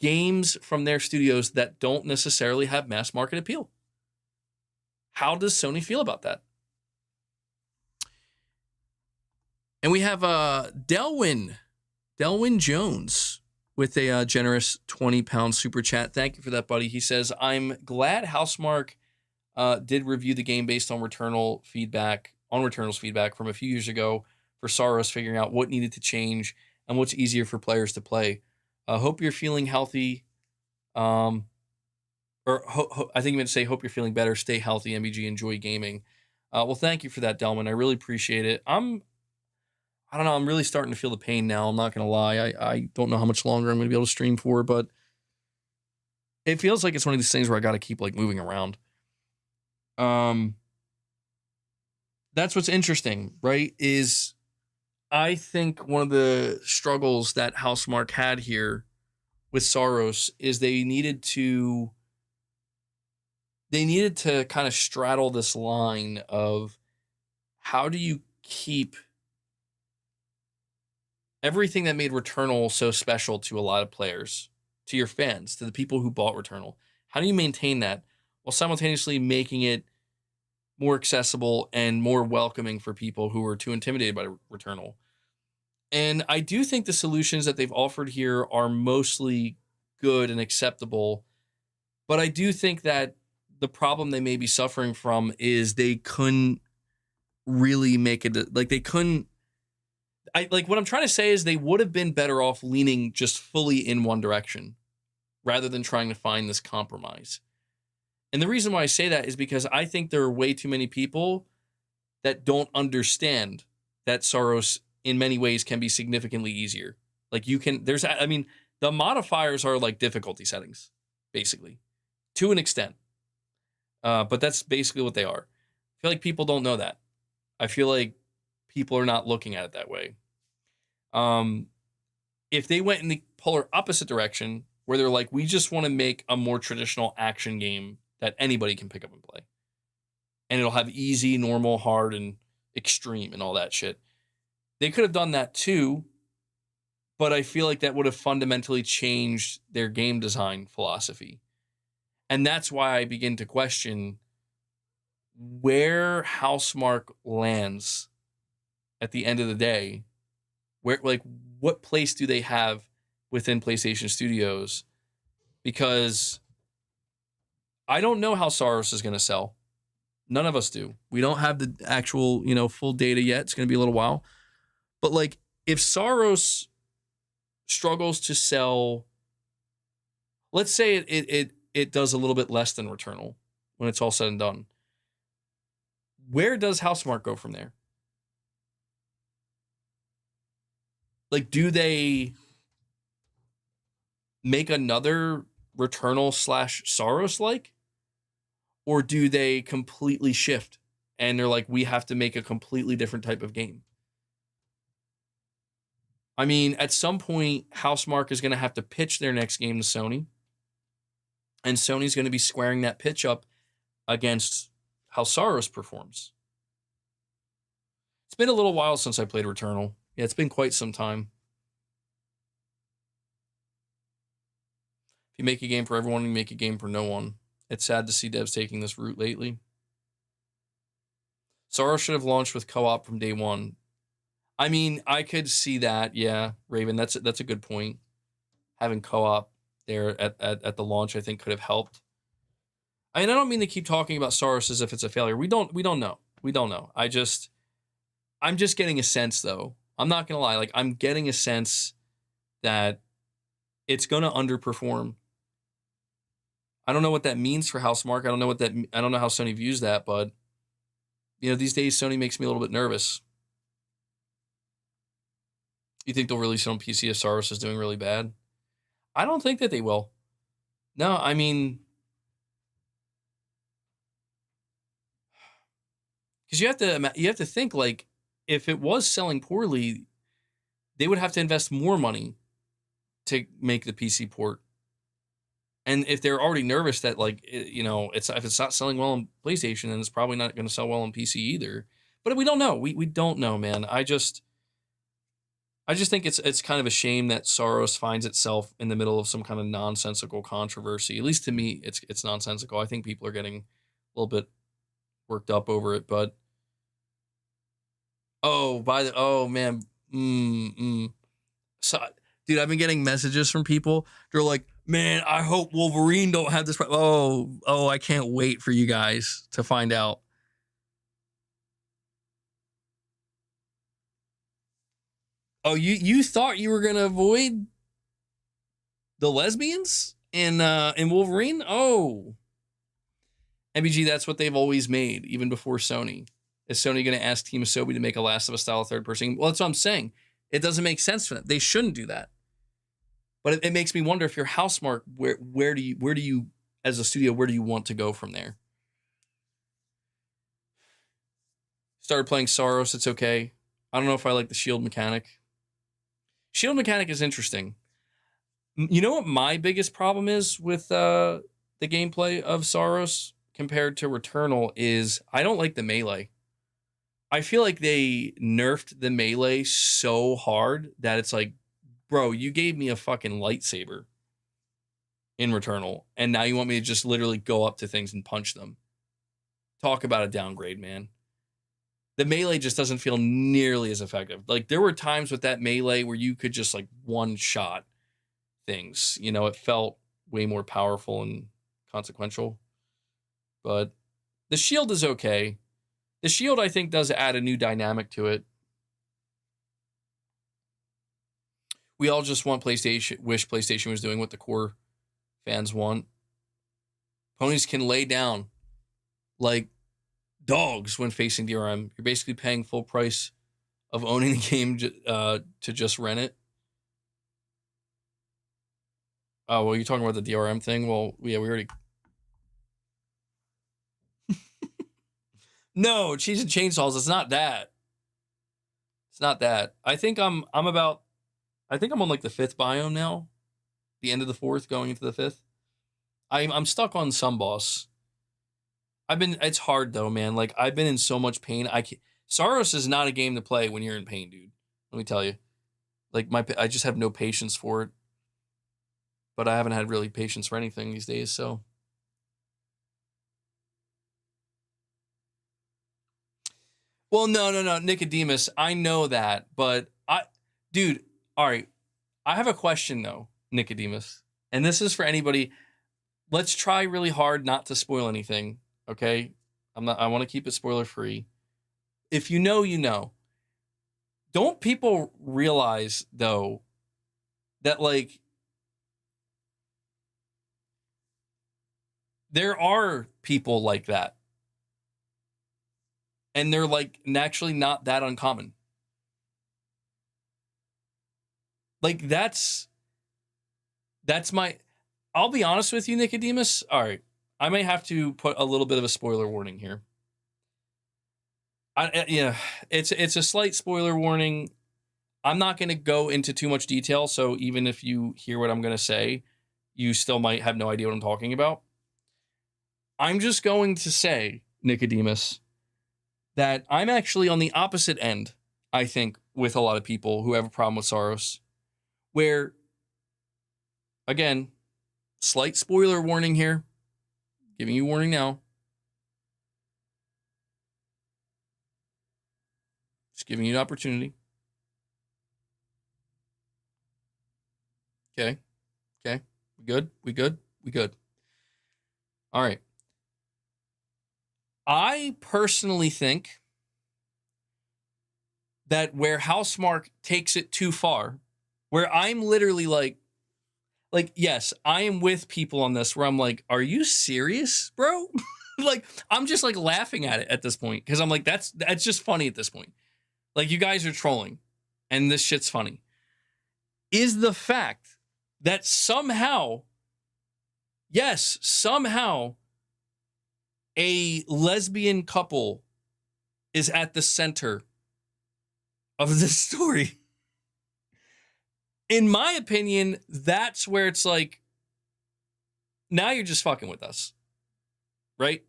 games from their studios that don't necessarily have mass market appeal? How does Sony feel about that? And we have Delwyn Jones with a generous 20-pound super chat. Thank you for that, buddy. He says, I'm glad Housemarque did review the game based on Returnal's feedback from a few years ago for Soros, figuring out what needed to change and what's easier for players to play. Hope you're feeling healthy. I think you meant to say, hope you're feeling better. Stay healthy, MBG. Enjoy gaming. Well, thank you for that, Delman. I really appreciate it. I don't know. I'm really starting to feel the pain now. I'm not going to lie. I don't know how much longer I'm going to be able to stream for, but it feels like it's one of these things where I got to keep like moving around. That's what's interesting, right? Is I think one of the struggles that Housemarque had here with Soros is they needed to kind of straddle this line of how do you keep everything that made Returnal so special to a lot of players, to your fans, to the people who bought Returnal. How do you maintain that while simultaneously making it more accessible and more welcoming for people who are too intimidated by Returnal? And I do think the solutions that they've offered here are mostly good and acceptable. But I do think that the problem they may be suffering from is they couldn't really make it, like they couldn't. I like what I'm trying to say is they would have been better off leaning just fully in one direction rather than trying to find this compromise. And the reason why I say that is because I think there are way too many people that don't understand that Soros in many ways can be significantly easier. Like I mean, the modifiers are like difficulty settings, basically, to an extent. But that's basically what they are. I feel like people don't know that. I feel like people are not looking at it that way. If they went in the polar opposite direction, where they're like, we just want to make a more traditional action game that anybody can pick up and play, and it'll have easy, normal, hard, and extreme, and all that shit. They could have done that too, but I feel like that would have fundamentally changed their game design philosophy. And that's why I begin to question where Housemarque lands at the end of the day. Where, like, what place do they have within PlayStation Studios? Because I don't know how Soros is going to sell. None of us do. We don't have the actual, full data yet. It's going to be a little while. But like, if Soros struggles to sell, let's say it does a little bit less than Returnal when it's all said and done, where does Housemarque go from there? Like, do they make another Returnal / Soros like? Or do they completely shift and they're like, we have to make a completely different type of game? I mean, at some point, Housemarque is going to have to pitch their next game to Sony. And Sony's going to be squaring that pitch up against how Soros performs. It's been a little while since I played Returnal. Yeah, it's been quite some time. If you make a game for everyone, you make a game for no one. It's sad to see devs taking this route lately. Soros should have launched with co-op from day one. I mean, I could see that. Yeah, Raven, that's a good point. Having co-op there at the launch, I think, could have helped. I don't mean to keep talking about Soros as if it's a failure. We don't know. We don't know. I'm just getting a sense, though. I'm not gonna lie. Like, I'm getting a sense that it's gonna underperform. I don't know what that means for Housemarque. I don't know how Sony views that, but these days Sony makes me a little bit nervous. You think they'll release it on PC if Soros is doing really bad? I don't think that they will. No, I mean, because you have to think, like, if it was selling poorly, they would have to invest more money to make the PC port. And if they're already nervous that, like, if it's not selling well on PlayStation, then it's probably not going to sell well on PC either. But we don't know. We don't know, man. I just think it's kind of a shame that Soros finds itself in the middle of some kind of nonsensical controversy. At least to me, it's nonsensical. I think people are getting a little bit worked up over it. But oh man, So, dude, I've been getting messages from people. They're like, man, I hope Wolverine don't have this. Oh, I can't wait for you guys to find out. Oh, you thought you were gonna avoid the lesbians in Wolverine? Oh, MBG, that's what they've always made, even before Sony. Is Sony going to ask Team Asobi to make a Last of Us style third-person game? Well, that's what I'm saying. It doesn't make sense for them. They shouldn't do that. But it makes me wonder, if you're Housemarque, where do you, as a studio, where do you want to go from there? Started playing Soros, it's okay. I don't know if I like the shield mechanic. Shield mechanic is interesting. You know what my biggest problem is with the gameplay of Soros compared to Returnal is I don't like the melee. I feel like they nerfed the melee so hard that it's like, bro, you gave me a fucking lightsaber in Returnal, and now you want me to just literally go up to things and punch them. Talk about a downgrade, man. The melee just doesn't feel nearly as effective. Like there were times with that melee where you could just like one shot things. You know, it felt way more powerful and consequential. But the shield is okay. The shield, I think, does add a new dynamic to it. We all just want PlayStation, wish PlayStation was doing what the core fans want. Ponies can lay down like dogs when facing DRM. You're basically paying full price of owning the game to just rent it. Oh, well, you're talking about the DRM thing? Well, yeah, we already... No, Cheese and Chainsaws, it's not that. It's not that. I think I'm on like the 5th biome now. The end of the 4th, going into the 5th. I'm stuck on some boss. It's hard though, man. Like I've been in so much pain. Saros is not a game to play when you're in pain, dude. Let me tell you. Like I just have no patience for it. But I haven't had really patience for anything these days, so. Well, no, Nicodemus. I know that, but dude, all right. I have a question though, Nicodemus. And this is for anybody. Let's try really hard not to spoil anything, okay? I want to keep it spoiler free. If you know, you know. Don't people realize though that like there are people like that? And they're like naturally not that uncommon. Like that's my... I'll be honest with you, Nicodemus. All right. I may have to put a little bit of a spoiler warning here. Yeah, it's a slight spoiler warning. I'm not going to go into too much detail, so even if you hear what I'm going to say, you still might have no idea what I'm talking about. I'm just going to say, Nicodemus, that I'm actually on the opposite end, I think, with a lot of people who have a problem with Saros, where, again, slight spoiler warning here, giving you warning now. Just giving you an opportunity. Okay. We good. All right. I personally think that where Housemarque takes it too far, where I'm literally like, yes, I am with people on this where I'm like, are you serious, bro? Like, I'm just like laughing at it at this point. Cause I'm like, that's just funny at this point. Like you guys are trolling and this shit's funny. Is the fact that somehow, yes, somehow a lesbian couple is at the center of this story. In my opinion, that's where it's like, now you're just fucking with us. Right?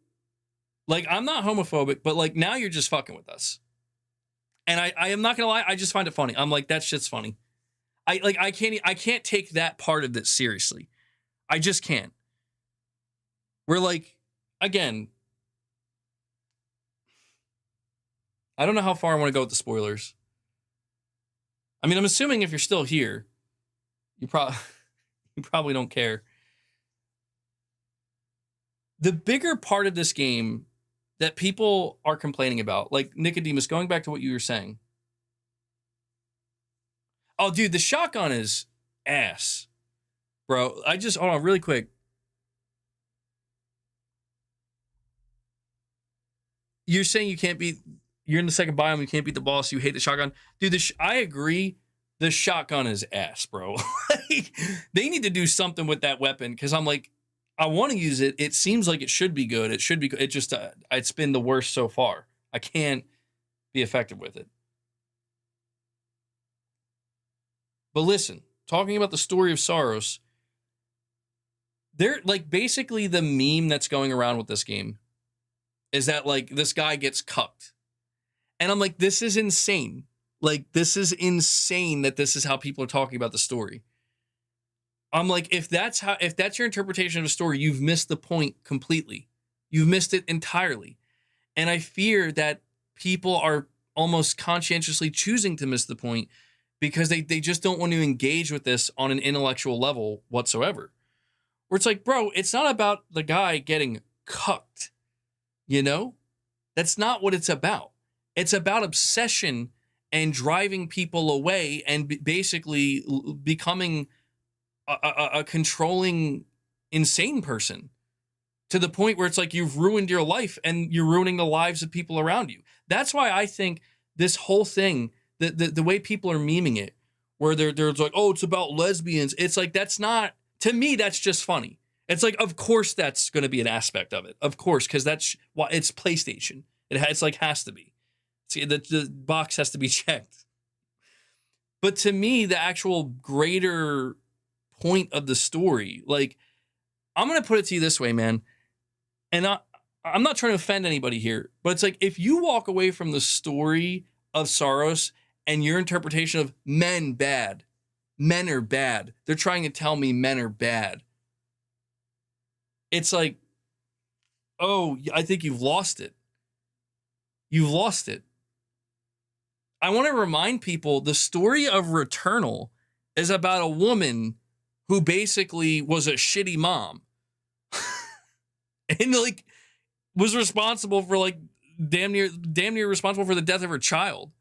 Like, I'm not homophobic, but like, now you're just fucking with us. And I am not gonna lie, I just find it funny. I'm like, that shit's funny. I can't take that part of it seriously. I just can't. We're like, again, I don't know how far I want to go with the spoilers. I mean, I'm assuming if you're still here, you probably don't care. The bigger part of this game that people are complaining about, like Nicodemus, going back to what you were saying. Oh, dude, the shotgun is ass, bro. Hold on really quick. You're saying you're in the second biome, you can't beat the boss, you hate the shotgun. Dude, I agree. The shotgun is ass, bro. Like, they need to do something with that weapon because I'm like, I want to use it. It seems like it should be good. It should be good. It just, it's been the worst so far. I can't be effective with it. But listen, talking about the story of Saros, they're like basically the meme that's going around with this game is that like this guy gets cucked. And I'm like, this is insane. Like, this is insane that this is how people are talking about the story. I'm like, if that's your interpretation of a story, you've missed the point completely. You've missed it entirely. And I fear that people are almost conscientiously choosing to miss the point because they just don't want to engage with this on an intellectual level whatsoever. Where it's like, bro, it's not about the guy getting cucked, you know? That's not what it's about. It's about obsession and driving people away and basically becoming a controlling, insane person to the point where it's like you've ruined your life and you're ruining the lives of people around you. That's why I think this whole thing, the way people are memeing it, where they're like, oh, it's about lesbians. It's like, that's not, to me, that's just funny. It's like, of course, that's going to be an aspect of it. Of course, because that's why it's PlayStation. It's like, has to be. See, the box has to be checked. But to me, the actual greater point of the story, like, I'm going to put it to you this way, man. And I'm not trying to offend anybody here, but it's like, if you walk away from the story of Saros and your interpretation of men bad, men are bad, they're trying to tell me men are bad. It's like, oh, I think you've lost it. You've lost it. I want to remind people the story of Returnal is about a woman who basically was a shitty mom and like was responsible for like damn near responsible for the death of her child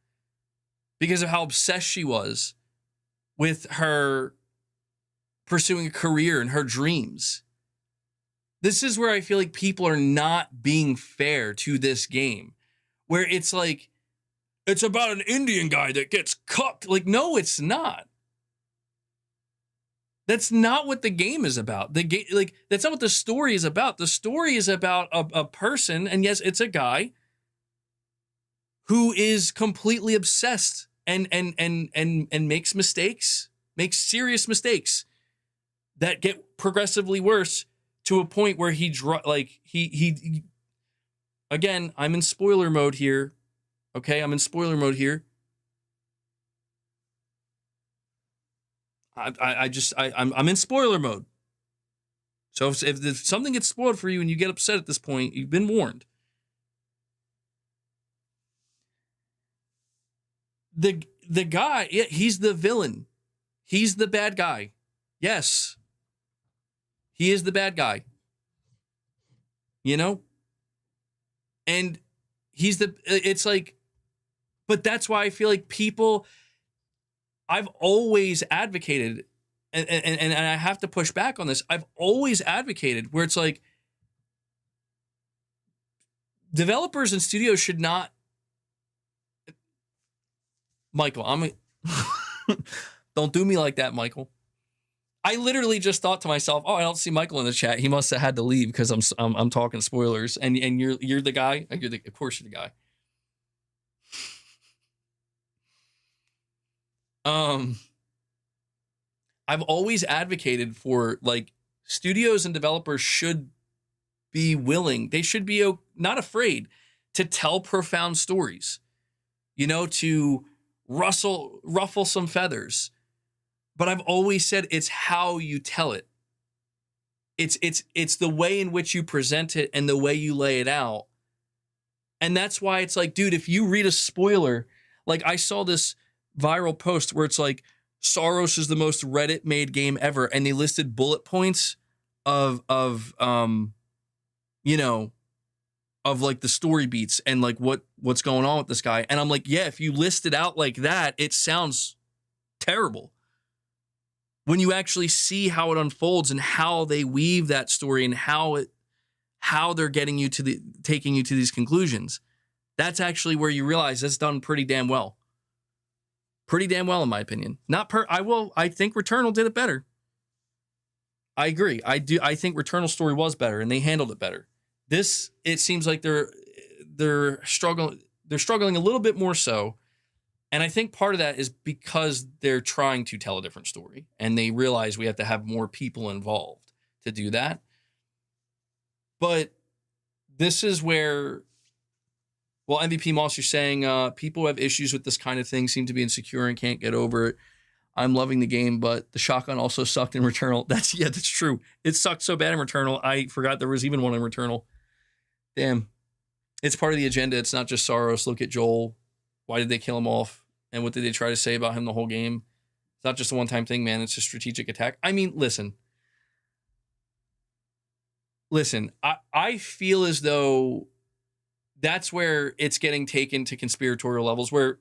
because of how obsessed she was with her pursuing a career and her dreams. This is where I feel like people are not being fair to this game, where it's like, it's about an Indian guy that gets cucked. Like, no, it's not. That's not what the game is about. The game, like, that's not what the story is about. The story is about a person, and yes, it's a guy who is completely obsessed and makes mistakes, makes serious mistakes that get progressively worse to a point where he again, I'm in spoiler mode here. Okay, I'm in spoiler mode here. I'm in spoiler mode. So if something gets spoiled for you and you get upset at this point, you've been warned. The guy, yeah, he's the villain. He's the bad guy. Yes. He is the bad guy. You know? And it's like, but that's why I feel like people, I've always advocated, and I have to push back on this. I've always advocated where it's like, developers and studios should not, Michael, don't do me like that, Michael. I literally just thought to myself, oh, I don't see Michael in the chat. He must have had to leave because I'm talking spoilers. And you're the guy. Of course you're the guy. I've always advocated for, like, studios and developers should be willing. They should be not afraid to tell profound stories. You know, to ruffle some feathers. But I've always said it's how you tell it. It's the way in which you present it and the way you lay it out. And that's why it's like, dude, if you read a spoiler, like I saw this viral post where it's like, Saros is the most Reddit made game ever, and they listed bullet points of you know, of like the story beats and like what's going on with this guy. And I'm like, yeah, if you list it out like that, it sounds terrible. When you actually see how it unfolds and how they weave that story and how they're taking you to these conclusions, that's actually where you realize that's done pretty damn well. Pretty damn well, in my opinion. I think Returnal did it better. I agree. I think Returnal's story was better and they handled it better. This, it seems like they're struggling a little bit more so. And I think part of that is because they're trying to tell a different story and they realize we have to have more people involved to do that. But this is where, well, MVP Moss, you're saying people who have issues with this kind of thing seem to be insecure and can't get over it. I'm loving the game, but the shotgun also sucked in Returnal. That's true. It sucked so bad in Returnal. I forgot there was even one in Returnal. Damn. It's part of the agenda. It's not just Saros. Look at Joel. Why did they kill him off? And what did they try to say about him the whole game? It's not just a one-time thing, man. It's a strategic attack. I mean, listen. I feel as though that's where it's getting taken to conspiratorial levels where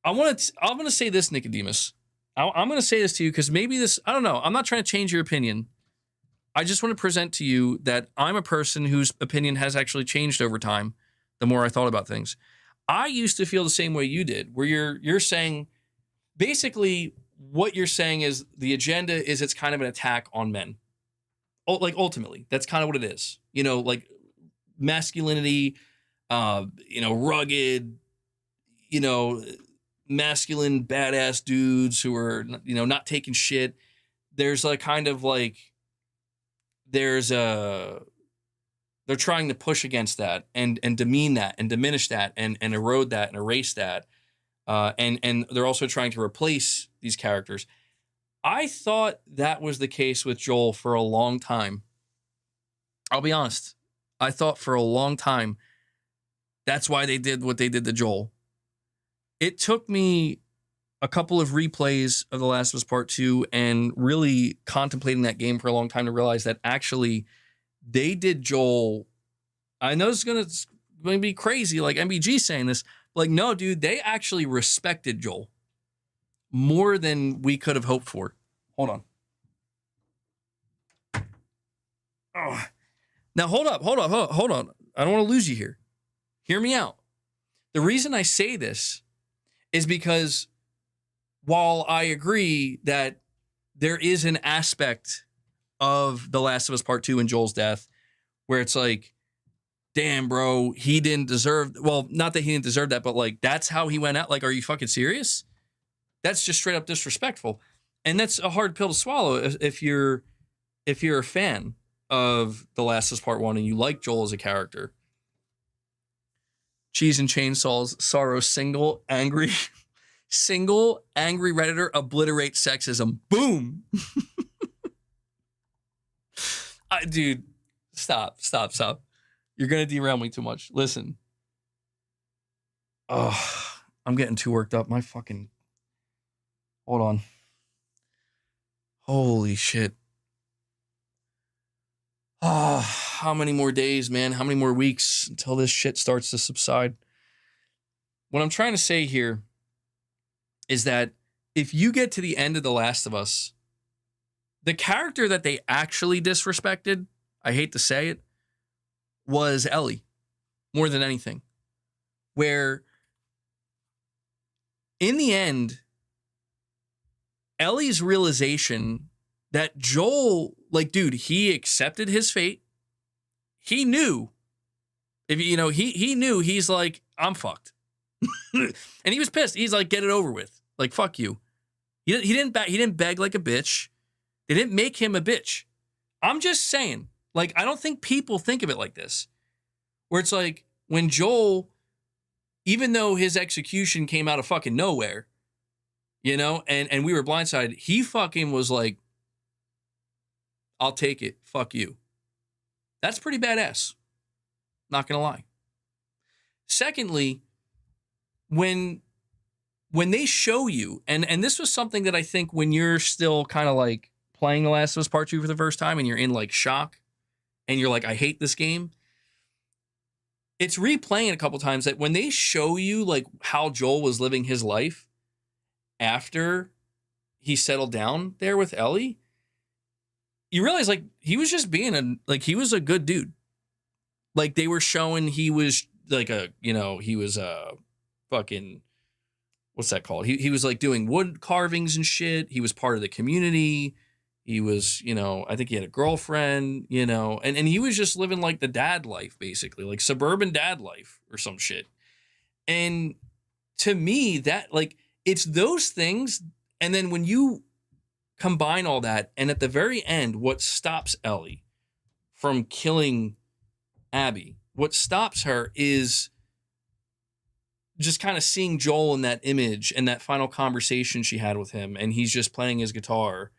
I'm going to say this, Nicodemus. I'm going to say this to you because maybe this, I don't know. I'm not trying to change your opinion. I just want to present to you that I'm a person whose opinion has actually changed over time the more I thought about things. I used to feel the same way you did, where you're saying, basically what you're saying is the agenda is it's kind of an attack on men. Like ultimately, that's kind of what it is. You know, like masculinity, rugged, masculine badass dudes who are, not taking shit. There's a kind of like, they're trying to push against that and demean that and diminish that and erode that and erase that. And they're also trying to replace these characters. I thought that was the case with Joel for a long time. I'll be honest. I thought for a long time that's why they did what they did to Joel. It took me a couple of replays of The Last of Us Part 2 and really contemplating that game for a long time to realize that actually they did Joel. I know it's going to be crazy, like MBG saying this. Like, no, dude, they actually respected Joel more than we could have hoped for. Hold on. Oh. Now, hold on. I don't want to lose you here. Hear me out. The reason I say this is because while I agree that there is an aspect of The Last of Us Part 2 and Joel's death where it's like, damn, bro, he didn't deserve, well, not that he didn't deserve that, but like, that's how he went out. Like, are you fucking serious? That's just straight up disrespectful. And that's a hard pill to swallow if you're a fan of The Last of Us Part 1 and you like Joel as a character. Cheese and Chainsaws, Sorrow, single, angry Redditor, obliterate sexism. Boom. Dude, stop. You're going to derail me too much. Listen. Oh, I'm getting too worked up. My fucking... Hold on. Holy shit. Oh, how many more days, man? How many more weeks until this shit starts to subside? What I'm trying to say here is that if you get to the end of The Last of Us, the character that they actually disrespected, I hate to say it, was Ellie more than anything. Where in the end, Ellie's realization that Joel, like, dude, he accepted his fate. He knew, he knew, he's like, I'm fucked. And he was pissed. He's like, get it over with. Like, fuck you. He didn't beg like a bitch. They didn't make him a bitch. I'm just saying, like, I don't think people think of it like this. Where it's like, when Joel, even though his execution came out of fucking nowhere, and we were blindsided, he fucking was like, I'll take it. Fuck you. That's pretty badass. Not gonna lie. Secondly, when they show you, and this was something that I think when you're still kind of like playing The Last of Us Part 2 for the first time and you're in like shock and you're like, I hate this game. It's replaying a couple times that when they show you like how Joel was living his life after he settled down there with Ellie, you realize like he was just being he was a good dude. Like they were showing he was like he was a fucking, what's that called? He was like doing wood carvings and shit. He was part of the community. He was, I think he had a girlfriend, and he was just living like the dad life, basically, like suburban dad life or some shit. And to me, that like, it's those things. And then when you combine all that, and at the very end, what stops Ellie from killing Abby, what stops her is just kind of seeing Joel in that image and that final conversation she had with him, and he's just playing his guitar,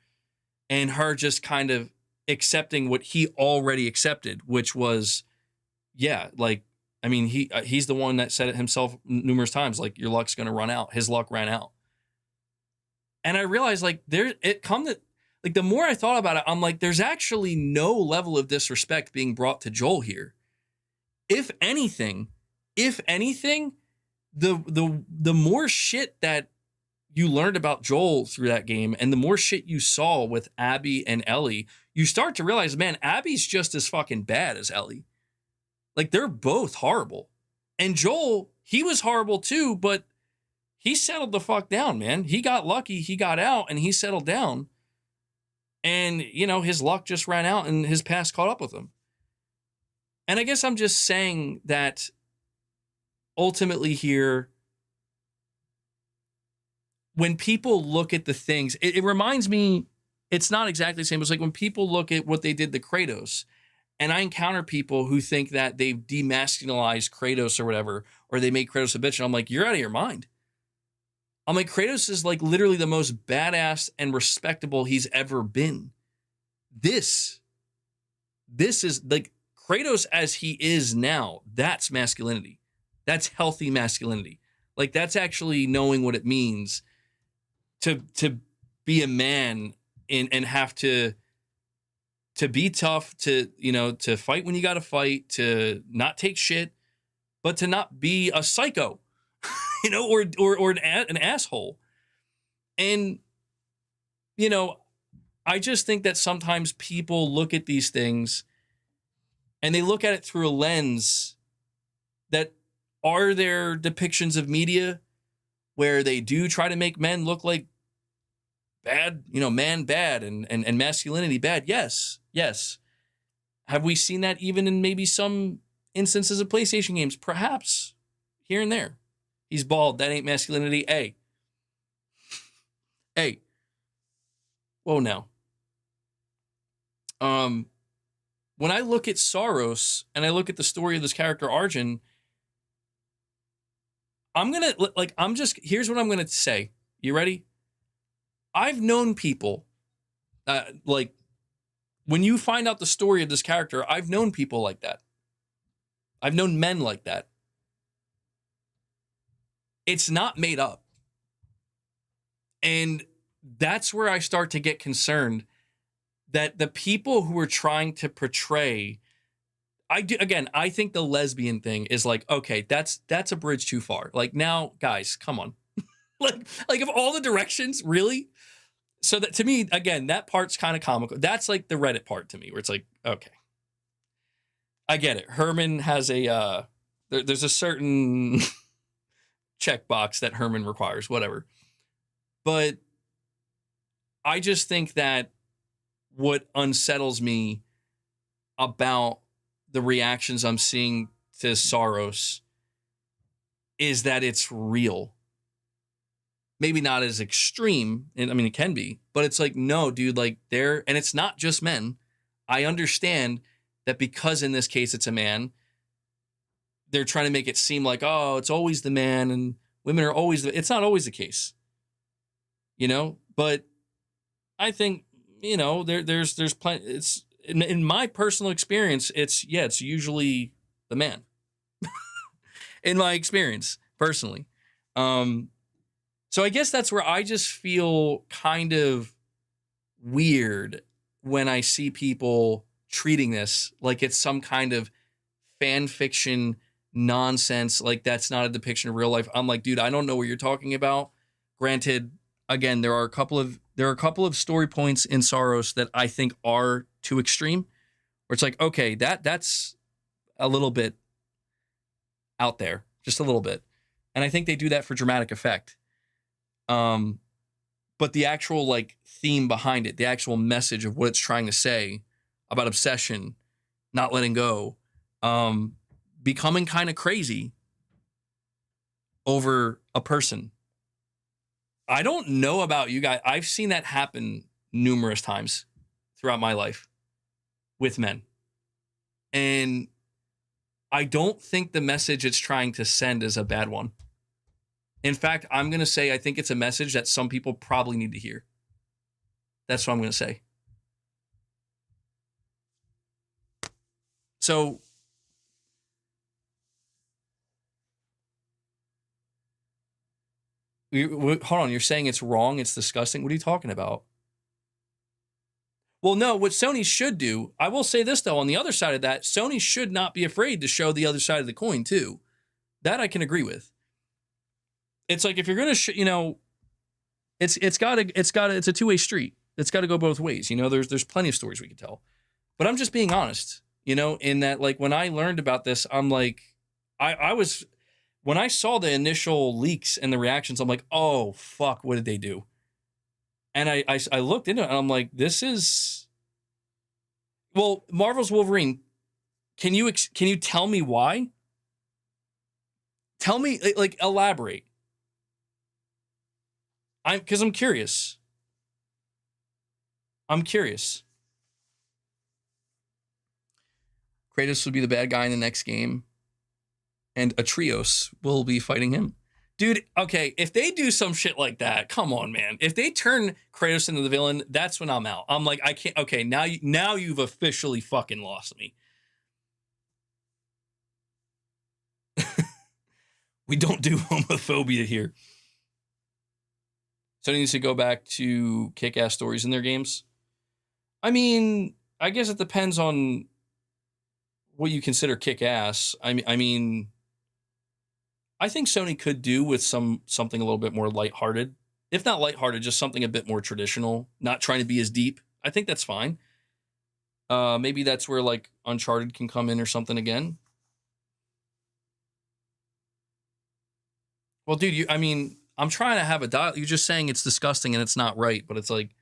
and her just kind of accepting what he already accepted, which was yeah, like, I mean, he's the one that said it himself numerous times, like, your luck's going to run out. His luck ran out. And I realized, like, like, the more I thought about it, I'm like, there's actually no level of disrespect being brought to Joel here. If anything, the more shit that you learned about Joel through that game and the more shit you saw with Abby and Ellie, you start to realize, man, Abby's just as fucking bad as Ellie. Like, they're both horrible. And Joel, he was horrible too, but he settled the fuck down, man. He got lucky. He got out and he settled down. And, you know, his luck just ran out and his past caught up with him. And I guess I'm just saying that ultimately here, when people look at the things, it reminds me, it's not exactly the same. It's like when people look at what they did to Kratos, and I encounter people who think that they've demasculinized Kratos or whatever, or they make Kratos a bitch, and I'm like, you're out of your mind. I'm like, Kratos is like literally the most badass and respectable he's ever been. This is like Kratos as he is now. That's masculinity. That's healthy masculinity. Like, that's actually knowing what it means to be a man and have to be tough, to, you know, to fight when you got to fight, to not take shit, but to not be a psycho, you know, or an asshole. And, you know, I just think that sometimes people look at these things and they look at it through a lens that, are there depictions of media where they do try to make men look like bad, you know, man bad and masculinity bad? Yes. Have we seen that even in maybe some instances of PlayStation games? Perhaps here and there. He's bald. That ain't masculinity. Hey. Whoa, now. When I look at Saros and I look at the story of this character, Arjun, here's what I'm going to say. You ready? I've known people, like, when you find out the story of this character, I've known people like that. I've known men like that. It's not made up. And that's where I start to get concerned that the people who are trying to portray, I think the lesbian thing is like, okay, that's a bridge too far. Like, now, guys, come on. like of all the directions, really? So that, to me, again, that part's kind of comical. That's like the Reddit part to me, where it's like, okay, I get it. Herman has there's a certain checkbox that Herman requires, whatever. But I just think that what unsettles me about the reactions I'm seeing to Saros is that it's real. Maybe not as extreme, and I mean, it can be, but it's like, no, dude, like, and it's not just men. I understand that because in this case it's a man, they're trying to make it seem like, oh, it's always the man and women are always it's not always the case, you know. But I think, you know, there's plenty. It's in my personal experience, it's usually the man. In my experience, personally. So I guess that's where I just feel kind of weird when I see people treating this like it's some kind of fan fiction nonsense, like that's not a depiction of real life. I'm like, dude, I don't know what you're talking about. Granted, again, there are a couple of story points in Saros that I think are too extreme, where it's like, okay, that's a little bit out there, just a little bit. And I think they do that for dramatic effect. But the actual like theme behind it, the actual message of what it's trying to say about obsession, not letting go, becoming kind of crazy over a person. I don't know about you guys. I've seen that happen numerous times throughout my life with men. And I don't think the message it's trying to send is a bad one. In fact, I'm going to say I think it's a message that some people probably need to hear. That's what I'm going to say. So Hold on, you're saying it's wrong, it's disgusting? What are you talking about? Well, no, what Sony should do, I will say this, though, on the other side of that, Sony should not be afraid to show the other side of the coin, too. That I can agree with. It's like if you're going to, it's a two-way street. It's got to go both ways. There's plenty of stories we could tell. But I'm just being honest, in that, like, when I learned about this, I'm like, when I saw the initial leaks and the reactions, I'm like, oh, fuck, what did they do? And I looked into it and I'm like, this is, well, Marvel's Wolverine. Can you tell me why? Tell me, like, elaborate. Because I'm curious. Kratos would be the bad guy in the next game, and Atreus will be fighting him. Dude, okay, if they do some shit like that, come on, man. If they turn Kratos into the villain, that's when I'm out. I'm like, I can't. Okay, now you've officially fucking lost me. We don't do homophobia here. Sony needs to go back to kick-ass stories in their games. I mean, I guess it depends on what you consider kick-ass. I mean, I think Sony could do with something a little bit more lighthearted. If not lighthearted, just something a bit more traditional, not trying to be as deep. I think that's fine. Maybe that's where, like, Uncharted can come in or something again. Well, dude, I'm trying to have a dialogue. You're just saying it's disgusting and it's not right, but it's like,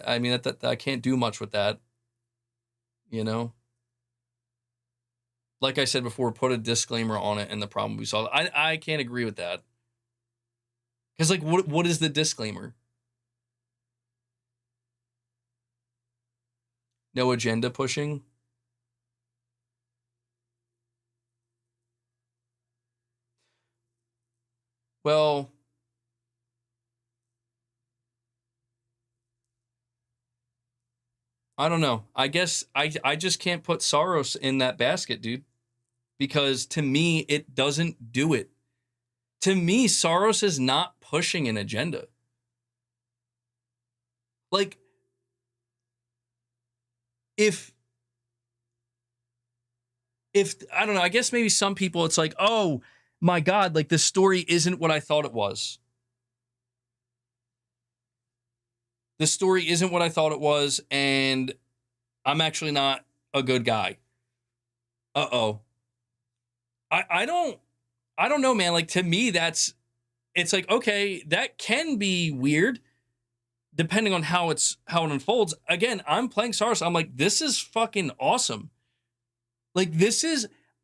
I mean, that I can't do much with that, Like I said before, put a disclaimer on it and the problem we solve. I can't agree with that. Because, like, what is the disclaimer? No agenda pushing? Well, I don't know. I guess I just can't put Saros in that basket, dude. Because to me, it doesn't do it. To me, Saros is not pushing an agenda. Like, if I don't know, I guess maybe some people, it's like, oh my God, like, the story isn't what I thought it was. The story isn't what I thought it was, and I'm actually not a good guy. Uh-oh. I don't know, man. Like, to me, it's like, okay, that can be weird depending on how it unfolds. Again, I'm playing Saros. I'm like, this is fucking awesome. Like,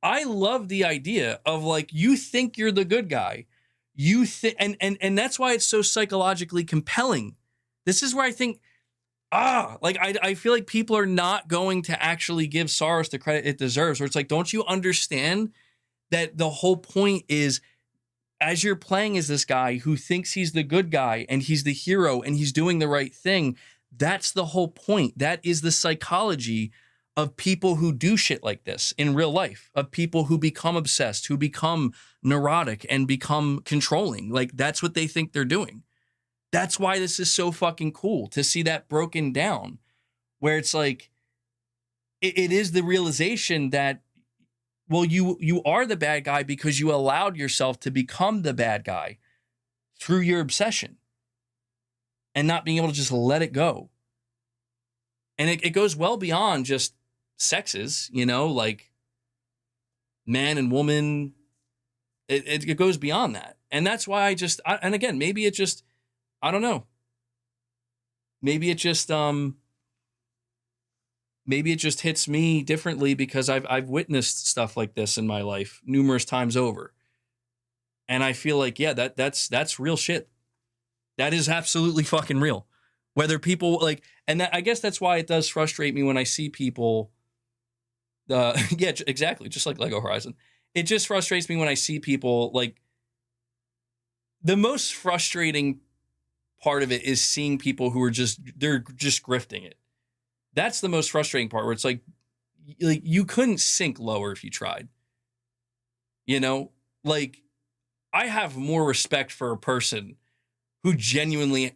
I love the idea of, like, you think you're the good guy. You think, and that's why it's so psychologically compelling. This is where I think, like, I feel like people are not going to actually give Saros the credit it deserves. Where it's like, don't you understand that the whole point is, as you're playing as this guy who thinks he's the good guy and he's the hero and he's doing the right thing, that's the whole point. That is the psychology of people who do shit like this in real life, of people who become obsessed, who become neurotic and become controlling. Like, that's what they think they're doing. That's why this is so fucking cool to see that broken down, where it's like, it is the realization that, well, you are the bad guy because you allowed yourself to become the bad guy through your obsession and not being able to just let it go. And it goes well beyond just sexes, like man and woman. It goes beyond that. And that's why and again, maybe it just, I don't know. Maybe it just hits me differently because I've witnessed stuff like this in my life numerous times over. And I feel like, yeah, that's real shit. That is absolutely fucking real. Whether people like, and I guess that's why it does frustrate me when I see people. Yeah, exactly. Just like Lego Horizon. It just frustrates me when I see people, like, the most frustrating part of it is seeing people who are they're just grifting it. That's the most frustrating part, where it's like you couldn't sink lower if you tried. Like, I have more respect for a person who genuinely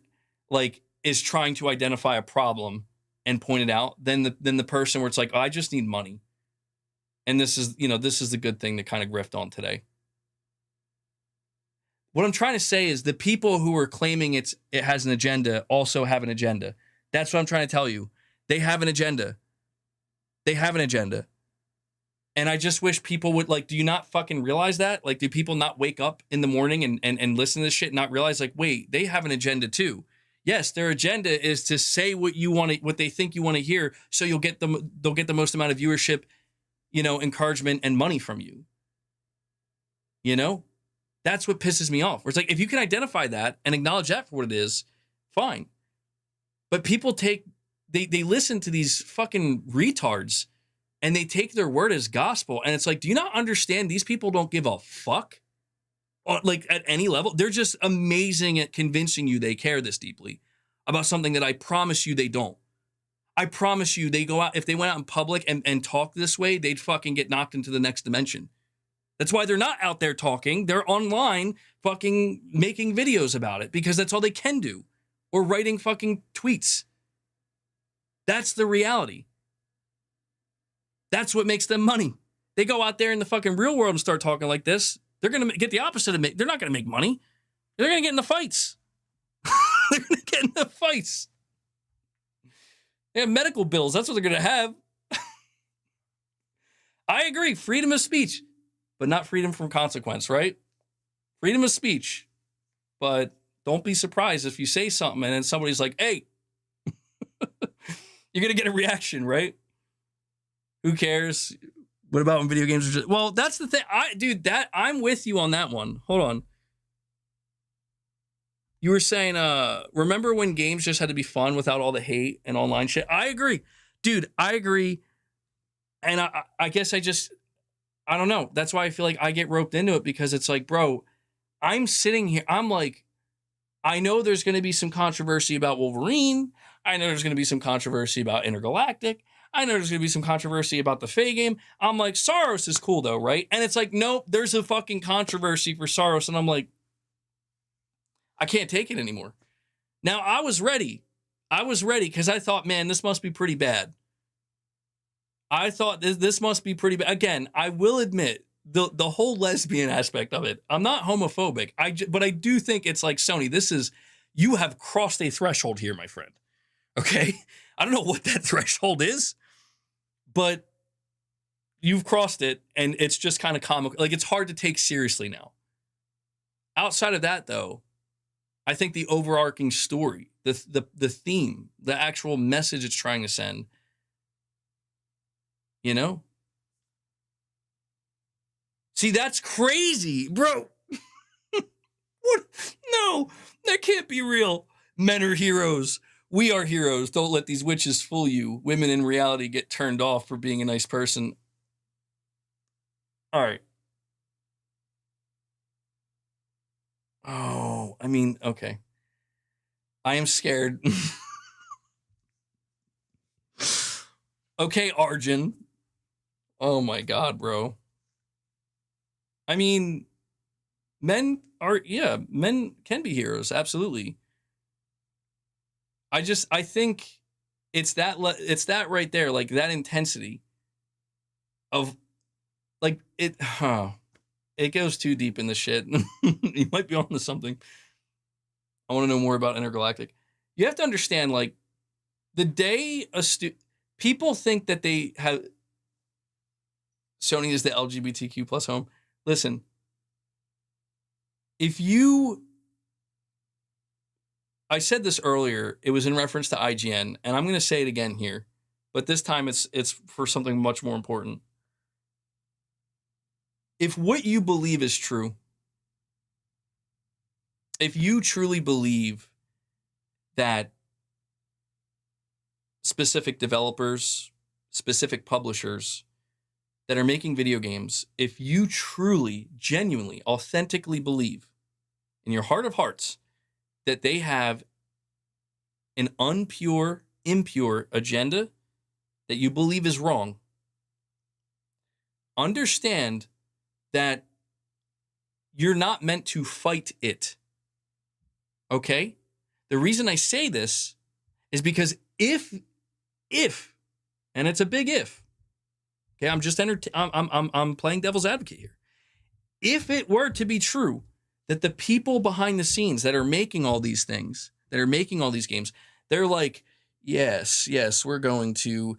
like is trying to identify a problem and point it out than the person where it's like, oh, I just need money. And this is the good thing to kind of grift on today. What I'm trying to say is the people who are claiming it has an agenda also have an agenda. That's what I'm trying to tell you. They have an agenda. They have an agenda. And I just wish people would, like, do you not fucking realize that? Like, do people not wake up in the morning and listen to this shit and not realize, like, wait, they have an agenda too. Yes, their agenda is to say what you want to, what they think you want to hear, so they'll get the most amount of viewership, encouragement and money from you. That's what pisses me off. Where it's like, if you can identify that and acknowledge that for what it is, fine. But people they listen to these fucking retards and they take their word as gospel. And it's like, do you not understand these people don't give a fuck? Like at any level? They're just amazing at convincing you they care this deeply about something that I promise you they don't. I promise you they go out, if they went out in public and talk this way, they'd fucking get knocked into the next dimension. That's why they're not out there talking. They're online fucking making videos about it because that's all they can do. Or writing fucking tweets. That's the reality. That's what makes them money. They go out there in the fucking real world and start talking like this. They're going to get the opposite of they're not going to make money. They're going to get in the fights. They're going to get in the fights. They have medical bills. That's what they're going to have. I agree. Freedom of speech. But not freedom from consequence, right? Freedom of speech. But don't be surprised if you say something and then somebody's like, hey, you're going to get a reaction, right? Who cares? What about when video games are just... Well, that's the thing. I'm with you on that one. Hold on. You were saying, remember when games just had to be fun without all the hate and online shit? I agree. Dude, I agree. And I guess I don't know. That's why I feel like I get roped into it because it's like, bro, I'm sitting here. I'm like, I know there's going to be some controversy about Wolverine. I know there's going to be some controversy about Intergalactic. I know there's going to be some controversy about the Faye game. I'm like, Saros is cool though, right? And it's like, nope, there's a fucking controversy for Saros. And I'm like, I can't take it anymore. Now, I was ready because I thought, man, this must be pretty bad. I thought this must be pretty bad. Again, I will admit the whole lesbian aspect of it. I'm not homophobic. But I do think it's like, Sony, you have crossed a threshold here, my friend. Okay? I don't know what that threshold is, but you've crossed it and it's just kind of comical. Like, it's hard to take seriously now. Outside of that, though, I think the overarching story, the theme, the actual message it's trying to send, See, that's crazy, bro. What? No, that can't be real. Men are heroes. We are heroes. Don't let these witches fool you. Women in reality get turned off for being a nice person. All right. Oh, I mean, okay. I am scared. Okay, Arjun. Oh my God, bro. I mean, men can be heroes. Absolutely. I think it's that right there, like that intensity of like it goes too deep in the shit. You might be onto something. I want to know more about Intergalactic. You have to understand, like, the day people think that they have Sony is the LGBTQ plus home. Listen, I said this earlier, it was in reference to IGN, and I'm going to say it again here, but this time it's for something much more important. If what you believe is true, if you truly believe that specific developers, specific publishers that are making video games, if you truly, genuinely, authentically believe in your heart of hearts that they have an impure agenda that you believe is wrong, understand that you're not meant to fight it. Okay? The reason I say this is because if, and it's a big if, okay, I'm playing devil's advocate here. If it were to be true that the people behind the scenes that are making all these things, that are making all these games, they're like, yes, we're going to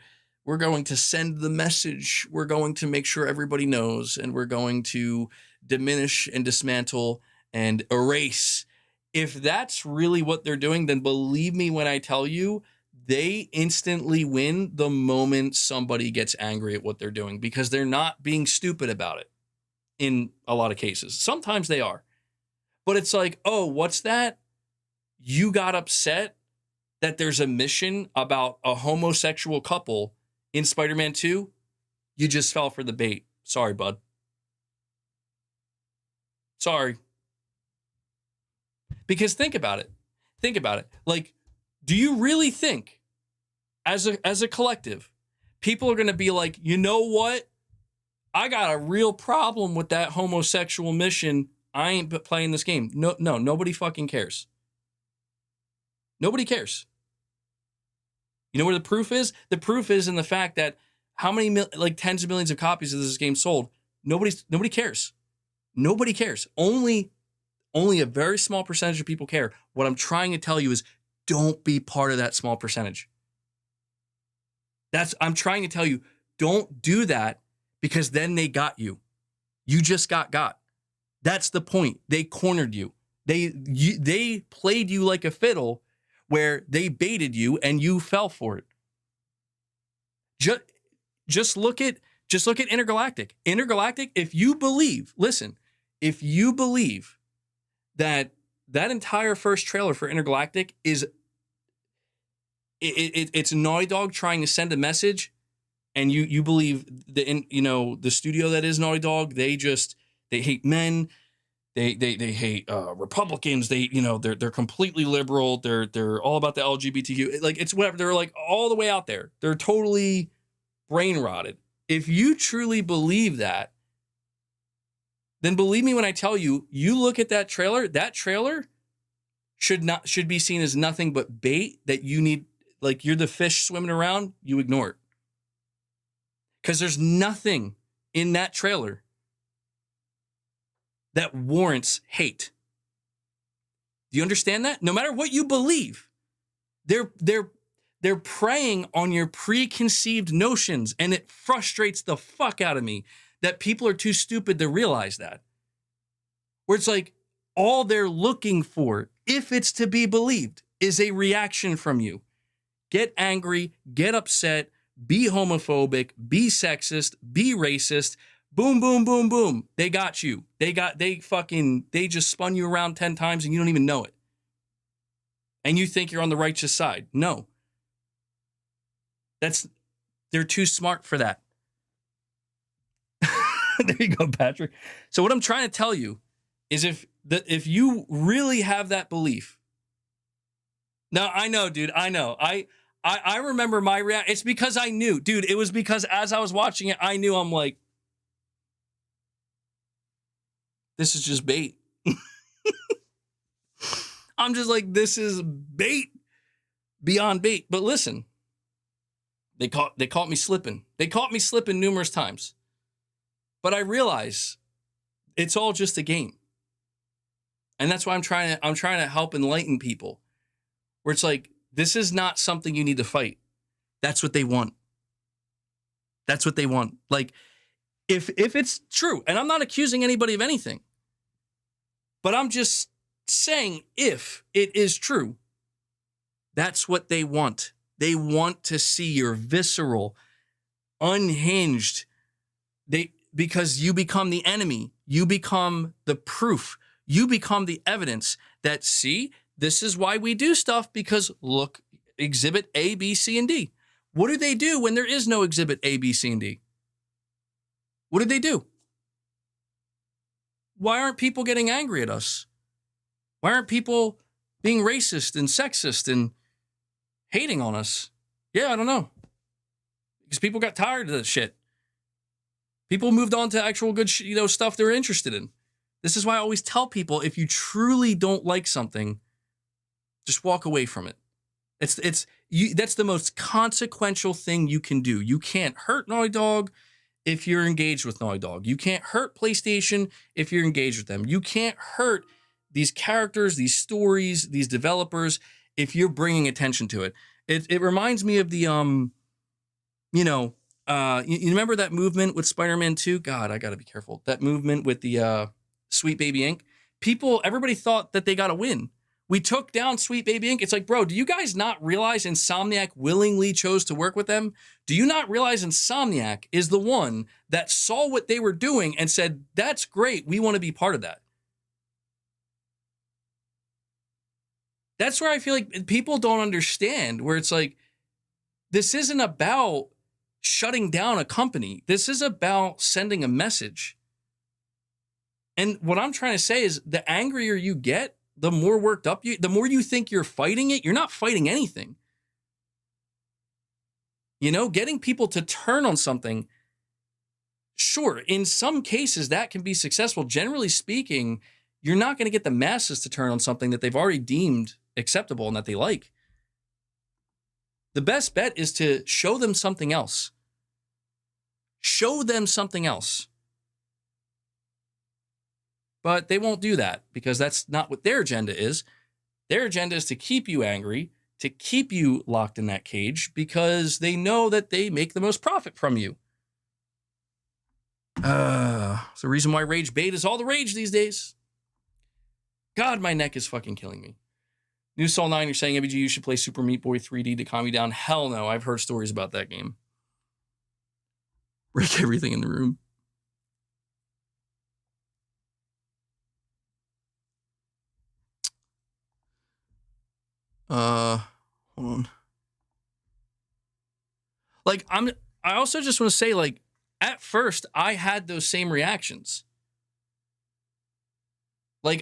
send the message. We're going to make sure everybody knows, and we're going to diminish and dismantle and erase. If that's really what they're doing, then believe me when I tell you, they instantly win the moment somebody gets angry at what they're doing, because they're not being stupid about it in a lot of cases. Sometimes they are. But it's like, oh, what's that? You got upset that there's a mission about a homosexual couple in Spider-Man 2? You just fell for the bait. Sorry, bud. Sorry. Because think about it. Like, do you really think, as a collective, people are going to be like, you know what? I got a real problem with that homosexual mission. I ain't playing this game. No, nobody fucking cares. Nobody cares. You know where the proof is? The proof is in the fact that how many, tens of millions of copies of this game sold? Nobody cares. Nobody cares. Only a very small percentage of people care. What I'm trying to tell you is, don't be part of that small percentage. I'm trying to tell you, don't do that, because then they got you. You just got. That's the point. They cornered you. They played you like a fiddle, where they baited you and you fell for it. Just look at Intergalactic. Intergalactic, if you believe that entire first trailer for Intergalactic is it's Naughty Dog trying to send a message, and you believe the studio that is Naughty Dog, they hate men, they hate Republicans, they're completely liberal, they're all about the LGBTQ, like it's whatever, they're like all the way out there, they're totally brain rotted. If you truly believe that, then believe me when I tell you, you look at that trailer should be seen as nothing but bait that you need, like you're the fish swimming around, you ignore it. Because there's nothing in that trailer that warrants hate. Do you understand that? No matter what you believe, they're preying on your preconceived notions, and it frustrates the fuck out of me that people are too stupid to realize that. Where it's like, all they're looking for, if it's to be believed, is a reaction from you. Get angry, get upset, be homophobic, be sexist, be racist. Boom, boom, boom, boom. They got you. They just spun you around 10 times and you don't even know it. And you think you're on the righteous side. No. They're too smart for that. There you go, Patrick. So what I'm trying to tell you is if you really have that belief. Now, I know, dude. I know. I remember my reaction. It's because I knew. Dude, it was because as I was watching it, I knew. I'm like, this is just bait. I'm just like, this is bait beyond bait. But listen, they caught me slipping. They caught me slipping numerous times. But I realize it's all just a game. And that's why I'm trying to help enlighten people. Where it's like, this is not something you need to fight. That's what they want. That's what they want. Like, if it's true, and I'm not accusing anybody of anything, but I'm just saying, if it is true, that's what they want. They want to see your visceral, unhinged, because you become the enemy. You become the proof. You become the evidence that, see, this is why we do stuff, because look, exhibit A, B, C, and D. What do they do when there is no exhibit A, B, C, and D? What did they do? Why aren't people getting angry at us? Why aren't people being racist and sexist and hating on us? Yeah, I don't know. Because people got tired of that shit. People moved on to actual good stuff they're interested in. This is why I always tell people, if you truly don't like something, just walk away from it. That's the most consequential thing you can do. You can't hurt Naughty Dog if you're engaged with Naughty Dog. You can't hurt PlayStation if you're engaged with them. You can't hurt these characters, these stories, these developers if you're bringing attention to it. It reminds me of the you remember that movement with Spider-Man 2? God, I gotta be careful. That movement with the Sweet Baby Inc. Everybody thought that they got a win. We took down Sweet Baby Inc. It's like, bro, do you guys not realize Insomniac willingly chose to work with them? Do you not realize Insomniac is the one that saw what they were doing and said, that's great, we want to be part of that? That's where I feel like people don't understand, where it's like, this isn't about shutting down a company. This is about sending a message. And what I'm trying to say is, the angrier you get, the more worked up the more you think you're fighting it. You're not fighting anything. Getting people to turn on something, sure, in some cases that can be successful. Generally speaking, you're not going to get the masses to turn on something that they've already deemed acceptable and that they like. The best bet is to show them something else. Show them something else. But they won't do that, because that's not what their agenda is. Their agenda is to keep you angry, to keep you locked in that cage, because they know that they make the most profit from you. It's the reason why rage bait is all the rage these days. God, my neck is fucking killing me. New Soul 9, you're saying, MBG, you should play Super Meat Boy 3D to calm you down. Hell no, I've heard stories about that game. Break everything in the room. Hold on. I also just want to say, at first I had those same reactions.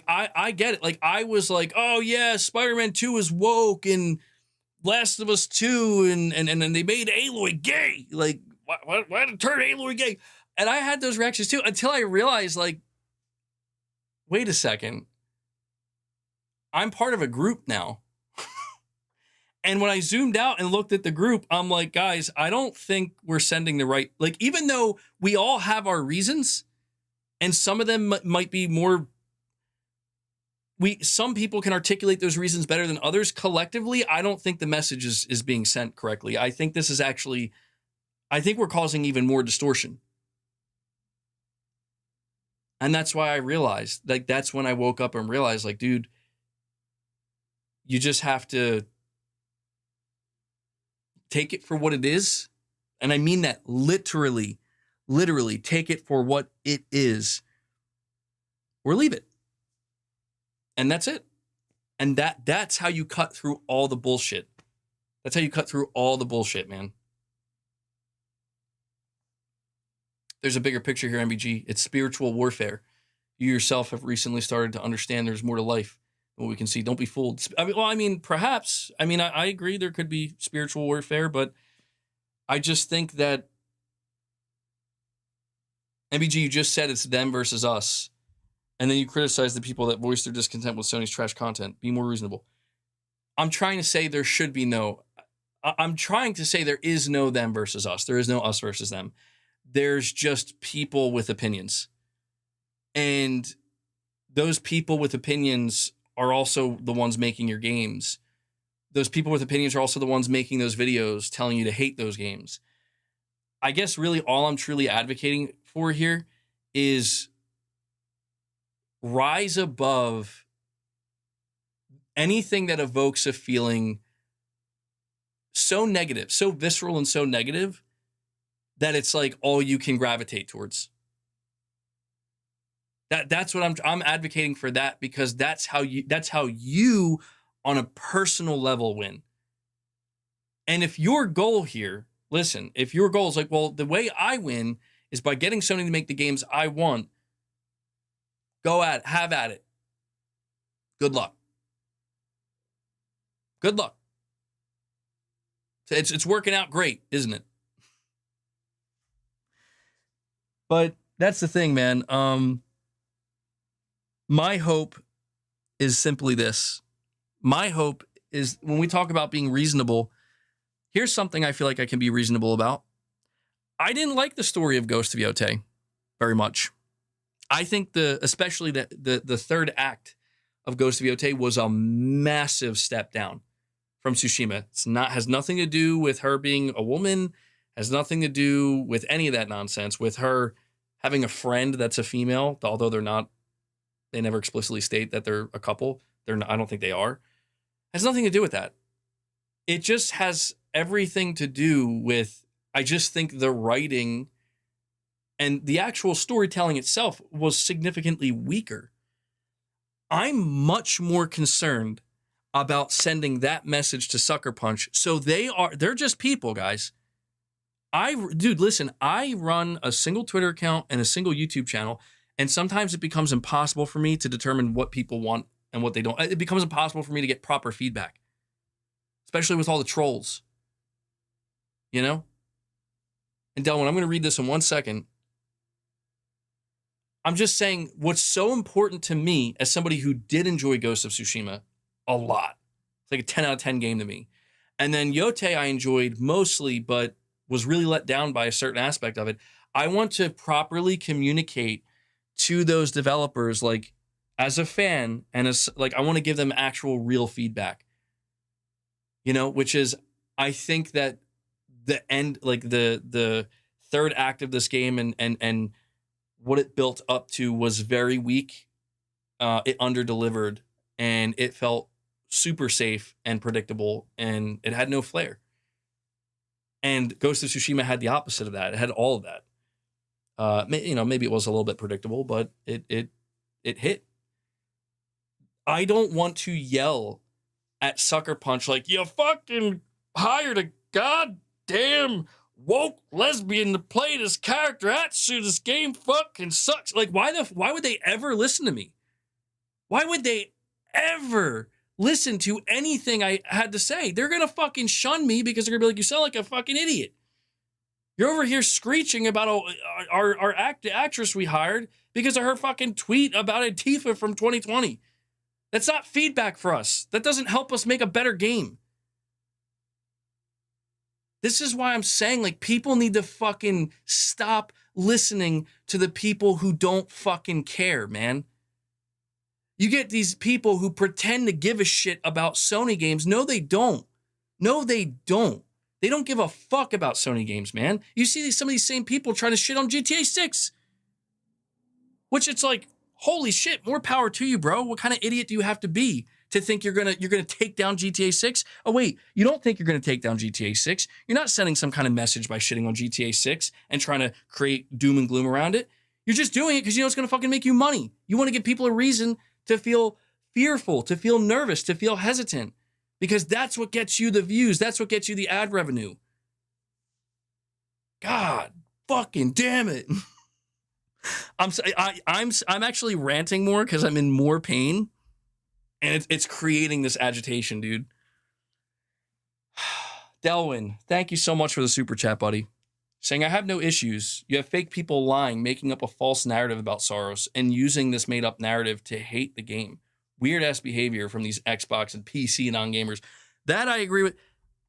I get it. I was like, oh yeah, Spider-Man 2 is woke, and Last of Us 2, and they made Aloy gay. Why did it turn Aloy gay? And I had those reactions too, until I realized, wait a second. I'm part of a group now. And when I zoomed out and looked at the group, I'm like, guys, I don't think we're sending the right, even though we all have our reasons, and some of them might be more, some people can articulate those reasons better than others. Collectively, I don't think the message is being sent correctly. I think this is actually, I think we're causing even more distortion. And that's why I realized, that's when I woke up and realized, dude, you just have to take it for what it is. And I mean that literally take it for what it is, or leave it. And that's it. And that's how you cut through all the bullshit. That's how you cut through all the bullshit, man. There's a bigger picture here, MBG. It's spiritual warfare. You yourself have recently started to understand there's more to life than what we can see. Don't be fooled. Perhaps. I agree there could be spiritual warfare, but I just think that, MBG, you just said it's them versus us. And then you criticize the people that voice their discontent with Sony's trash content. Be more reasonable. I'm trying to say there should be I'm trying to say there is no them versus us. There is no us versus them. There's just people with opinions. And those people with opinions are also the ones making your games. Those people with opinions are also the ones making those videos telling you to hate those games. I guess really all I'm truly advocating for here is rise above anything that evokes a feeling so negative, so visceral and so negative that it's all you can gravitate towards. That's what I'm advocating for, that, because that's how you on a personal level win. And if your goal here, listen, if your goal is the way I win is by getting Sony to make the games I want, have at it. Good luck. Good luck. It's working out great, isn't it? But that's the thing, man. My hope is simply this. My hope is when we talk about being reasonable, here's something I feel like I can be reasonable about. I didn't like the story of Ghost of Yotei very much. I think especially the third act of Ghost of Yotei was a massive step down from Tsushima. Has nothing to do with her being a woman, has nothing to do with any of that nonsense, with her having a friend that's a female, although they never explicitly state that they're a couple. They're not, I don't think they are. Has nothing to do with that. It just has everything to do with, I just think the writing and the actual storytelling itself was significantly weaker. I'm much more concerned about sending that message to Sucker Punch. So they're just people, guys. Dude, listen, I run a single Twitter account and a single YouTube channel, and sometimes it becomes impossible for me to determine what people want and what they don't. It becomes impossible for me to get proper feedback, especially with all the trolls, you know? And Delwyn, I'm going to read this in 1 second. I'm just saying what's so important to me as somebody who did enjoy Ghost of Tsushima a lot. It's like a 10 out of 10 game to me. And then Yotei I enjoyed mostly, but was really let down by a certain aspect of it. I want to properly communicate to those developers, like as a fan, and as like I want to give them actual real feedback. You know, which is I think that the end, like the third act of this game and what it built up to was very weak. It underdelivered and it felt super safe and predictable and it had no flair. And Ghost of Tsushima had the opposite of that. It had all of that. Maybe it was a little bit predictable, but it hit. I don't want to yell at Sucker Punch like, you fucking hired a goddamn woke lesbian to play this character. Atsu, this game fucking sucks. Like, why would they ever listen to me? Why would they ever listen to anything I had to say? They're gonna fucking shun me because they're gonna be like, you sound like a fucking idiot. You're over here screeching about our actress we hired because of her fucking tweet about Antifa from 2020. That's not feedback for us. That doesn't help us make a better game. This is why I'm saying, like, people need to fucking stop listening to the people who don't fucking care, man. You get these people who pretend to give a shit about Sony games. No, they don't. No, they don't. They don't give a fuck about Sony games, man. You see some of these same people trying to shit on GTA 6. Which it's like, holy shit, more power to you, bro. What kind of idiot do you have to be to think you're gonna take down GTA 6? Oh, wait, you don't think you're gonna take down GTA 6. You're not sending some kind of message by shitting on GTA 6 and trying to create doom and gloom around it. You're just doing it because you know it's gonna fucking make you money. You want to give people a reason to feel fearful, to feel nervous, to feel hesitant. Because that's what gets you the views. That's what gets you the ad revenue. God fucking damn it. I'm actually ranting more because I'm in more pain. And it's creating this agitation, dude. Delwyn, thank you so much for the super chat, buddy. Saying, I have no issues. You have fake people lying, making up a false narrative about Soros, and using this made-up narrative to hate the game. Weird-ass behavior from these Xbox and PC non-gamers. That I agree with.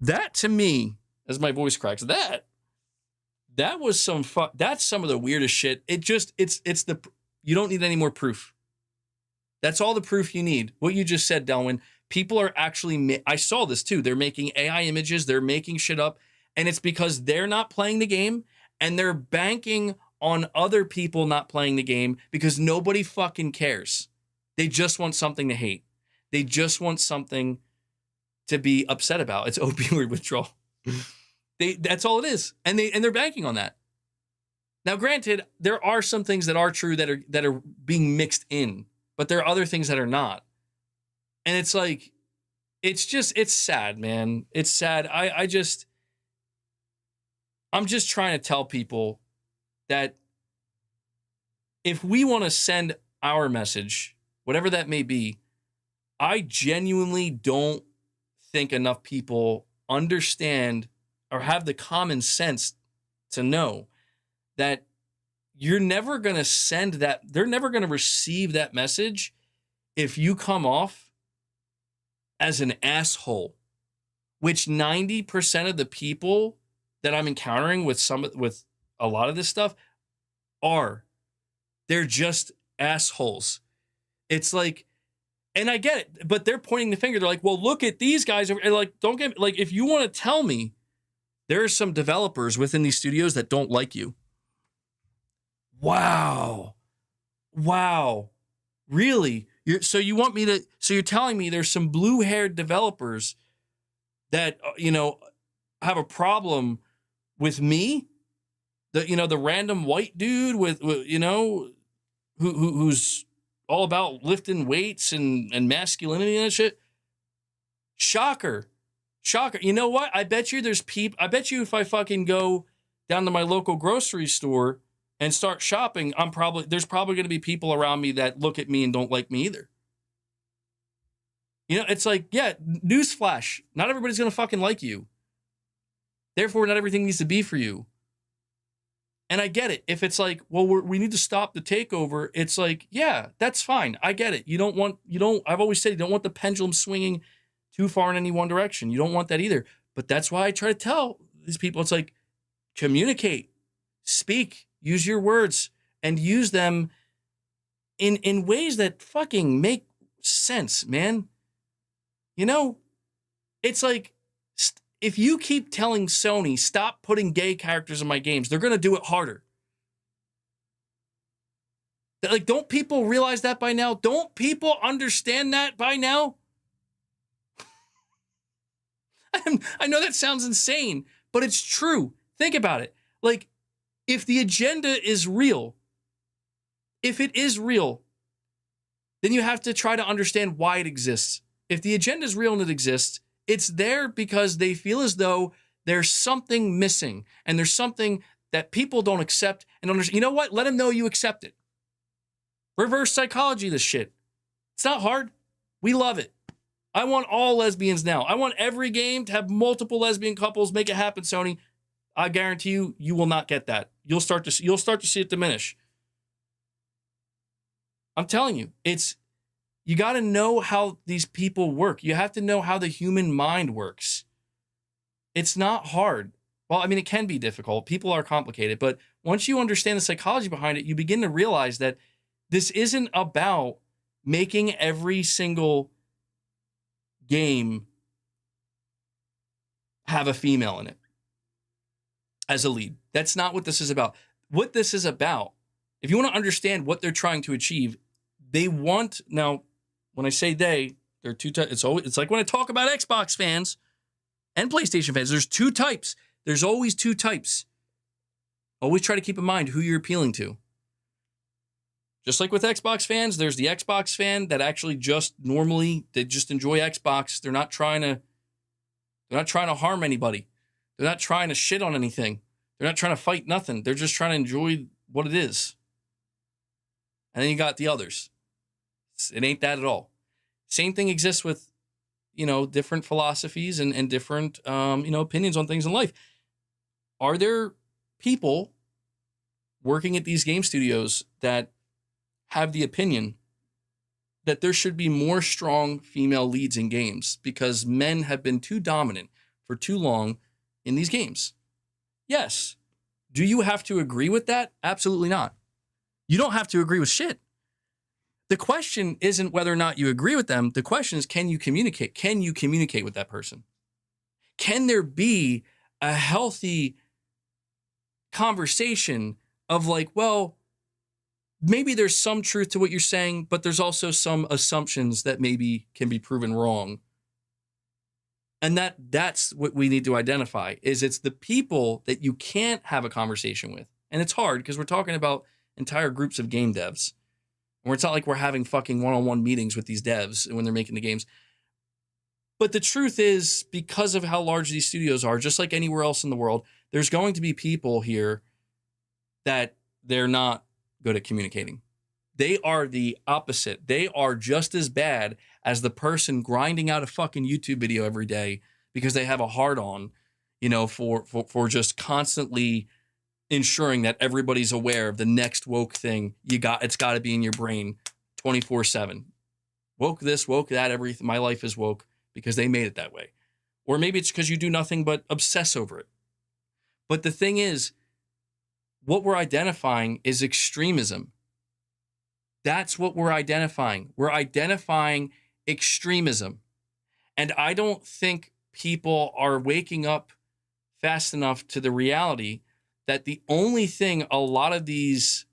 That, to me, as my voice cracks, that was that's some of the weirdest shit. You don't need any more proof. That's all the proof you need. What you just said, Delwyn. People are actually, I saw this too. They're making AI images. They're making shit up. And it's because they're not playing the game and they're banking on other people not playing the game because nobody fucking cares. They just want something to hate. They just want something to be upset about. It's opioid withdrawal. That's all it is. And they're banking on that. Now, granted, there are some things that are true that are being mixed in, but there are other things that are not. And it's like, it's sad, man. It's sad. I'm just trying to tell people that if we want to send our message, whatever that may be, I genuinely don't think enough people understand or have the common sense to know that you're never going to send that. They're never going to receive that message if you come off as an asshole, which 90% of the people that I'm encountering with a lot of this stuff they're just assholes. It's like, and I get it, but they're pointing the finger. They're like, well, look at these guys. And like, don't get, like, if you want to tell me there are some developers within these studios that don't like you. Wow. Really? So you're telling me there's some blue-haired developers that, have a problem with me? The random white dude with who's all about lifting weights and masculinity and that shit. Shocker. You know what? I bet you if I fucking go down to my local grocery store and start shopping, there's probably going to be people around me that look at me and don't like me either. It's like, yeah, newsflash. Not everybody's going to fucking like you. Therefore, not everything needs to be for you. And I get it. If it's like, well, we need to stop the takeover. It's like, yeah, that's fine. I get it. I've always said you don't want the pendulum swinging too far in any one direction. You don't want that either. But that's why I try to tell these people, it's like, communicate, speak, use your words, and use them in ways that fucking make sense, man. It's like, if you keep telling Sony, stop putting gay characters in my games, they're going to do it harder. Like, don't people realize that by now? Don't people understand that by now? I know that sounds insane, but it's true. Think about it. Like, if the agenda is real, if it is real, then you have to try to understand why it exists. If the agenda is real and it exists, it's there because they feel as though there's something missing and there's something that people don't accept and understand. You know what? Let them know you accept it. Reverse psychology, this shit. It's not hard. We love it. I want all lesbians now. I want every game to have multiple lesbian couples. Make it happen, Sony. I guarantee you will not get that. You'll start to see it diminish. I'm telling you, you got to know how these people work. You have to know how the human mind works. It's not hard. Well, I mean, it can be difficult. People are complicated. But once you understand the psychology behind it, you begin to realize that this isn't about making every single game have a female in it as a lead. That's not what this is about. What this is about, if you want to understand what they're trying to achieve, they want, now, when I say there are two types. It's like when I talk about Xbox fans and PlayStation fans. There's two types. There's always two types. Always try to keep in mind who you're appealing to. Just like with Xbox fans, there's the Xbox fan that actually they just enjoy Xbox. They're not trying to harm anybody. They're not trying to shit on anything. They're not trying to fight nothing. They're just trying to enjoy what it is. And then you got the others. It ain't that at all. Same thing exists with, different philosophies and different, opinions on things in life. Are there people working at these game studios that have the opinion that there should be more strong female leads in games because men have been too dominant for too long in these games? Yes. Do you have to agree with that? Absolutely not. You don't have to agree with shit. The question isn't whether or not you agree with them. The question is, can you communicate? Can you communicate with that person? Can there be a healthy conversation of like, well, maybe there's some truth to what you're saying, but there's also some assumptions that maybe can be proven wrong. And that's what we need to identify, is it's the people that you can't have a conversation with. And it's hard because we're talking about entire groups of game devs. Where it's not like we're having fucking one-on-one meetings with these devs when they're making the games. But the truth is, because of how large these studios are, just like anywhere else in the world, there's going to be people here that they're not good at communicating. They are the opposite. They are just as bad as the person grinding out a fucking YouTube video every day because they have a hard-on, for just constantly ensuring that everybody's aware of the next woke thing it's got to be in your brain 24/7. Woke this, woke that, everything. My life is woke because they made it that way. Or maybe it's because you do nothing but obsess over it. But the thing is, what we're identifying is extremism. That's what we're identifying. We're identifying extremism. And I don't think people are waking up fast enough to the reality that the only thing a lot of these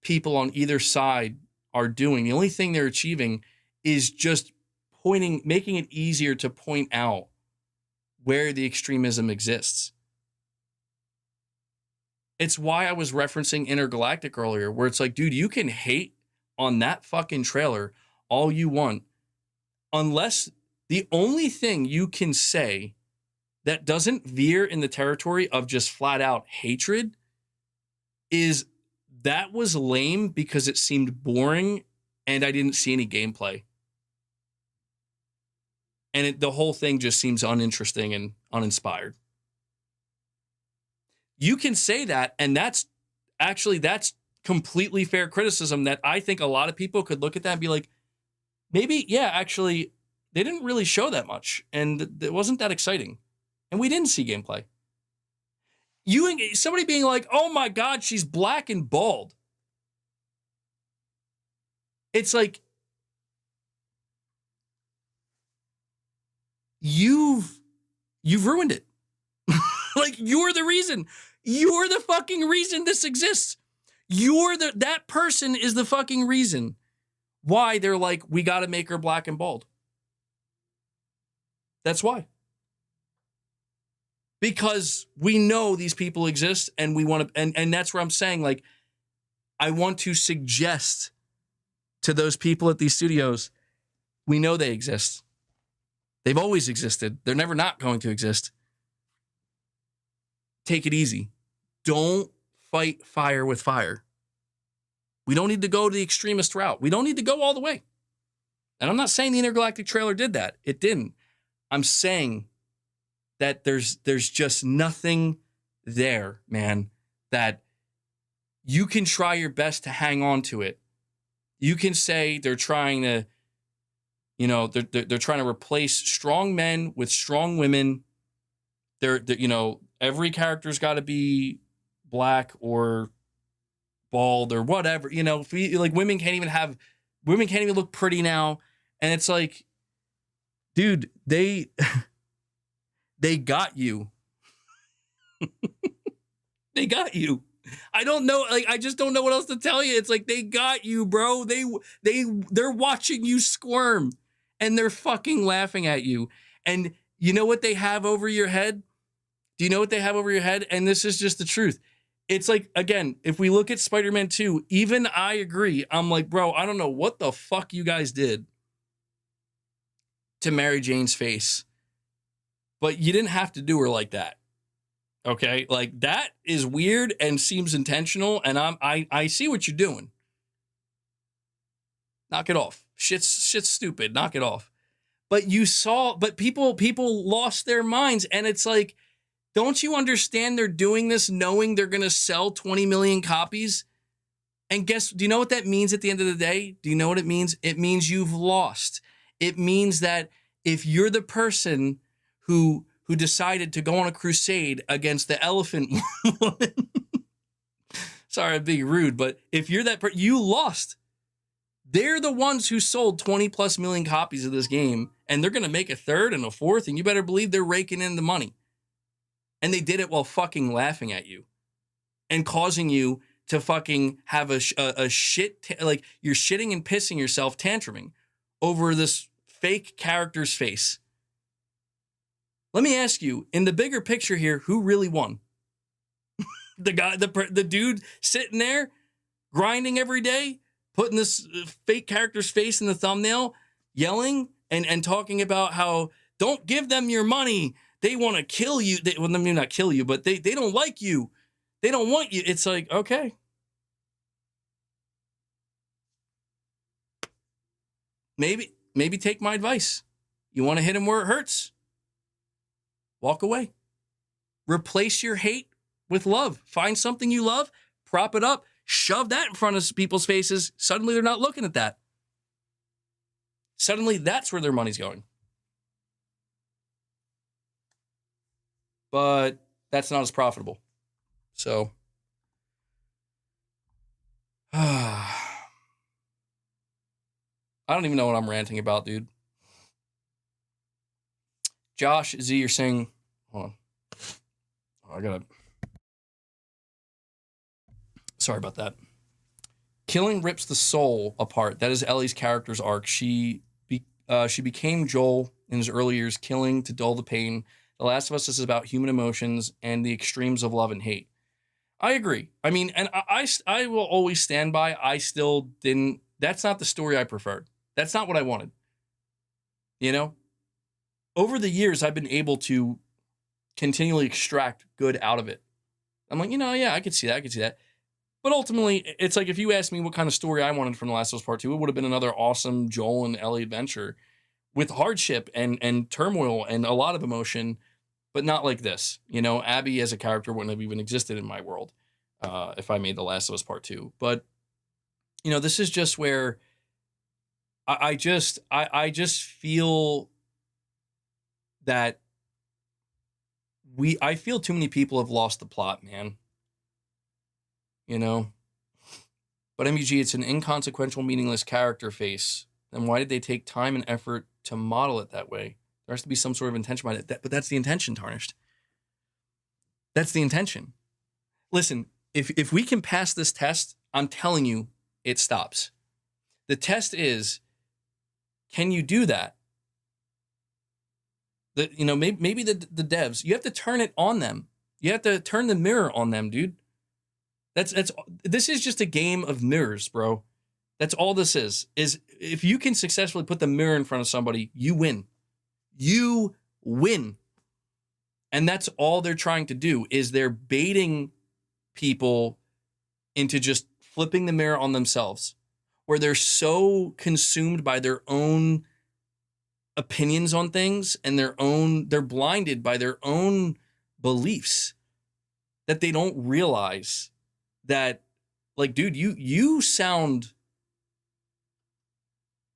people on either side are doing, the only thing they're achieving is just making it easier to point out where the extremism exists. It's why I was referencing Intergalactic earlier, where it's like, dude, you can hate on that fucking trailer all you want, unless the only thing you can say that doesn't veer in the territory of just flat out hatred is that was lame because it seemed boring and I didn't see any gameplay. And the whole thing just seems uninteresting and uninspired. You can say that, and that's completely fair criticism that I think a lot of people could look at that and be like, maybe, yeah, actually, they didn't really show that much, and it wasn't that exciting, and we didn't see gameplay. Somebody being like, oh my God, she's black and bald. It's like, you've ruined it. Like, you're the reason. You're the fucking reason this exists. That person is the fucking reason why they're like, we got to make her black and bald. That's why. Because we know these people exist and we want to, and that's where I'm saying, like, I want to suggest to those people at these studios, we know they exist. They've always existed. They're never not going to exist. Take it easy. Don't fight fire with fire. We don't need to go the extremist route. We don't need to go all the way. And I'm not saying the Intergalactic trailer did that. It didn't. I'm saying that there's just nothing there, man, that you can try your best to hang on to it. You can say they're trying to, they're trying to replace strong men with strong women. They're every character's got to be black or bald or whatever. Women can't even look pretty now. And it's like, dude, they got you. They got you. I don't know. Like, I just don't know what else to tell you. It's like, they got you, bro. They're watching you squirm and they're fucking laughing at you. And you know what they have over your head? Do you know what they have over your head? And this is just the truth. It's like, again, if we look at Spider-Man 2, even I agree. I'm like, bro, I don't know what the fuck you guys did to Mary Jane's face, but you didn't have to do her like that. Okay? Like, that is weird and seems intentional, and I see what you're doing. Knock it off. Shit's stupid. Knock it off. But people lost their minds, and it's like, don't you understand they're doing this knowing they're going to sell 20 million copies? And do you know what that means at the end of the day? Do you know what it means? It means you've lost. It means that if you're the person who decided to go on a crusade against the elephant woman, sorry, I'm being rude, but if you're that person, you lost. They're the ones who sold 20 plus million copies of this game, and they're going to make a third and a fourth, and you better believe they're raking in the money. And they did it while fucking laughing at you and causing you to fucking have a shit, like you're shitting and pissing yourself tantruming over this fake character's face. Let me ask you, in the bigger picture here, who really won? The dude sitting there grinding every day, putting this fake character's face in the thumbnail, yelling and talking about how don't give them your money. They want to kill you. Well, they may not kill you, but they don't like you. They don't want you. It's like, okay. Maybe take my advice. You want to hit him where it hurts? Walk away. Replace your hate with love. Find something you love, prop it up, shove that in front of people's faces. Suddenly they're not looking at that. Suddenly that's where their money's going. But that's not as profitable. So, I don't even know what I'm ranting about, dude. Josh Z, you're saying, hold on. Oh, I gotta. Sorry about that. Killing rips the soul apart. That is Ellie's character's arc. She became Joel in his early years, killing to dull the pain. The Last of Us is about human emotions and the extremes of love and hate. I agree. I mean, and I will always stand by. I still didn't. That's not the story I preferred. That's not what I wanted. You know, over the years, I've been able to continually extract good out of it. I'm like, yeah, I could see that. I could see that. But ultimately, it's like if you asked me what kind of story I wanted from The Last of Us Part 2, it would have been another awesome Joel and Ellie adventure with hardship and turmoil and a lot of emotion, but not like this. Abby as a character wouldn't have even existed in my world if I made The Last of Us Part 2. But, this is just where I just feel that I feel too many people have lost the plot, man. But MUG, it's an inconsequential, meaningless character face. Then why did they take time and effort to model it that way? There has to be some sort of intention behind it. But that's the intention, Tarnished. That's the intention. Listen, if we can pass this test, I'm telling you, it stops. The test is, can you do that? Maybe the devs, you have to turn it on them. You have to turn the mirror on them, dude. This is just a game of mirrors, bro. That's all this is if you can successfully put the mirror in front of somebody, you win. You win. And that's all they're trying to do is they're baiting people into just flipping the mirror on themselves, where they're so consumed by their own opinions on things and they're blinded by their own beliefs that they don't realize that, like, dude, you sound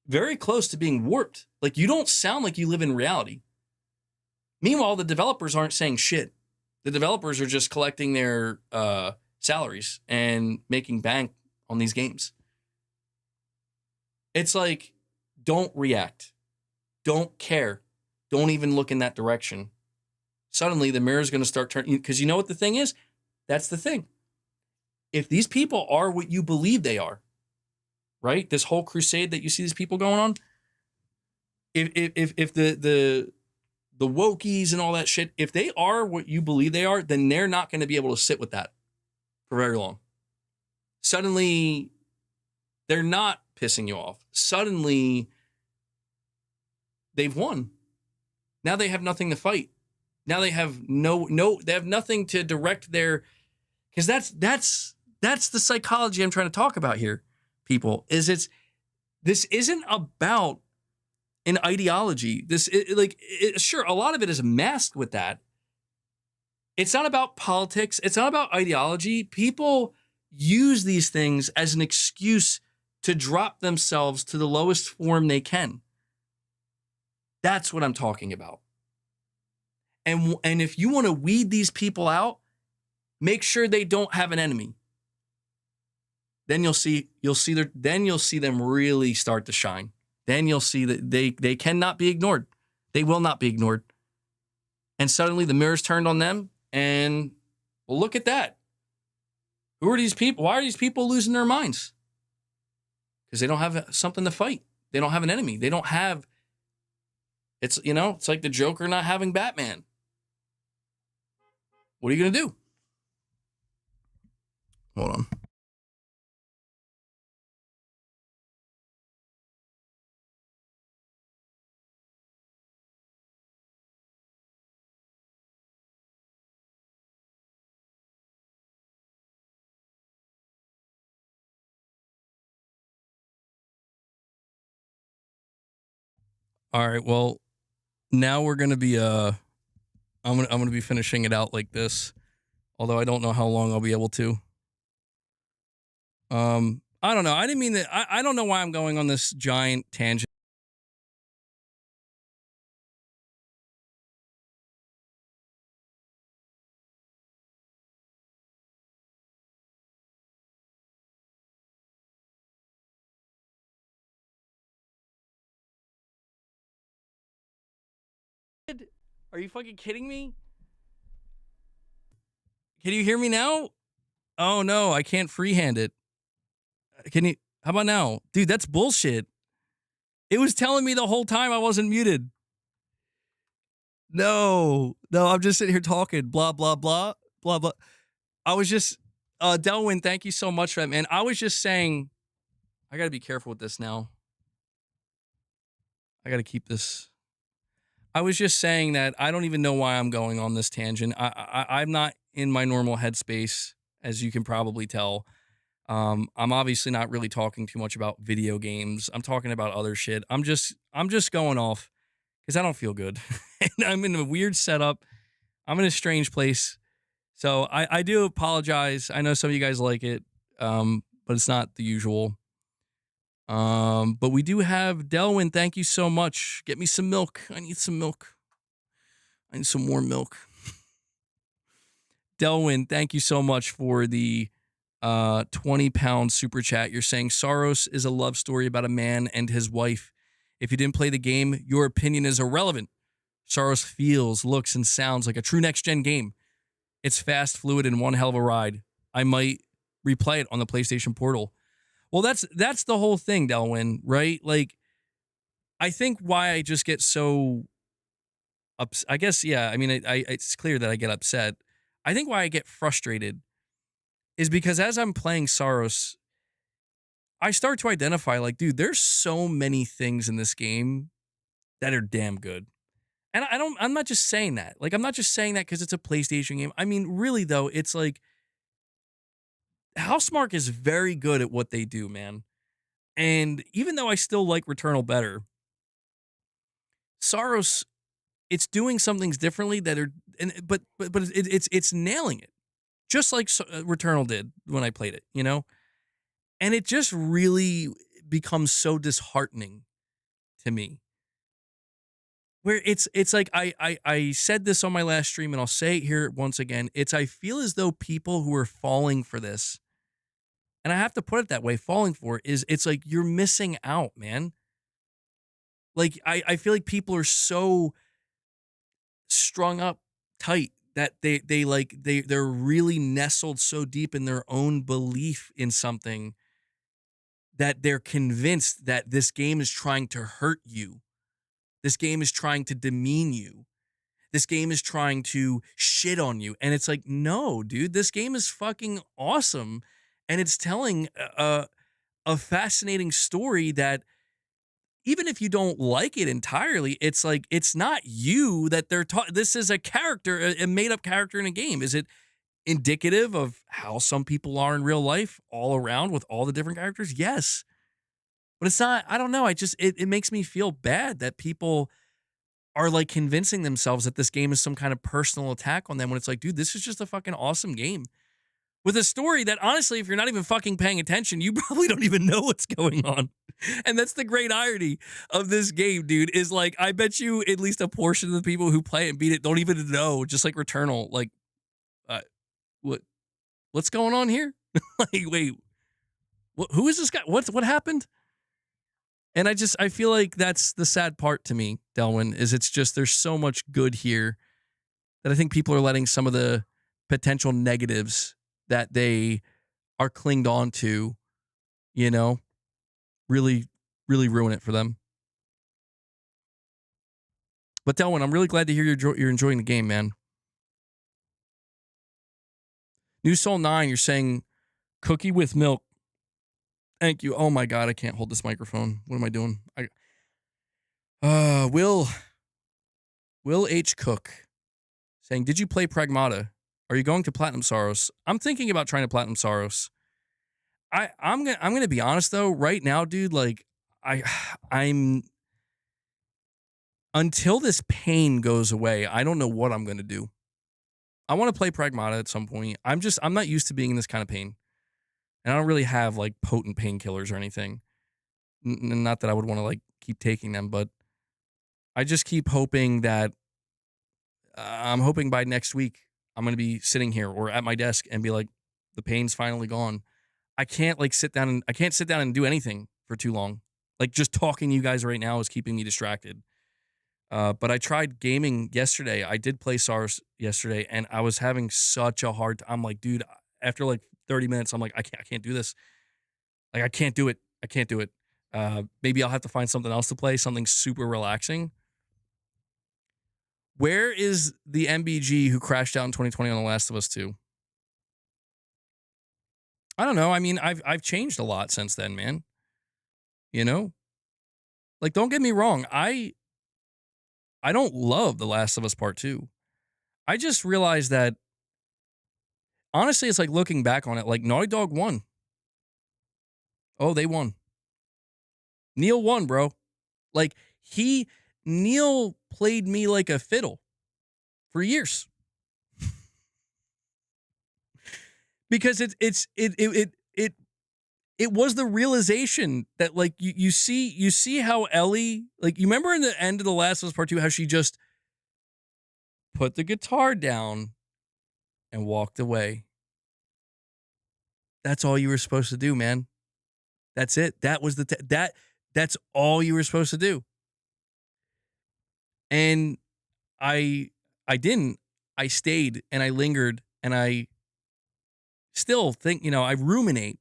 very close to being warped. Like, you don't sound like you live in reality. Meanwhile, the developers aren't saying shit. The developers are just collecting their salaries and making bank on these games. It's like, don't react. Don't care. Don't even look in that direction. Suddenly, the mirror's going to start turning. Because you know what the thing is? That's the thing. If these people are what you believe they are, right? This whole crusade that you see these people going on, if the wokies and all that shit, if they are what you believe they are, then they're not going to be able to sit with that for very long. Suddenly, they're not pissing you off. Suddenly, they've won. Now they have nothing to fight. Now they have they have nothing to direct their, because that's the psychology I'm trying to talk about here, people. This isn't about an ideology. Sure, a lot of it is masked with that. It's not about politics. It's not about ideology. People use these things as an excuse to drop themselves to the lowest form they can. That's what I'm talking about. And if you want to weed these people out, make sure they don't have an enemy. Then you'll see them really start to shine. Then you'll see that they cannot be ignored. They will not be ignored. And suddenly the mirror's turned on them, and well, look at that. Who are these people? Why are these people losing their minds? Because they don't have something to fight. They don't have an enemy. They don't have. It's like the Joker not having Batman. What are you gonna do? Hold on. All right. Well, now we're gonna be I'm gonna be finishing it out like this. Although I don't know how long I'll be able to. I don't know. I didn't mean that. I don't know why I'm going on this giant tangent. Are you fucking kidding me? Can you hear me now? Oh no, I can't freehand it. Can you? How about now? Dude, that's bullshit. It was telling me the whole time I wasn't muted. No, I'm just sitting here talking, blah, blah, blah, blah, blah. I was just, Delwyn, thank you so much for that, man. I was just saying, I got to be careful with this now. I got to keep this. I was just saying that I don't even know why I'm going on this tangent. I'm not in my normal headspace, as you can probably tell. I'm obviously not really talking too much about video games. I'm talking about other shit. I'm just going off because I don't feel good. And I'm in a weird setup. I'm in a strange place. So I do apologize. I know some of you guys like it, but it's not the usual. But we do have Delwyn. Thank you so much. Get me some milk. I need some milk. I need some more milk. Delwyn, thank you so much for the 20-pound super chat. You're saying Saros is a love story about a man and his wife. If you didn't play the game, your opinion is irrelevant. Saros feels, looks, and sounds like a true next-gen game. It's fast, fluid, and one hell of a ride. I might replay it on the PlayStation Portal. Well, that's the whole thing, Delwyn, right? Like, I think why I just get so I guess, yeah, I mean, it's clear that I get upset. I think why I get frustrated is because as I'm playing Saros, I start to identify, like, dude, there's so many things in this game that are damn good. And I'm not just saying that. Like, I'm not just saying that because it's a PlayStation game. I mean, really, though, it's like, Housemarque is very good at what they do, man. And even though I still like Returnal better, Saros, it's doing some things differently that are, but it's nailing it, just like Returnal did when I played it, you know. And it just really becomes so disheartening to me. Where it's like I said this on my last stream, and I'll say it here once again. I feel as though people who are falling for this, and I have to put it that way, falling for it, it's like you're missing out, man. Like I feel like people are so strung up tight that they're really nestled so deep in their own belief in something that they're convinced that this game is trying to hurt you. This game is trying to demean you. This game is trying to shit on you. And it's like, no, dude, this game is fucking awesome. And it's telling a fascinating story that even if you don't like it entirely, it's like, it's not you that they're talking. This is a character, a made up character in a game. Is it indicative of how some people are in real life all around with all the different characters? Yes. But it's not, I don't know. It makes me feel bad that people are like convincing themselves that this game is some kind of personal attack on them when it's like, dude, this is just a fucking awesome game with a story that honestly, if you're not even fucking paying attention, you probably don't even know what's going on. And that's the great irony of this game, dude, is like, I bet you at least a portion of the people who play it and beat it don't even know, just like Returnal, like, what's going on here? Like, wait, who is this guy? What happened? And I feel like that's the sad part to me, Delwyn, is it's just, there's so much good here that I think people are letting some of the potential negatives that they are clinged on to, you know, really, really ruin it for them. But Delwyn, I'm really glad to hear you're enjoying the game, man. New Soul 9, you're saying cookie with milk. Thank you. Oh my God, I can't hold this microphone. What am I doing? Will H. Cook saying, did you play Pragmata? Are you going to Platinum Saros? I'm thinking about trying to Platinum Saros. I'm gonna be honest though, right now, dude, like I'm until this pain goes away, I don't know what I'm gonna do. I want to play Pragmata at some point. I'm not used to being in this kind of pain. And I don't really have like potent painkillers or anything. Not that I would want to like keep taking them, but I just keep hoping that I'm hoping by next week I'm going to be sitting here or at my desk and be like, the pain's finally gone. I can't sit down and do anything for too long. Like just talking to you guys right now is keeping me distracted. But I tried gaming yesterday. I did play SARS yesterday, and I was having such a hard time. I'm like, dude, after like 30 minutes, I'm like, I can't do this. Like, I can't do it. I can't do it. Maybe I'll have to find something else to play, something super relaxing. Where is the MBG who crashed out in 2020 on The Last of Us 2? I don't know. I mean, I've changed a lot since then, man. You know? Like, don't get me wrong. I don't love The Last of Us Part 2. I just realized that, honestly, it's like looking back on it, like Naughty Dog won. Oh, they won. Neil won, bro. Like, Neil played me like a fiddle for years. Because it was the realization that, like, you see how Ellie, like, you remember in the end of The Last of Us Part 2 how she just put the guitar down and walked away. That's all you were supposed to do, man. That's it. That was that's all you were supposed to do. And I didn't. I stayed and I lingered and I still think, I ruminate.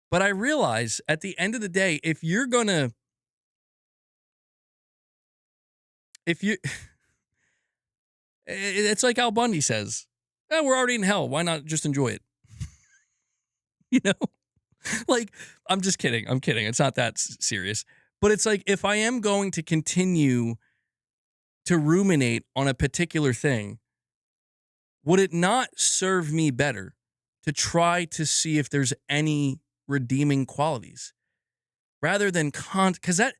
But I realize at the end of the day, if you it's like Al Bundy says, we're already in hell. Why not just enjoy it? You know? Like, I'm just kidding. I'm kidding. It's not that serious. But it's like, if I am going to continue to ruminate on a particular thing, would it not serve me better to try to see if there's any redeeming qualities rather than because that,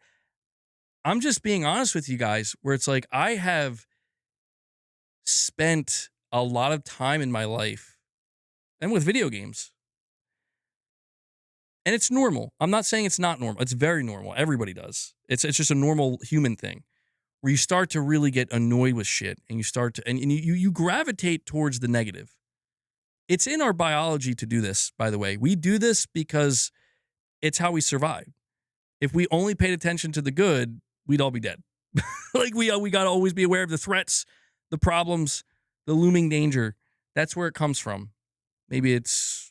I'm just being honest with you guys, where it's like, I have spent a lot of time in my life and with video games. And it's normal. I'm not saying it's not normal. It's very normal. Everybody does. It's just a normal human thing where you start to really get annoyed with shit and you start to, and you gravitate towards the negative. It's in our biology to do this, by the way. We do this because it's how we survive. If we only paid attention to the good, we'd all be dead. Like, we got to always be aware of the threats, the problems, the looming danger. That's where it comes from. Maybe it's,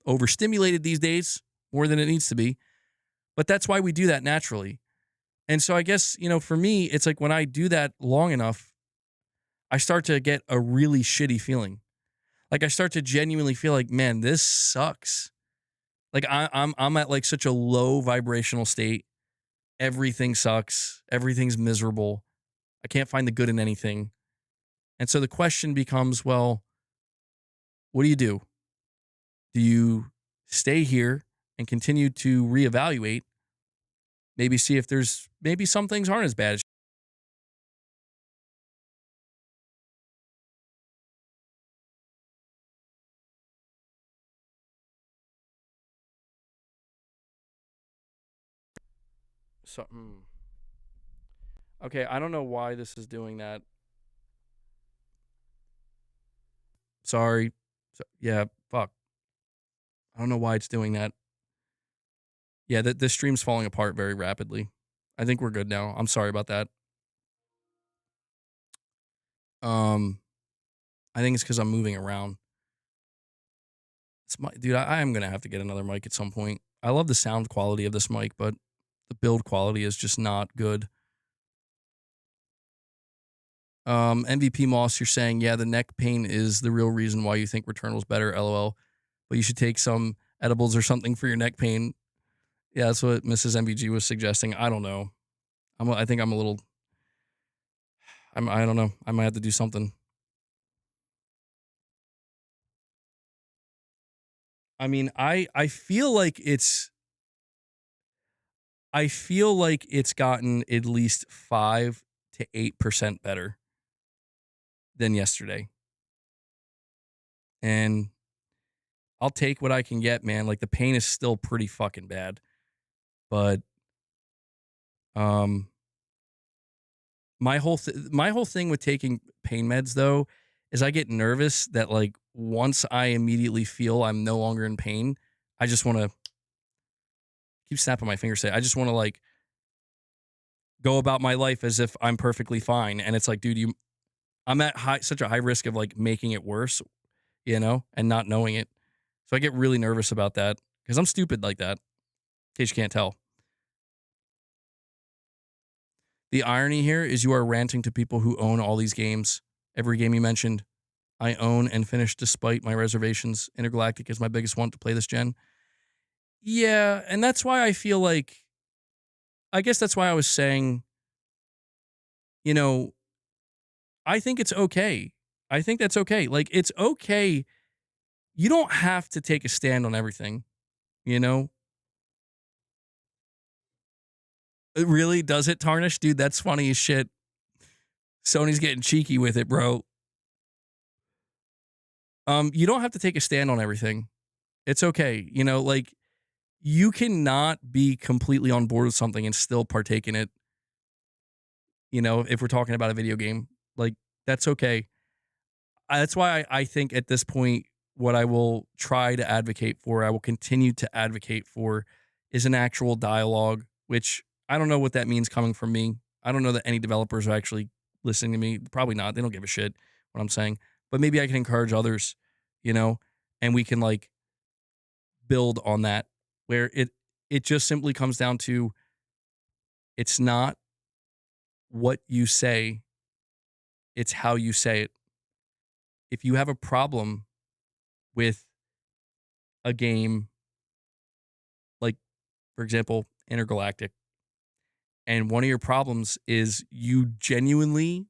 overstimulated these days more than it needs to be. But that's why we do that naturally. And so I guess, for me, it's like when I do that long enough, I start to get a really shitty feeling. Like, I start to genuinely feel like, man, this sucks. Like, I'm at like such a low vibrational state. Everything sucks. Everything's miserable. I can't find the good in anything. And so the question becomes, well, what do you do? Do you stay here and continue to reevaluate? Maybe see if maybe some things aren't as bad as. Something. Okay, I don't know why this is doing that. Sorry. Yeah, fuck. I don't know why it's doing that. Yeah, the stream's falling apart very rapidly. I think we're good now. I'm sorry about that. I think it's because I'm moving around. Dude, I am gonna have to get another mic at some point. I love the sound quality of this mic, but the build quality is just not good. MVP Moss, you're saying, yeah, the neck pain is the real reason why you think Returnal's better, LOL. But you should take some edibles or something for your neck pain. Yeah, that's what Mrs. MVG was suggesting. I don't know. I think I'm a little. I don't know. I might have to do something. I mean, I feel like it's. I feel like it's gotten at least 5 to 8% better than yesterday. and I'll take what I can get, man. Like the pain is still pretty fucking bad, but um, my whole thing with taking pain meds though is I get nervous that like once I immediately feel I'm no longer in pain, I just want to keep snapping my fingers. Say I just want to like go about my life as if I'm perfectly fine, and it's like, dude, I'm at such a high risk of like making it worse, and not knowing it. So I get really nervous about that because I'm stupid like that. In case you can't tell. The irony here is you are ranting to people who own all these games. Every game you mentioned, I own and finished despite my reservations. Intergalactic is my biggest want to play this gen. Yeah, and that's why I feel like, I guess that's why I was saying, you know, I think it's okay. I think that's okay. Like, it's okay. You don't have to take a stand on everything, you know? It really does it tarnish? Dude, that's funny as shit. Sony's getting cheeky with it, bro. You don't have to take a stand on everything. It's okay. Like you cannot be completely on board with something and still partake in it. If we're talking about a video game, like that's okay. That's why I think at this point, what I will try to advocate for, I will continue to advocate for, is an actual dialogue, which I don't know what that means coming from me. I don't know that any developers are actually listening to me. Probably not. They don't give a shit what I'm saying. But maybe I can encourage others, and we can like build on that where it just simply comes down to it's not what you say, it's how you say it. If you have a problem with a game like, for example, Intergalactic, and one of your problems is you genuinely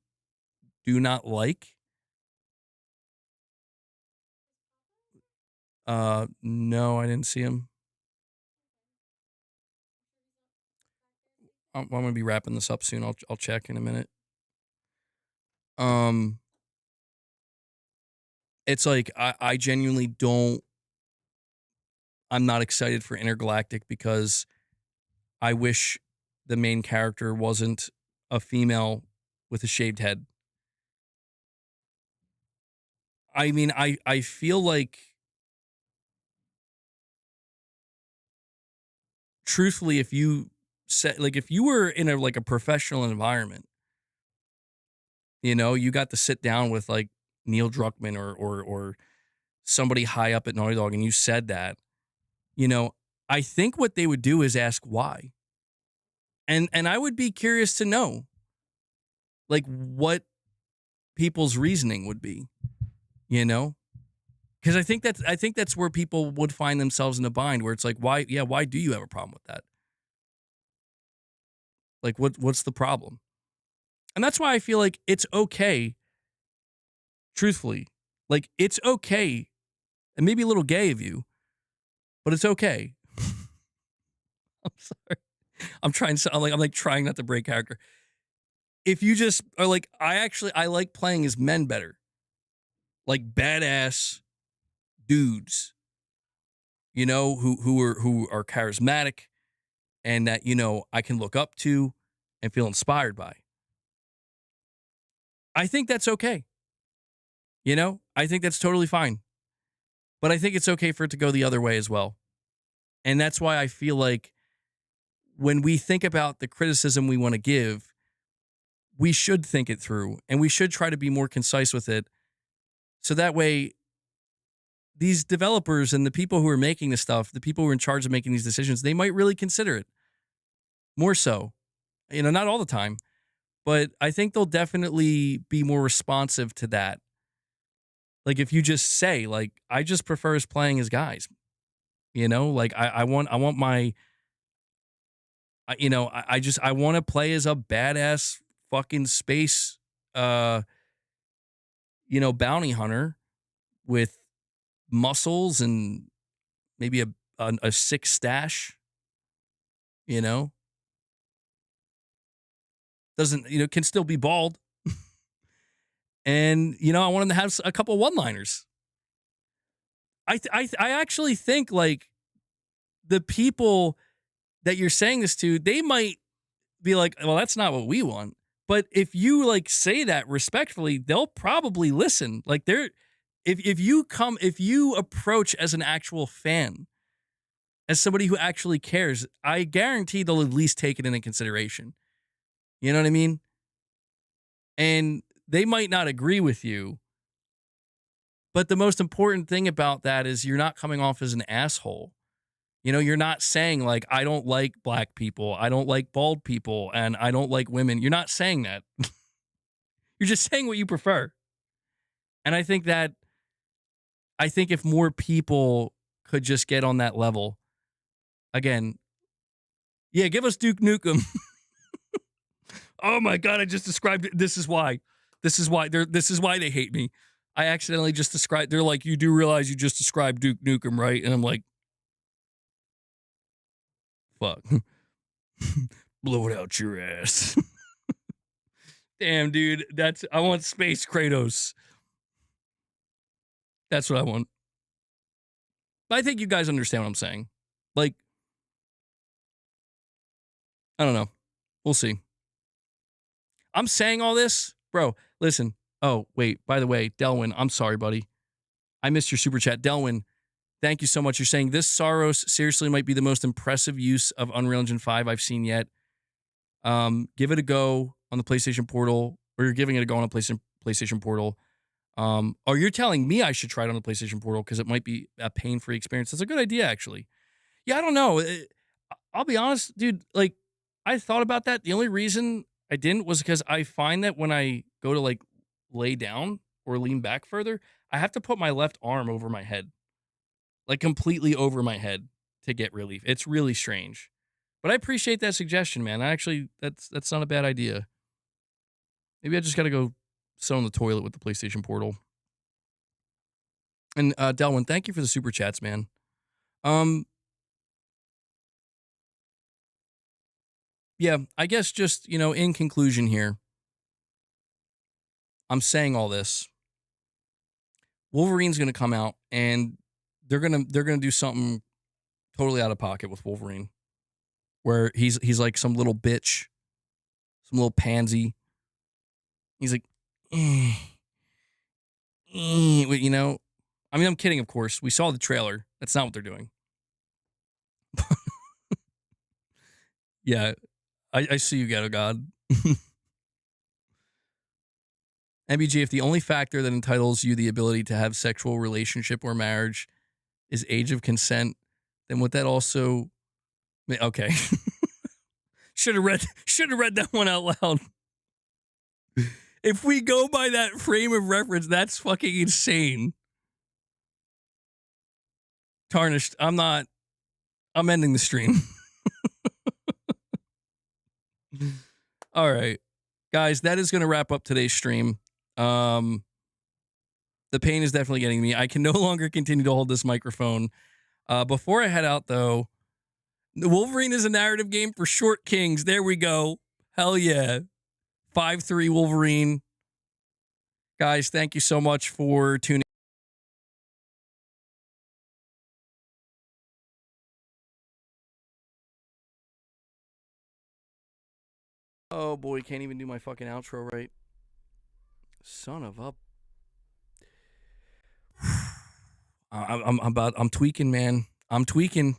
do not like, no, I didn't see him. I'm gonna be wrapping this up soon. I'll check in a minute. Um, it's like I genuinely don't. I'm not excited for Intergalactic because I wish the main character wasn't a female with a shaved head. I mean, I feel like, truthfully, if you said, like, if you were in a professional environment, you got to sit down with like Neil Druckmann or somebody high up at Naughty Dog, and you said that, you know, I think what they would do is ask why, and I would be curious to know, like, what people's reasoning would be, you know. Because I think that's where people would find themselves in a bind, where it's like, why? Yeah, why do you have a problem with that? Like, what's the problem? And that's why I feel like it's okay. Truthfully, like it's okay, and maybe a little gay of you, but it's okay. I'm sorry. I'm like trying not to break character. If you just are like, I like playing as men better, like badass dudes, who are charismatic and that, I can look up to and feel inspired by. I think that's okay. I think that's totally fine. But I think it's okay for it to go the other way as well. And that's why I feel like when we think about the criticism we want to give, we should think it through and we should try to be more concise with it. So that way, these developers and the people who are making this stuff, the people who are in charge of making these decisions, they might really consider it more so. Not all the time, but I think they'll definitely be more responsive to that. Like if you just say, like, I just prefer us playing as guys, like I want my, I want to play as a badass fucking space, bounty hunter with muscles and maybe a sick stash, you know, doesn't, can still be bald. And, I want him to have a couple one liners. I actually think like the people that you're saying this to, they might be like, well, that's not what we want. But if you like say that respectfully, they'll probably listen. Like if you approach as an actual fan, as somebody who actually cares, I guarantee they'll at least take it into consideration. You know what I mean? And they might not agree with you, but the most important thing about that is you're not coming off as an asshole. You know, you're not saying like, I don't like black people, I don't like bald people, and I don't like women. You're not saying that. You're just saying what you prefer. And I think if more people could just get on that level, again, yeah, give us Duke Nukem. Oh my God, I just described it. This is why they hate me. I accidentally just described, they're like, you do realize you just described Duke Nukem, right? And I'm like, fuck. Blow it out your ass. Damn, dude. I want Space Kratos. That's what I want. But I think you guys understand what I'm saying. Like, I don't know. We'll see. I'm saying all this, bro. Listen. Oh, wait. By the way, Delwyn, I'm sorry, buddy. I missed your super chat. Delwyn, thank you so much. You're saying this Saros seriously might be the most impressive use of Unreal Engine 5 I've seen yet. Give it a go on the PlayStation Portal, or you're giving it a go on a PlayStation Portal. Or you're telling me I should try it on the PlayStation Portal because it might be a pain-free experience. That's a good idea, actually. Yeah, I don't know. I'll be honest, dude. Like, I thought about that. The only reason I didn't was because I find that when I go to like lay down or lean back further, I have to put my left arm over my head, like completely over my head to get relief. It's really strange. But I appreciate that suggestion, man. That's not a bad idea. Maybe I just got to go sit on the toilet with the PlayStation Portal. And Delwyn, thank you for the super chats, man. Yeah, I guess just, in conclusion here, I'm saying all this. Wolverine's going to come out and they're going to do something totally out of pocket with Wolverine, where he's like some little bitch, some little pansy. He's like, I mean, I'm kidding, of course. We saw the trailer. That's not what they're doing. Yeah, I see you, Ghetto God. MBG, if the only factor that entitles you the ability to have sexual relationship or marriage is age of consent, then would that also... Okay. Should have read that one out loud. If we go by that frame of reference, that's fucking insane. Tarnished, I'm ending the stream. All right. Guys, that is going to wrap up today's stream. The pain is definitely getting me. I can no longer continue to hold this microphone. Before I head out, though, the Wolverine is a narrative game for short kings. There we go. Hell yeah. 5-3 Wolverine. Guys, thank you so much for tuning. Oh boy, can't even do my fucking outro right. Son of a... I'm tweaking, man. I'm tweaking.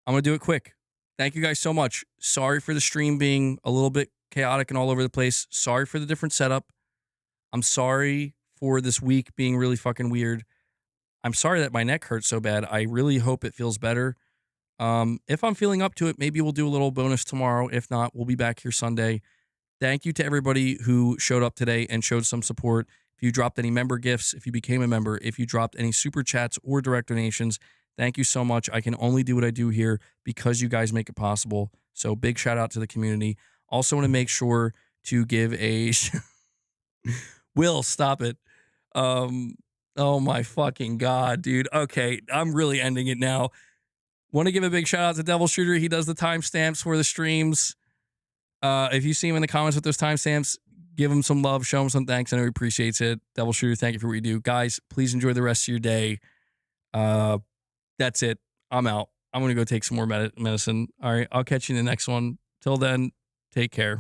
I'm going to do it quick. Thank you guys so much. Sorry for the stream being a little bit chaotic and all over the place. Sorry for the different setup. I'm sorry for this week being really fucking weird. I'm sorry that my neck hurts so bad. I really hope it feels better. If I'm feeling up to it, maybe we'll do a little bonus tomorrow. If not, we'll be back here Sunday. Thank you to everybody who showed up today and showed some support. If you dropped any member gifts, if you became a member, if you dropped any super chats or direct donations, thank you so much. I can only do what I do here because you guys make it possible. So big shout out to the community. Also want to make sure to give a... Will, stop it. Oh my fucking God, dude. Okay, I'm really ending it now. Want to give a big shout out to Devil Shooter. He does the timestamps for the streams. If you see him in the comments with those timestamps, give him some love, show him some thanks. I know he appreciates it. Devil Shooter, thank you for what you do. Guys, please enjoy the rest of your day. That's it. I'm out. I'm going to go take some more medicine. All right. I'll catch you in the next one. Till then, take care.